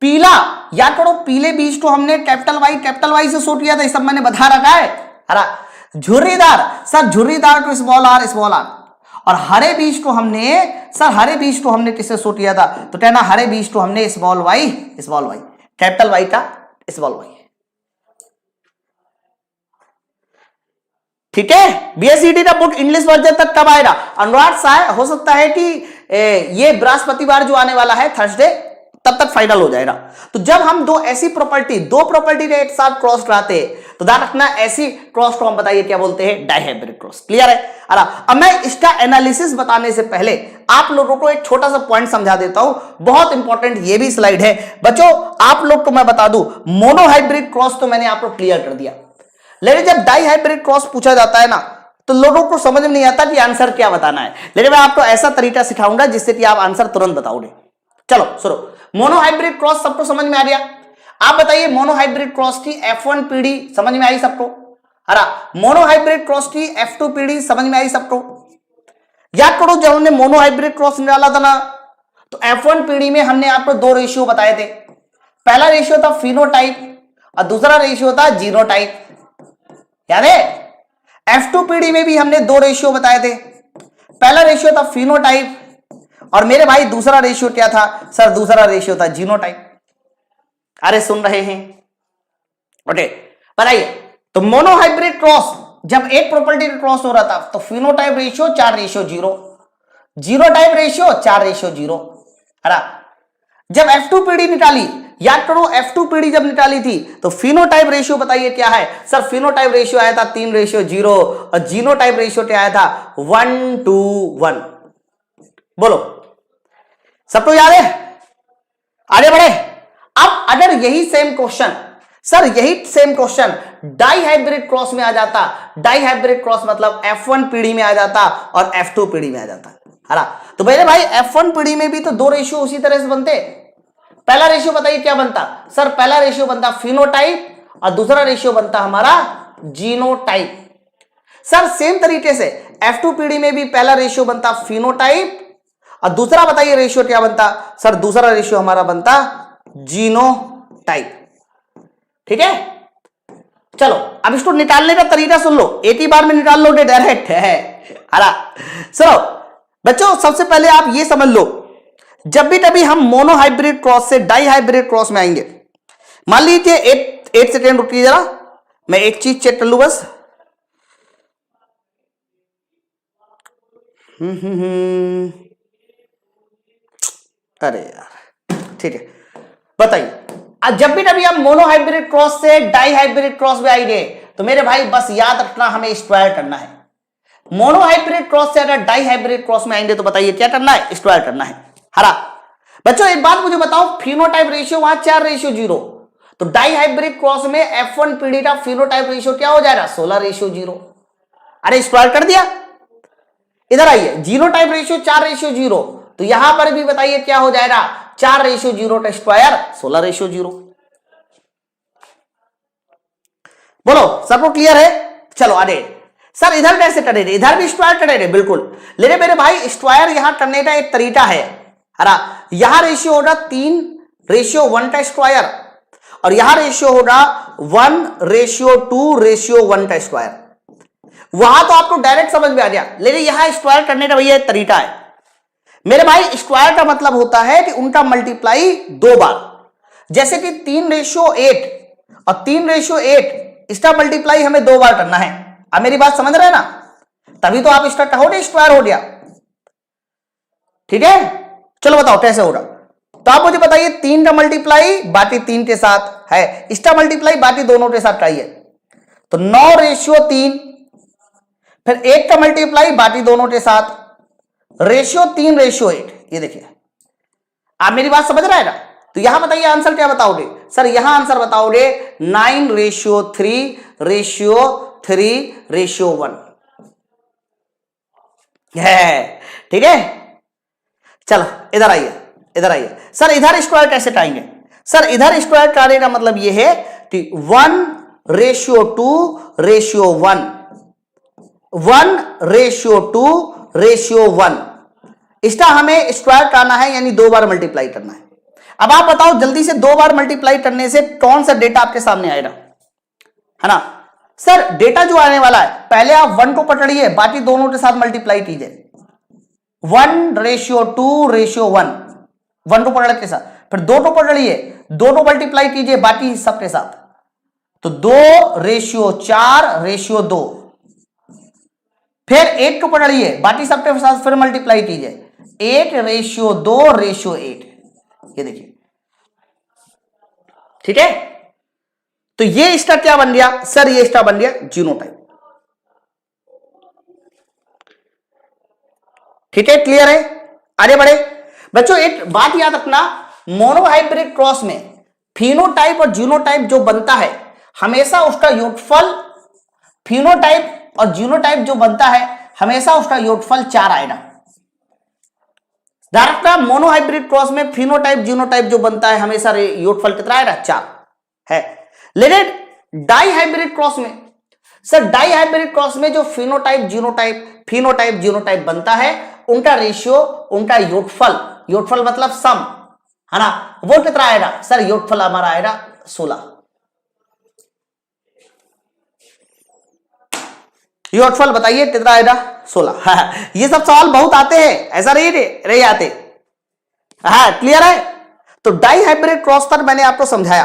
S1: पीला, याद करो, पीले बीज को हमने कैपिटल वाई से शो किया था, सब मैंने बता रखा है। हरा झुर्रीदार, सर झुर्रीदार तो स्मॉल आर। और हरे बीज को हमने, सर हरे बीज को हमने किससे शो किया था? तो कहना हरे बीज को हमने स्मॉल वाई, कैपिटल वाई का स्मॉल वाई। ठीक है, बीएसईडी का बुक इंग्लिश वर्जन तक कब आएगा? अनुराग साहब, हो सकता है कि ये बृहस्पतिवार जो आने वाला है, थर्सडे, तब तक फाइनल हो जाएगा। तो जब हम दो प्रॉपर्टी एक साथ क्रॉस कराते हैं, तो ध्यान रखना, ऐसी क्रॉस को हम बताइए क्या बोलते हैं? Dihybrid cross. क्लियर है? अब मैं इसका एनालिसिस बताने से पहले आप लोगों को एक छोटा सा पॉइंट समझा देता हूं, बहुत इंपॉर्टेंट ये भी स्लाइड है बच्चों। आप लोग को मैं बता दूं, मोनोहाइब्रिड क्रॉस तो मैंने आपको क्लियर कर दिया, लेकिन जब डाइहाइब्रिड क्रॉस पूछा जाता है ना, तो लोगों को समझ में नहीं आता कि आंसर क्या बताना है। लेकिन मैं आपको ऐसा तरीका सिखाऊंगा जिससे कि आप आंसर तुरंत बताओगे। चलो सुनो, मोनोहाइब्रिड क्रॉस सबको समझ में आ गया? आप बताइए, मोनोहाइब्रिड क्रॉस की F1 पीढ़ी समझ में आई सबको? हरा, मोनोहाइब्रिड क्रॉस की F2 पीढ़ी समझ में आई सबको? याद करो, जब हमने मोनोहाइब्रिड क्रॉस निकाला था ना, तो F1 पीढ़ी में हमने आपको दो रेशियो बताए थे। पहला रेशियो था फिनोटाइप और दूसरा रेशियो था जीनोटाइप। याद है? F2 पीढ़ी में भी हमने दो रेशियो बताए थे। पहला रेशियो था फिनोटाइप और मेरे भाई दूसरा रेशियो क्या था? सर दूसरा रेशियो था जीनोटाइप। अरे सुन रहे हैं? ओके, बताइए। तो मोनोहाइब्रिड क्रॉस जब एक प्रॉपर्टी क्रॉस हो रहा था, तो फिनोटाइप रेशियो 4:0, जीनोटाइप रेशियो 4:0। है जब F2 पीढ़ी निकाली, याद करो, F2 पीढ़ी जब निकाली थी, तो फिनोटाइप रेशियो बताइए क्या है? सर फिनोटाइप रेशियो आया था 3:0 और जीनोटाइप रेशियो क्या आया था? 1:1। बोलो, सबको याद है? आगे बढ़े। अब अगर यही सेम क्वेश्चन डाइहाइब्रिड क्रॉस में आ जाता, डाइहाइब्रिड क्रॉस मतलब F1 पीढ़ी में आ जाता और F2 पीढ़ी में आ जाता, है ना? तो मेरे भाई F1 पीढ़ी में भी तो दो रेशियो उसी तरह से बनते। पहला रेशियो बताइए क्या बनता? सर पहला रेशियो बनता फिनोटाइप और दूसरा रेशियो बनता हमारा जीनोटाइप। सर सेम तरीके से F2 पीढ़ी में भी पहला रेशियो बनता फिनोटाइप और दूसरा बताइए रेशियो क्या बनता? सर दूसरा रेशियो हमारा बनता जीनोटाइप। ठीक है, चलो अब इसको निकालने का तरीका सुन लो, एक ही बार में निकाल लोगे डायरेक्ट है। सुनो बच्चों, सबसे पहले आप ये समझ लो, जब भी कभी हम मोनोहाइब्रिड क्रॉस से डाइहाइब्रिड क्रॉस में आएंगे, मान लीजिए 8 सेकेंड रुकिए जरा, मैं एक चीज चेक कर लू बस। अरे यार, ठीक है, बताइए। आज जब भी कभी हम मोनोहाइब्रिड क्रॉस से डाइहाइब्रिड क्रॉस में आएंगे, तो मेरे भाई बस याद रखना, हमें स्क्वायर करना है। मोनोहाइब्रिड क्रॉस से अगर डाइहाइब्रिड क्रॉस में आएंगे तो बताइए क्या करना है? स्क्वायर करना है। हरा बच्चों, एक बात मुझे बताओ, फिनोटाइप रेशियो वहां 4:0, तो डाइहाइब्रिड क्रॉस में F1 पीढ़ी का फिनोटाइप रेशियो क्या हो जाएगा? 16:0। अरे स्क्वायर कर दिया। इधर आइए, जीनोटाइप रेशियो 4:0, तो यहां पर भी बताइए क्या हो जाएगा? 4:0 का स्क्वायर 16:0। बोलो, सबको क्लियर है? चलो आगे। सर इधर कैसे करेंगे? इधर भी स्क्वायर करेंगे, बिल्कुल। लेकिन मेरे भाई स्क्वायर यहां करने का एक तरीका है, यहां रेशियो होगा 3:1 का स्क्वायर और यहां रेशियो होगा 1:2:1 का स्क्वायर। वहां तो आपको डायरेक्ट समझ में आ गया, लेकिन यहां स्क्वायर करने का भैया एक तरीका है मेरे भाई। स्क्वायर का मतलब होता है कि उनका मल्टीप्लाई 2 बार, जैसे कि 3:8 और 3:8, इसका मल्टीप्लाई हमें 2 बार करना है। अब मेरी बात समझ रहे हैं ना? तभी तो आप इसका कहोगे स्क्वायर हो गया। ठीक है, चलो बताओ कैसे होगा। तो आप मुझे बताइए, 3 का मल्टीप्लाई बाकी 3 के साथ है, इसका मल्टीप्लाई बाकी दोनों के साथ चाहिए, तो 9:3, फिर 1 का मल्टीप्लाई बाकी दोनों के साथ, रेशियो 3:8। ये देखिए, आप मेरी बात समझ रहे हैं ना? तो यहां बताइए आंसर क्या बताओगे? सर यहां आंसर बताओगे 9:3:1 है। ठीक है, चलो इधर आइए, इधर आइए। सर इधर स्क्वायर कैसे कराएंगे? सर इधर स्क्वायर करने का मतलब यह है कि 1 1:2:1, 1:2:1। इसका हमें स्क्वायर करना है, यानी 2 बार मल्टीप्लाई करना है। अब आप बताओ जल्दी से 2 बार मल्टीप्लाई करने से कौन सा डेटा आपके सामने आएगा, है ना सर? डेटा जो आने वाला है, पहले आप 1 को पकड़िए, बाकी दोनों के साथ मल्टीप्लाई कीजिए। 1:2:1, 1 को पकड़ के साथ, फिर 2 को पकड़िए, 2 को मल्टीप्लाई कीजिए बाकी सबके साथ, तो 2:4:2। फिर 8 को पकड़िए, बाकी सबके साथ फिर मल्टीप्लाई कीजिए, 8:2:8। ये देखिए, ठीक है। तो ये इसका क्या बन गया सर? ये इसका बन गया जीनोटाइप। ठीक है, क्लियर है? आगे बढ़े बच्चों, एक बात याद रखना, मोनोहाइब्रिड क्रॉस में फिनोटाइप और जीनोटाइप जो बनता है, हमेशा उसका योगफल, फिनोटाइप और जीनोटाइप जो बनता है, हमेशा उसका योगफल 4 आएगा। ध्यान रखना, मोनोहाइब्रिड क्रॉस में फिनोटाइप जीनोटाइप जो बनता है, हमेशा योगफल कितना आएगा? 4 है। लेकिन डाई हाइब्रिड क्रॉस में, सर डाई हाइब्रिड क्रॉस में जो फिनोटाइप जीनोटाइप बनता है, उनका रेशियो, उनका योगफल मतलब सम, है ना, वो कितना आएगा सर? योगफल हमारा आएगा 16। योगफल बताइए कितना आएगा? 16। ये सब सवाल बहुत आते हैं, ऐसा नहीं रहे आते। हाँ, क्लियर है? तो डाई हाइब्रिड क्रॉस पर मैंने आपको समझाया।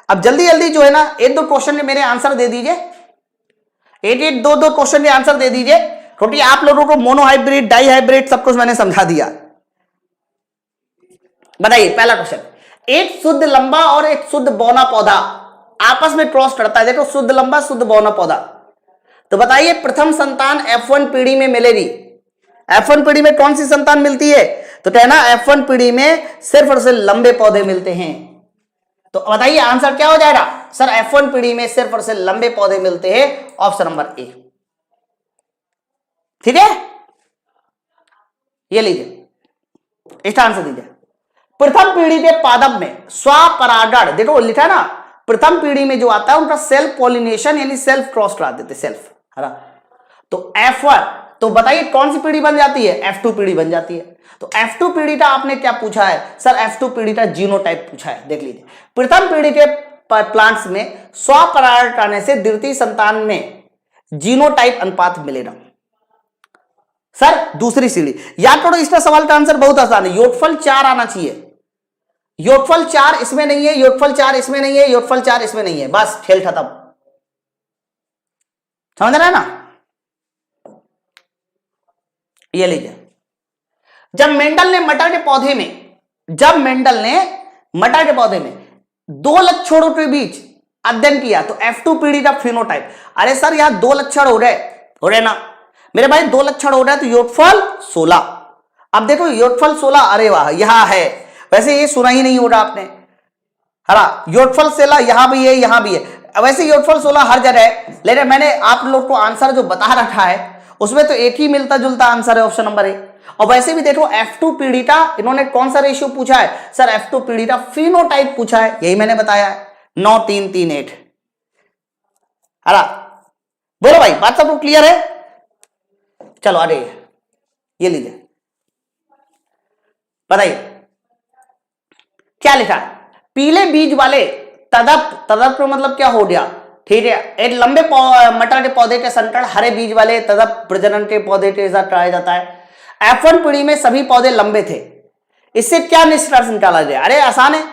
S1: अब जल्दी जल्दी जो है ना, 1-2 क्वेश्चन के मेरे आंसर दे दीजिए, 1-1 2-2 क्वेश्चन के आंसर दे दीजिए, क्योंकि आप लोगों को मोनोहाइब्रिड, डाई हाइब्रिड सब कुछ मैंने समझा दिया। बताइए पहला क्वेश्चन, एक शुद्ध लंबा और एक शुद्ध बौना पौधा आपस में क्रॉस करता है। देखो, शुद्ध लंबा शुद्ध बौना पौधा, तो बताइए प्रथम संतान F1 पीढ़ी में मिलेगी। F1 पीढ़ी में कौन सी संतान मिलती है? तो कहना F1 पीढ़ी में सिर्फ और सिर्फ लंबे पौधे मिलते हैं। तो बताइए आंसर क्या हो जाएगा सर? F1 पीढ़ी में सिर्फ और सिर्फ लंबे पौधे मिलते हैं, ऑप्शन नंबर ए। ठीक है, ये लीजिए, इसका आंसर दीजिए। प्रथम पीढ़ी के पादप में स्वपरागण, देखो लिखा है ना, प्रथम पीढ़ी में जो आता है उनका सेल्फ पॉलिनेशन, यानी सेल्फ क्रॉस करा देते, सेल्फ, है ना। तो F1, तो बताइए कौन सी पीढ़ी बन जाती है? F2 पीढ़ी बन जाती है। तो F2 पीढ़ी का आपने क्या पूछा है सर? F2 पीढ़ी का जीनोटाइप पूछा है। देख लीजिए, प्रथम पीढ़ी के प्लांट्स में स्वपरागण करने से द्वितीय संतान में जीनोटाइप अनुपात मिलेगा। सर दूसरी सीढ़ी, याद करो, इसका सवाल का आंसर बहुत आसान है, योगफल 4 आना चाहिए। योगफल 4 इसमें नहीं है, योगफल 4 इसमें नहीं है, योगफल 4 इसमें नहीं है, बस खेल खत्म। समझ रहे हैं ना? ये लीजिए, जब मेंडल ने मटर के पौधे में 2 लक्षणों के बीच अध्ययन किया, तो F2 पीढ़ी का फिनोटाइप। अरे सर यहां 2 लक्षण हो रहे ना मेरे भाई, 2 लक्षण हो रहा है, तो योगफल 16। अब देखो योगफल 16, अरे वाह, यहां है। वैसे ये सुना ही नहीं होगा आपने, है ना, योगफल 16 यहां भी है, यहां भी है। वैसे योगफल 16 हर जगह है, लेकिन मैंने आप लोग को आंसर जो बता रखा है उसमें तो एक ही मिलता जुलता आंसर है, ऑप्शन नंबर ए। और वैसे भी देखो F2 पीढ़ी का इन्होंने कौन सा रेशियो पूछा है सर? F2 पीढ़ी का फिनोटाइप पूछा है, यही मैंने बताया है, 9 3 3 8। है ना? बोलो भाई, बात सब क्लियर है? चलो अरे ये लीजिए, बताइए क्या लिखा है? पीले बीज वाले तदप मतलब क्या हो गया? ठीक है, एक लंबे मटर के पौधे के संकरण हरे बीज वाले तदप प्रजनन के पौधे के साथ कराया जाता है। F1 पीढ़ी में सभी पौधे लंबे थे, इससे क्या निष्कर्ष निकाला गया? अरे आसान है,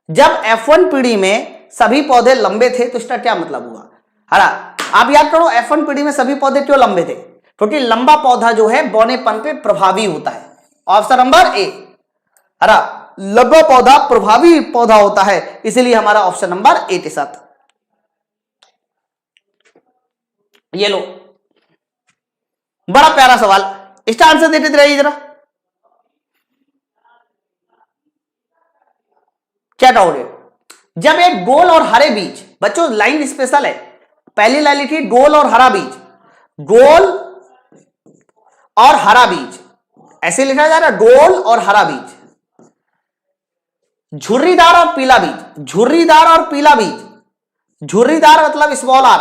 S1: जब F1 पीढ़ी में सभी पौधे लंबे थे तो इसका क्या मतलब हुआ? है ना, आप याद करो, F1 पीढ़ी में सभी पौधे क्यों लंबे थे? क्योंकि लंबा पौधा जो है बौनेपन पे प्रभावी होता है, ऑप्शन नंबर ए। है ना, लंबा पौधा प्रभावी पौधा होता है, इसलिए हमारा ऑप्शन नंबर ए के साथ। ये लो, बड़ा प्यारा सवाल, इसका आंसर देते रहिए जरा। क्या कहोगे? जब एक गोल और हरे बीज, बच्चों लाइन स्पेशल है, पहली लाइन लिखी गोल और हरा बीज, गोल और हरा बीज, ऐसे लिखा जा रहा है, गोल और हरा बीज, झुर्रीदार और पीला बीज, झुर्रीदार और पीला बीज, झुर्रीदार मतलब स्मॉल आर,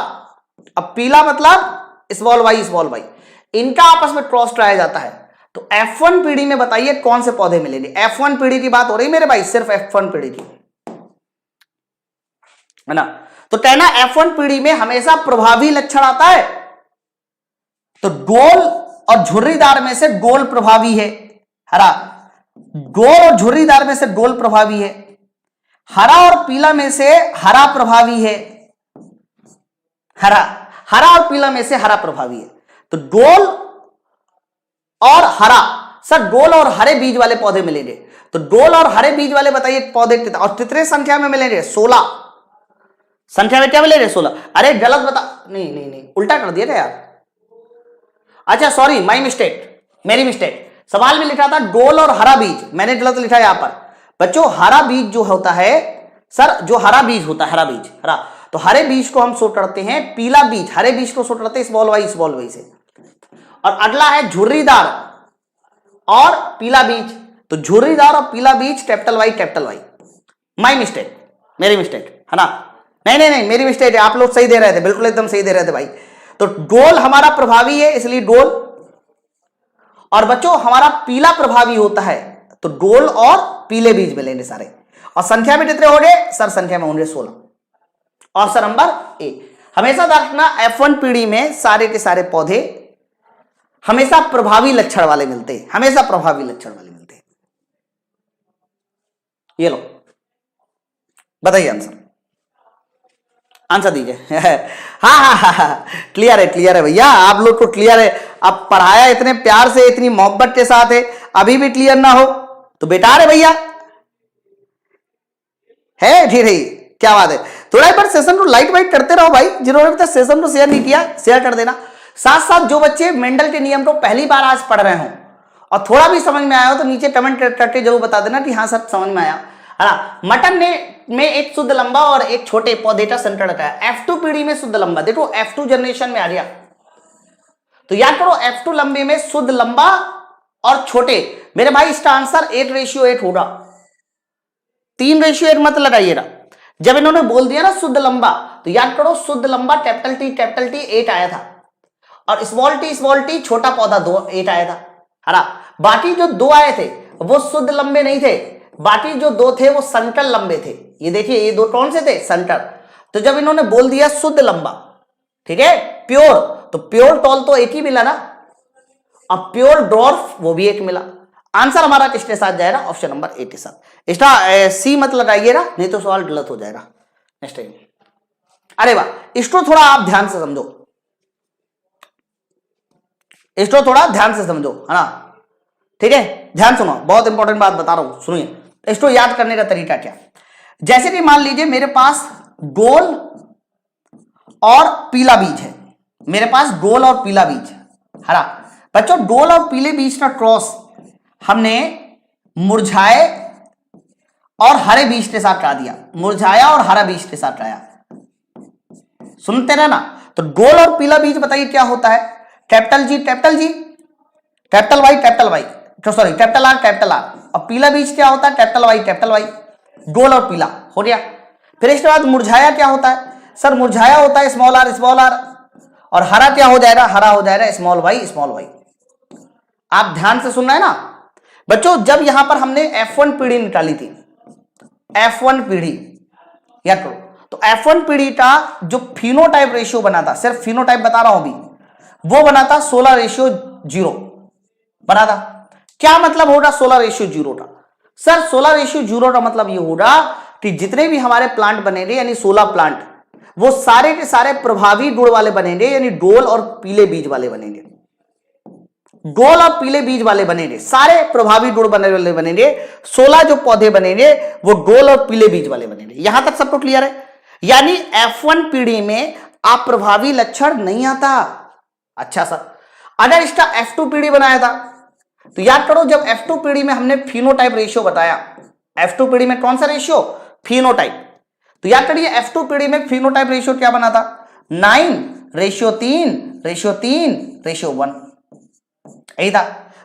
S1: अब पीला मतलब स्मॉल वाई, इनका आपस में क्रॉस कराया जाता है। तो F1 पीढ़ी में बताइए कौन से पौधे मिलेंगे। F1 पीढ़ी की बात हो रही मेरे भाई, सिर्फ F1 पीढ़ी की, है ना। तो कहना F1 पीढ़ी में हमेशा प्रभावी लक्षण आता है, तो गोल और झुर्रीदार में से गोल प्रभावी है, हरा। गोल और झुर्रीदार में से गोल प्रभावी है, हरा और पीला में से हरा प्रभावी है, हरा और पीला में से हरा प्रभावी है। तो गोल और हरा, सर गोल और हरे बीज वाले पौधे मिलेंगे। तो गोल और हरे बीज वाले बताइए पौधे कितने, और कितने संख्या में मिलेंगे, 16 संख्या में। क्या मिलेंगे, 16। अरे गलत बता, नहीं उल्टा कर दिया था यार। अच्छा सॉरी, माय मिस्टेक, मेरी मिस्टेक। सवाल में लिखा था गोल और हरा बीज, मैंने गलत लिखा यहां पर। बच्चों हरा बीज जो होता है, सर जो हरा बीज होता है, हरा बीज, हरा, तो हरे बीज को हम शॉर्ट करते हैं पीला बीज, हरे बीज को शॉर्ट करते हैं स्मॉल वाई से। और अगला है झुर्रीदार और पीला बीज, तो झुर्रीदार और पीला बीज कैपिटल वाई। माय मिस्टेक, मेरी मिस्टेक, है ना। नहीं मेरी मिस्टेक है, आप लोग सही दे रहे थे, बिल्कुल एकदम सही दे रहे थे भाई। तो गोल हमारा प्रभावी है इसलिए गोल, और बच्चों हमारा पीला प्रभावी होता है, तो गोल और पीले बीज मिलेंगे सारे। और संख्या में कितने होंगे, सर संख्या में होंगे 16। Option number A. हमेशा रखना F1 पीढ़ी में सारे के सारे पौधे हमेशा प्रभावी लक्षण वाले मिलते हैं, हमेशा प्रभावी लक्षण वाले मिलते हैं। ये लो बताइए आंसर दीजिए। हाँ, क्लियर है भैया, आप लोग को क्लियर है। अब पढ़ाया इतने प्यार से, इतनी मोहब्बत के साथ है, अभी भी क्लियर ना हो तो बेकार है भैया, है ठीक है, क्या बात है। थोड़ा एक बार सेशन को लाइक वाइक करते रहो भाई, जिन्होंने अभी तक सेशन को शेयर नहीं किया शेयर कर देना। साथ साथ जो बच्चे मेंडल के नियम को पहली बार आज पढ़ रहे हो और थोड़ा भी समझ में आया हो तो नीचे कमेंट करके जरूर बता देना कि हाँ सर समझ में आया, है ना। मटन में एक शुद्ध लंबा और एक छोटे पौधे का सेंटर रखा है। F2 पीढ़ी में शुद्ध लंबा, देखो F2 जनरेशन में आ गया, तो याद करो F2 लंबे में शुद्ध लंबा और छोटे। मेरे भाई इसका आंसर 8:8 होगा, 3:8 मत लगाइएगा। जब इन्होंने बोल दिया ना शुद्ध लंबा, तो याद करो शुद्ध लंबा कैपिटल T 8 आया था, और स्मॉल टी छोटा पौधा 8 आया था, है ना। बाकी जो 2 आए थे वो शुद्ध लंबे नहीं थे, बाकी जो 2 थे वो संकर लंबे थे। ये देखिए ये 2 कौन से थे, संकर। तो जब इन्होंने बोल दिया शुद्ध लंबा, ठीक है, प्योर, तो प्योर टॉल तो एक ही मिला ना, अब प्योर डॉर्फ वो भी एक मिला। आंसर हमारा किसके साथ जाएगा, ऑप्शन नंबर ए के साथ। इसका सी मत लगाइएगा, नहीं तो सवाल गलत हो जाएगा नेक्स्ट टाइम। अरे वाह, इसको थोड़ा आप ध्यान से समझो, इसको थोड़ा ध्यान से समझो, है ना, ठीक है। ध्यान सुनो, बहुत इंपॉर्टेंट बात बता रहा हूं, सुनिए। इसको याद करने का तरीका क्या, जैसे कि मान लीजिए मेरे पास गोल और पीला बीज है, मेरे पास गोल और पीला बीज, है ना। बच्चों गोल और पीले बीज का क्रॉस हमने मुरझाए और हरे बीज के साथ करा दिया, मुरझाया और हरा बीज के साथ कराया, सुनते रहना। तो गोल और पीला बीज बताइए क्या होता है, capital G, capital Y, sorry capital R, और पीला बीज क्या होता है, कैपिटल वाई, गोल और पीला हो गया। फिर इसके बाद मुरझाया क्या होता है, सर मुरझाया होता है स्मॉल आर, और हरा क्या हो जाएगा, हरा हो जाएगा स्मॉल वाई। आप ध्यान से सुन रहे हैं ना बच्चों। जब यहां पर हमने F1 पीढ़ी निकाली थी, F1 पीढ़ी या तो F1 पीढ़ी का जो फिनोटाइप रेशियो बना था, सिर्फ फिनोटाइप बता रहा हूं अभी, वो बना था 16:0 बना था। क्या मतलब होगा 16:0 का, सर 16:0 का मतलब ये होगा कि जितने भी हमारे प्लांट बनेंगे, यानी 16 प्लांट, वो सारे के सारे प्रभावी गुण वाले बनेंगे, यानी गोल और पीले बीज वाले बनेंगे, गोल और पीले बीज वाले बनेंगे, सारे प्रभावी गुण वाले बनेंगे। 16 जो पौधे बनेंगे वो गोल और पीले बीज वाले बनेंगे। यहां तक सबको क्लियर है, यानी F1 पीढ़ी में अप्रभावी लक्षण नहीं आता। अच्छा सर, अगर इसका F2 पीढ़ी बनाया था तो याद करो, जब F2 पीढ़ी में हमने फिनोटाइप रेशियो बताया, F2 पीढ़ी में कौन सा रेशियो, फिनोटाइप, तो याद करिए F2 पीढ़ी में फिनोटाइप रेशियो क्या बना था, 9:3:1 यही था।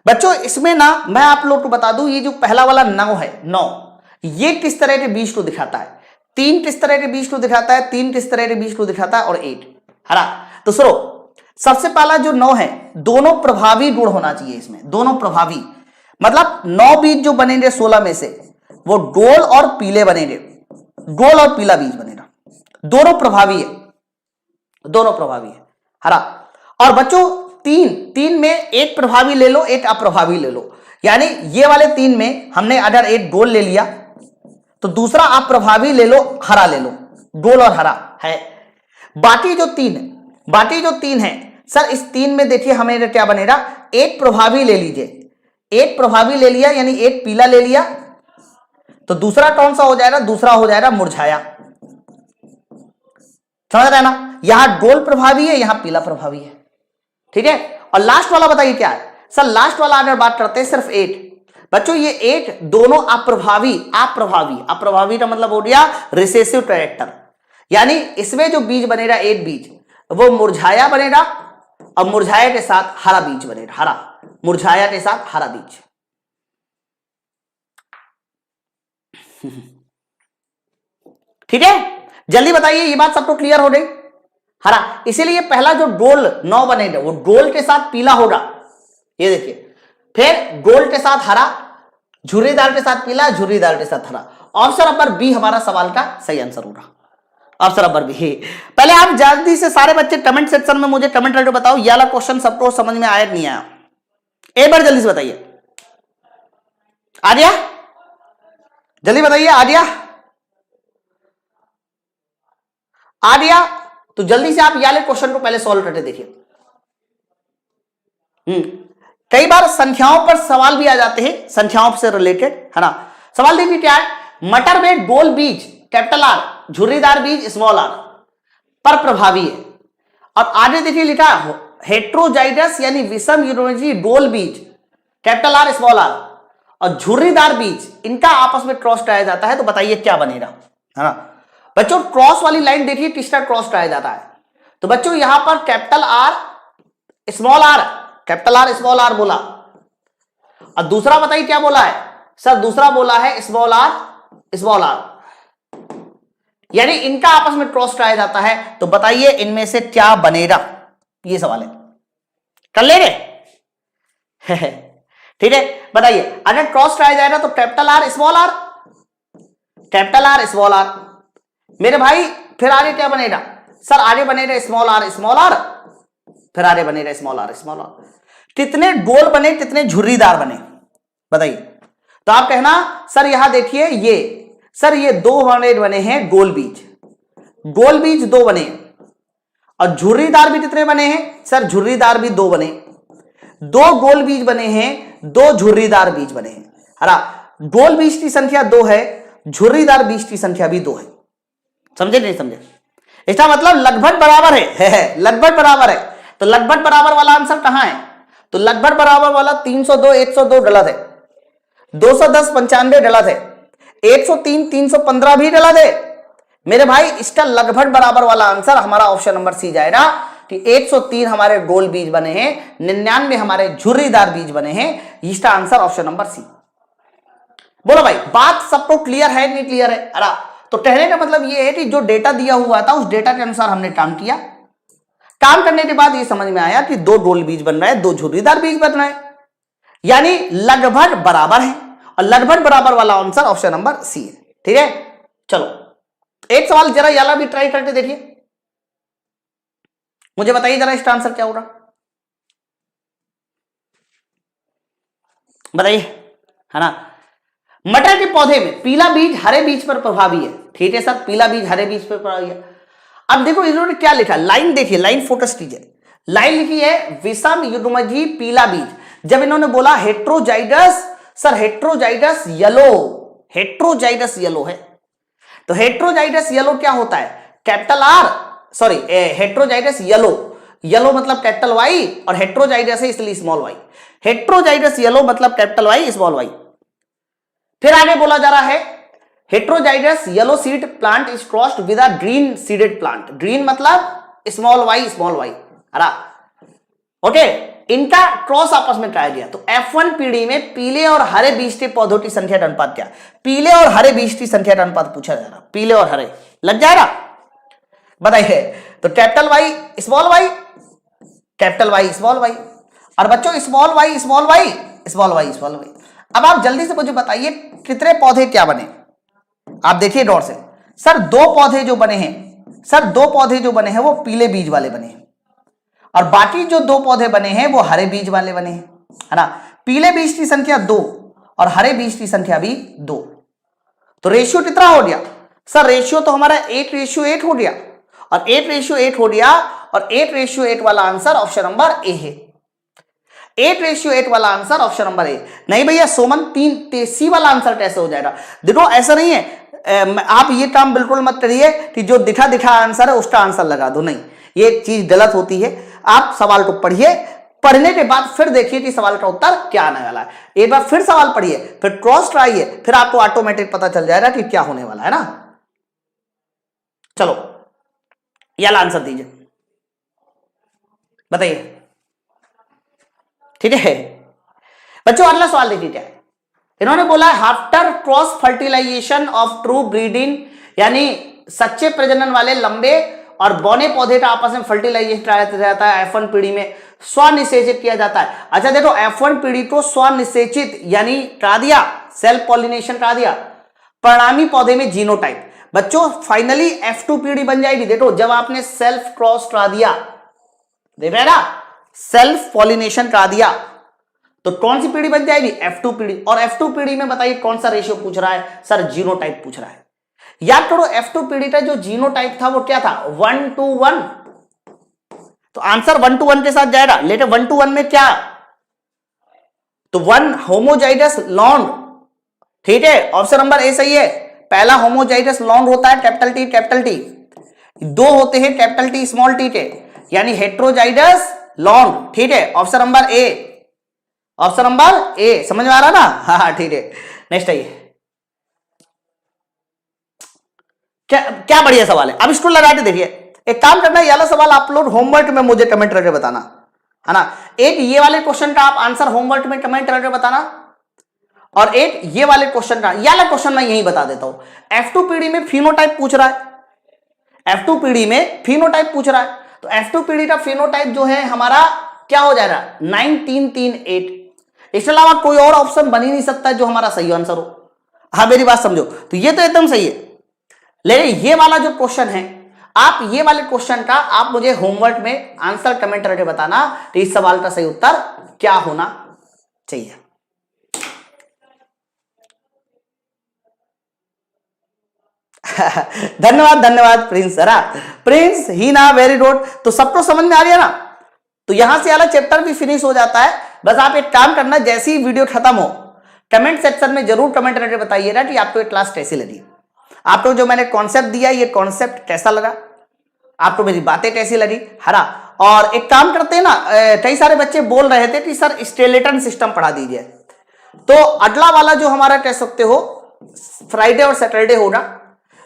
S1: बच्चों इसमें ना मैं आप लोग को बता दूं, ये जो पहला वाला 9 है, 9 ये किस तरह के बीज को दिखाता है, 3 किस तरह के बीज को दिखाता है, 3 किस तरह के बीज को दिखाता है, और 8 है ना। तो सुनो, सबसे पहला जो 9 है, दोनों प्रभावी गुण होना चाहिए इसमें, दोनों प्रभावी, मतलब 9 बीज जो बनेंगे 16 में से वो गोल और पीले बनेंगे, गोल और पीला बीज बनेगा, दोनों प्रभावी है, दोनों प्रभावी है हरा। और बच्चों 3 में एक प्रभावी ले लो, एक अप्रभावी ले लो, यानी ये वाले 3 में हमने अगर एक गोल ले लिया तो दूसरा अप्रभावी ले लो, हरा ले लो, गोल और हरा है। बाकी जो 3 है सर, इस 3 में देखिए हमें क्या बनेगा, एक प्रभावी ले लीजिए, एक प्रभावी ले लिया यानी एक पीला ले लिया, तो दूसरा कौन सा हो जाएगा, दूसरा हो जाएगा मुरझाया, समझ रहे हैं ना। यहां गोल प्रभावी है, यहां पीला प्रभावी है, ठीक है। और लास्ट वाला बताइए क्या है सर, लास्ट वाला अगर बात करते हैं सिर्फ 8, बच्चों ये 8 दोनों अप्रभावी का मतलब हो गया रिसेसिव कैरेक्टर, यानी इसमें जो बीज बनेगा 8 बीज वो मुरझाया बनेगा, और मुरझाया के साथ हरा बीज बनेगा, हरा, मुरझाया के साथ हरा बीज। ठीक है, जल्दी बताइए, ये बात सबको क्लियर हो गई हरा। इसीलिए पहला जो गोल 9 बनेगा वो गोल के साथ पीला होगा, ये देखिए, फिर गोल के साथ हरा, झुर्रीदार के साथ पीला, झुर्रीदार के साथ हरा। ऑप्शन नंबर बी हमारा सवाल का सही आंसर होगा, ऑप्शन नंबर बी। पहले आप जल्दी से सारे बच्चे कमेंट सेक्शन में मुझे कमेंट करके बताओ ये वाला क्वेश्चन सबको समझ में आया नहीं आया, एक बार जल्दी से बताइए। आर्या जल्दी बताइए, आर्या तो जल्दी से आप ये वाले क्वेश्चन को पहले सॉल्व करके देखिए। कई बार संख्याओं पर सवाल भी आ जाते हैं, संख्याओं से रिलेटेड है ना। सवाल देखिए क्या है, मटर में गोल बीज कैपिटल आर, झुर्रीदार बीज स्मॉल आर पर प्रभावी है। और आगे देखिए लिखा हेट्रोजाइडस यानी विषम युग्मजीवी गोल बीज कैपिटल आर स्मॉल आर और झुर्रीदार बीज, इनका आपस में क्रॉस कराया जाता है, तो बताइए क्या बनेगा, है ना। बच्चों क्रॉस वाली लाइन देखिए किसका क्रॉस कराया जाता है, तो बच्चों यहां पर capital R small R, capital R small R बोला, और दूसरा बताइए क्या बोला है सर, दूसरा बोला है स्मॉल आर, यानी इनका आपस में क्रॉस कराया जाता है, तो बताइए इनमें से क्या बनेगा, ये सवाल है, कर लेंगे। ठीक है, बताइए अगर क्रॉस कराया जाएगा तो capital R small R, capital R small R, मेरे भाई फिर आगे क्या बनेगा सर, आगे बनेगा स्मॉल आर, फिर आगे बनेगा स्मॉल आर। कितने गोल बने, कितने झुर्रीदार बने बताइए। तो आप कहना सर यहां देखिए ये सर, ये 2 बने हैं गोल बीज, 2 बने, और झुर्रीदार भी कितने बने हैं सर, झुर्रीदार भी 2 बने, 2 गोल बीज बने हैं, 2 झुर्रीदार बीज बने हैं, है ना। गोल बीज की संख्या 2 है, झुर्रीदार बीज की संख्या भी 2 है, समझे नहीं समझे, इसका मतलब लगभग बराबर है, लगभग बराबर है। तो लगभग बराबर वाला आंसर कहां है, तो लगभग बराबर वाला 302 102 गलत है, 210 95 गलत है, 103 315 भी गलत है मेरे भाई। इसका लगभग बराबर वाला आंसर हमारा ऑप्शन नंबर सी जाएगा कि 103 हमारे गोल बीज बने हैं, 99 हमारे झुर्रीदार बीज बने हैं, इसका आंसर ऑप्शन नंबर सी। बोलो भाई बात सबको क्लियर है नहीं क्लियर है, अरे तो कहने का मतलब ये है कि जो डेटा दिया हुआ था उस डेटा के अनुसार हमने काम किया, काम करने के बाद ये समझ में आया कि 2 गोल बीज बन रहा है, 2 झुर्रीदार बीज बन रहा है, यानी लगभग बराबर है, और लगभग बराबर वाला आंसर ऑप्शन नंबर सी है। ठीक है, चलो एक सवाल जरा याला भी ट्राई करके देखिए, मुझे बताइए जरा इसका आंसर क्या होगा, बताइए, है ना। मटर के पौधे में पीला बीज हरे बीज पर प्रभावी है, ठीक है सर, पीला बीज हरे बीज पर प्रभावी है। अब देखो इन्होंने क्या लिखा, लाइन देखिए, लाइन फोकस कीजिए, लाइन लिखी है विषम युग्मजीवी पीला बीज। जब इन्होंने बोला हेट्रोजाइडस, सर हेट्रोजाइडस येलो है, तो हेट्रोजाइडस येलो क्या होता है, capital R, sorry heterozygous yellow मतलब कैपिटल वाई, और हेट्रोजाइडस है इसलिए स्मॉल वाई, हेट्रोजाइडस येलो मतलब कैपिटल वाई स्मॉल वाई। फिर आगे बोला जा रहा है heterozygous yellow seed plant is crossed with a green seeded plant, green मतलब स्मॉल वाई, अरा ओके। इनका क्रॉस आपस में ट्राई किया तो F1 पीढ़ी में पीले और हरे बीजटी पौधों की संख्या का अनुपात क्या? पीले और हरे बीज की संख्या का अनुपात पूछा जा रहा, पीले और हरे लग जाएगा, बताइए। तो capital Y small Y, capital Y small Y, और बच्चों small Y small Y small Y small Y. अब आप जल्दी से मुझे बताइए कितने पौधे क्या बने? आप देखिए गौर से, सर दो पौधे जो बने हैं, सर दो पौधे जो बने हैं वो पीले बीज वाले बने हैं, और बाकी जो दो पौधे बने हैं वो हरे बीज वाले बने हैं, है ना। पीले बीज की संख्या 2 और हरे बीज की संख्या भी 2, तो रेशियो कितना हो गया? सर रेशियो तो हमारा 8:8 हो गया, और 8:8 हो गया, और 8:8 वाला आंसर ऑप्शन नंबर ए है। 8:8 वाला आंसर ऑप्शन नंबर ए। नहीं भैया सोमन 3 वाला आंसर कैसे हो जाएगा? देखो ऐसा नहीं है, आप ये काम बिल्कुल मत करिए कि जो दिखा आंसर है उसका आंसर लगा दो, नहीं, ये चीज गलत होती है। आप सवाल को पढ़िए, पढ़ने के बाद फिर देखिए कि सवाल का उत्तर क्या आने वाला है। एक बार फिर सवाल पढ़िए, फिर क्रॉस ट्राइए, फिर आपको ऑटोमेटिक पता चल जाएगा कि क्या होने वाला है ना। चलो ये आंसर दीजिए, बताइए, ठीक है बच्चों। अगला सवाल देखिए क्या है, इन्होंने बोला after cross fertilization of true breeding, यानी सच्चे प्रजनन वाले लंबे और बौने पौधे का आपस में फर्टिलाइजेशन कराया जाता है F1 पीढ़ी में, स्वनिषेचित किया जाता है। अच्छा देखो F1 पीढ़ी को स्वनिषेचित यानी करा दिया, सेल्फ पॉलिनेशन करा दिया, परिणामी पौधे में जीनोटाइप। बच्चों फाइनली F2 पीढ़ी बन जाएगी। देखो जब आपने सेल्फ क्रॉस करा दिया, देख रहे ना, सेल्फ पॉलिनेशन करा दिया, तो कौन सी पीढ़ी बन जाएगी? F2 पीढ़ी। और F2 पीढ़ी में बताइए कौन सा रेशियो पूछ रहा है? सर जीनोटाइप पूछ रहा है। याद करो F2 पीढ़ी का जो जीनोटाइप था वो क्या था? 1:1, तो आंसर 1:1 के साथ जाएगा। लेकिन 1:1 में क्या? तो 1 होमोजाइगस लॉन्ग, ठीक है, ऑप्शन नंबर ए सही है। पहला होमोजाइगस लॉन्ग होता है कैपिटल टी, 2 होते हैं कैपिटल टी स्मॉल टी के, यानी हेट्रोजाइगस लॉन्ग, ठीक है, option number A, option number A, समझ में आ रहा ना? हाँ ठीक है। नेक्स्ट आइए, क्या बढ़िया सवाल है। अब इसको लगा के देखिए, एक काम करना, ये वाला सवाल आप लोग होमवर्क में मुझे कमेंट करके बताना, है ना। एक ये वाले क्वेश्चन का आप आंसर होमवर्क में कमेंट करके बताना, और एक ये वाले क्वेश्चन का, ये वाला क्वेश्चन मैं यही बता देता हूं। F2 पीढ़ी में फिनोटाइप पूछ रहा है, F2 पीढ़ी में फिनोटाइप पूछ रहा है, तो F2 पीढ़ी का फिनोटाइप जो है हमारा क्या हो जाएगा? 9:3:3:8। इसके अलावा कोई और ऑप्शन बन ही नहीं सकता जो हमारा सही आंसर हो। हाँ मेरी बात समझो, तो ये तो एकदम सही है। लेकिन ये वाला जो क्वेश्चन है, आप ये वाले क्वेश्चन का आप मुझे होमवर्क में आंसर कमेंट करके बताना, तो इस सवाल का सही उत्तर क्या होना चाहिए। धन्यवाद धन्यवाद प्रिंस सरा, प्रिंस ही ना, वेरी गुड। तो सबको समझ में आ गया ना? तो यहां से वाला चैप्टर भी फिनिश हो जाता है। बस आप एक काम करना, जैसी ही वीडियो खत्म हो कमेंट सेक्शन में जरूर कमेंट करके बताइएगा कि आपको ये क्लास कैसी लगी, आपको जो मैंने कॉन्सेप्ट दिया ये कॉन्सेप्ट कैसा लगा, आपको मेरी बातें कैसी लगी, हरा। और एक काम करते हैं ना, कई सारे बच्चे बोल रहे थे कि सर स्केलेटन सिस्टम पढ़ा दीजिए, तो अगला वाला जो हमारा कह सकते हो फ्राइडे और सैटरडे होगा,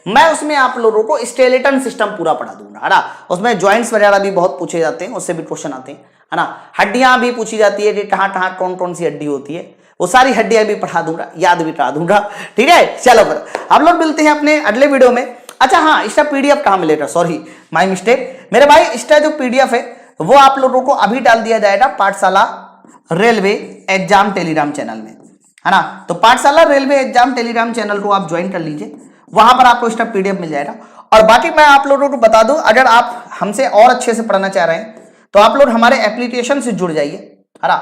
S1: मैं उसमें आप लोगों को स्केलेटन सिस्टम पूरा पढ़ा दूंगा, है ना। उसमें जॉइंट्स वगैरह भी बहुत पूछे जाते हैं, उससे भी क्वेश्चन आते हैं, है ना। हड्डियां भी पूछी जाती है कि कहाँ कहाँ कौन कौन सी हड्डी होती है, वो सारी हड्डियां भी पढ़ा दूंगा, याद भी करा दूंगा, ठीक है। चलो फिर हम लोग मिलते हैं अपने अगले वीडियो में। अच्छा हाँ, इसका पीडीएफ कहाँ मिलेगा? सॉरी माय मिस्टेक मेरे भाई, इसका जो पीडीएफ है वो आप लोगों को अभी डाल दिया जाएगा पाठशाला रेलवे एग्जाम टेलीग्राम चैनल में, है ना। तो पाठशाला रेलवे एग्जाम टेलीग्राम चैनल को आप ज्वाइन कर लीजिए, वहां पर आपको इसका पीडीएफ मिल जाएगा। और बाकी मैं आप लोगों को बता दूं, अगर आप हमसे और अच्छे से पढ़ना चाह रहे हैं तो आप लोग हमारे एप्लीकेशन से जुड़ जाइए, है ना।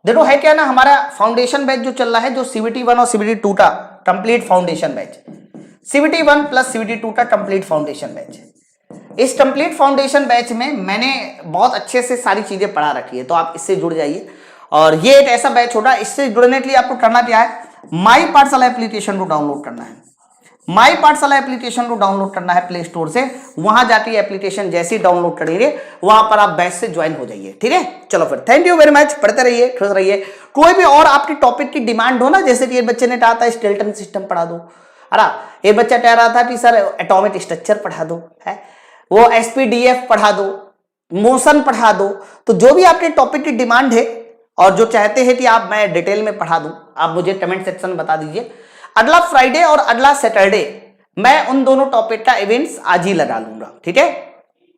S1: देखो है क्या ना, हमारा फाउंडेशन बैच जो चल रहा है, जो CBT 1 और CBT 2 का complete foundation batch, CBT 1 plus CBT 2 का कंप्लीट फाउंडेशन बैच। इस कंप्लीट फाउंडेशन बैच में मैंने बहुत अच्छे से सारी चीजें पढ़ा रखी है, तो आप इससे जुड़ जाइए। और ये एक ऐसा बैच होगा, इससे जुड़ने के लिए आपको करना क्या है, माई पाठशाला एप्लीकेशन को डाउनलोड करना है। माई पाठशाला एप्लीकेशन को डाउनलोड करना है प्ले स्टोर से, वहां जाके एप्लीकेशन जैसे ही डाउनलोड करेंगे वहां पर आप बैच से ज्वाइन हो जाइए, ठीक है। चलो फिर थैंक यू वेरी मच, पढ़ते रहिए, खुश रहिए। कोई भी और आपके टॉपिक की डिमांड हो ना, जैसे कि ये बच्चे ने कहा था स्केलेटन सिस्टम पढ़ा दो, है ना। ये बच्चा कह रहा था कि सर एटॉमिक स्ट्रक्चर पढ़ा दो, है वो SPDF पढ़ा दो, मोशन पढ़ा दो। तो जो भी आपके टॉपिक की डिमांड है और जो चाहते हैं कि आप मैं डिटेल में पढ़ा दूं, आप मुझे कमेंट सेक्शन में बता दीजिए। अगला फ्राइडे और अगला सैटरडे मैं उन दोनों टॉपिक का इवेंट्स आज ही लगा लूंगा, ठीक है,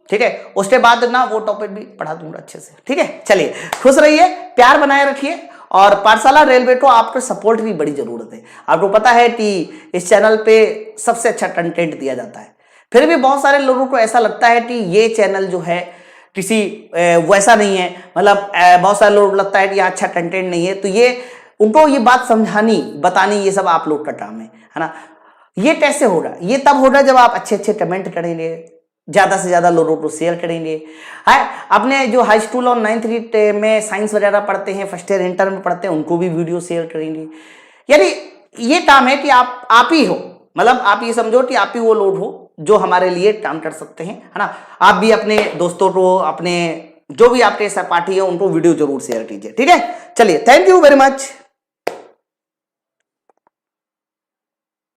S1: ठीक है। उसके बाद ना वो टॉपिक भी पढ़ा दूंगा अच्छे से, ठीक है। चलिए, खुश रहिए, प्यार बनाए रखिए, और पाठशाला रेलवे को आपको सपोर्ट की बड़ी जरूरत है। आपको पता है कि इस चैनल पे सबसे अच्छा कंटेंट दिया जाता है, फिर भी बहुत सारे लोगों को ऐसा लगता है कि ये चैनल जो है किसी वैसा नहीं है, मतलब बहुत सारे लोगों को लगता है कि यहाँ अच्छा कंटेंट नहीं है। तो ये उनको ये बात समझानी बतानी, ये सब आप लोग का काम है ना। ये कैसे होगा? ये तब होगा जब आप अच्छे अच्छे कमेंट करेंगे, ज्यादा से ज्यादा लोगों को शेयर करेंगे। है, अपने जो हाई स्कूल और 9th में साइंस वगैरह पढ़ते हैं, फर्स्ट ईयर इंटर में पढ़ते हैं, उनको भी वीडियो शेयर करेंगे। यानी ये काम है कि आप ही हो, मतलब आप ये समझो कि आप ही वो लोग हो जो हमारे लिए काम कर सकते हैं, है ना। आप भी अपने दोस्तों को, अपने जो भी आपके सहपाठी है उनको वीडियो जरूर शेयर कीजिए, ठीक है। चलिए, थैंक यू वेरी मच।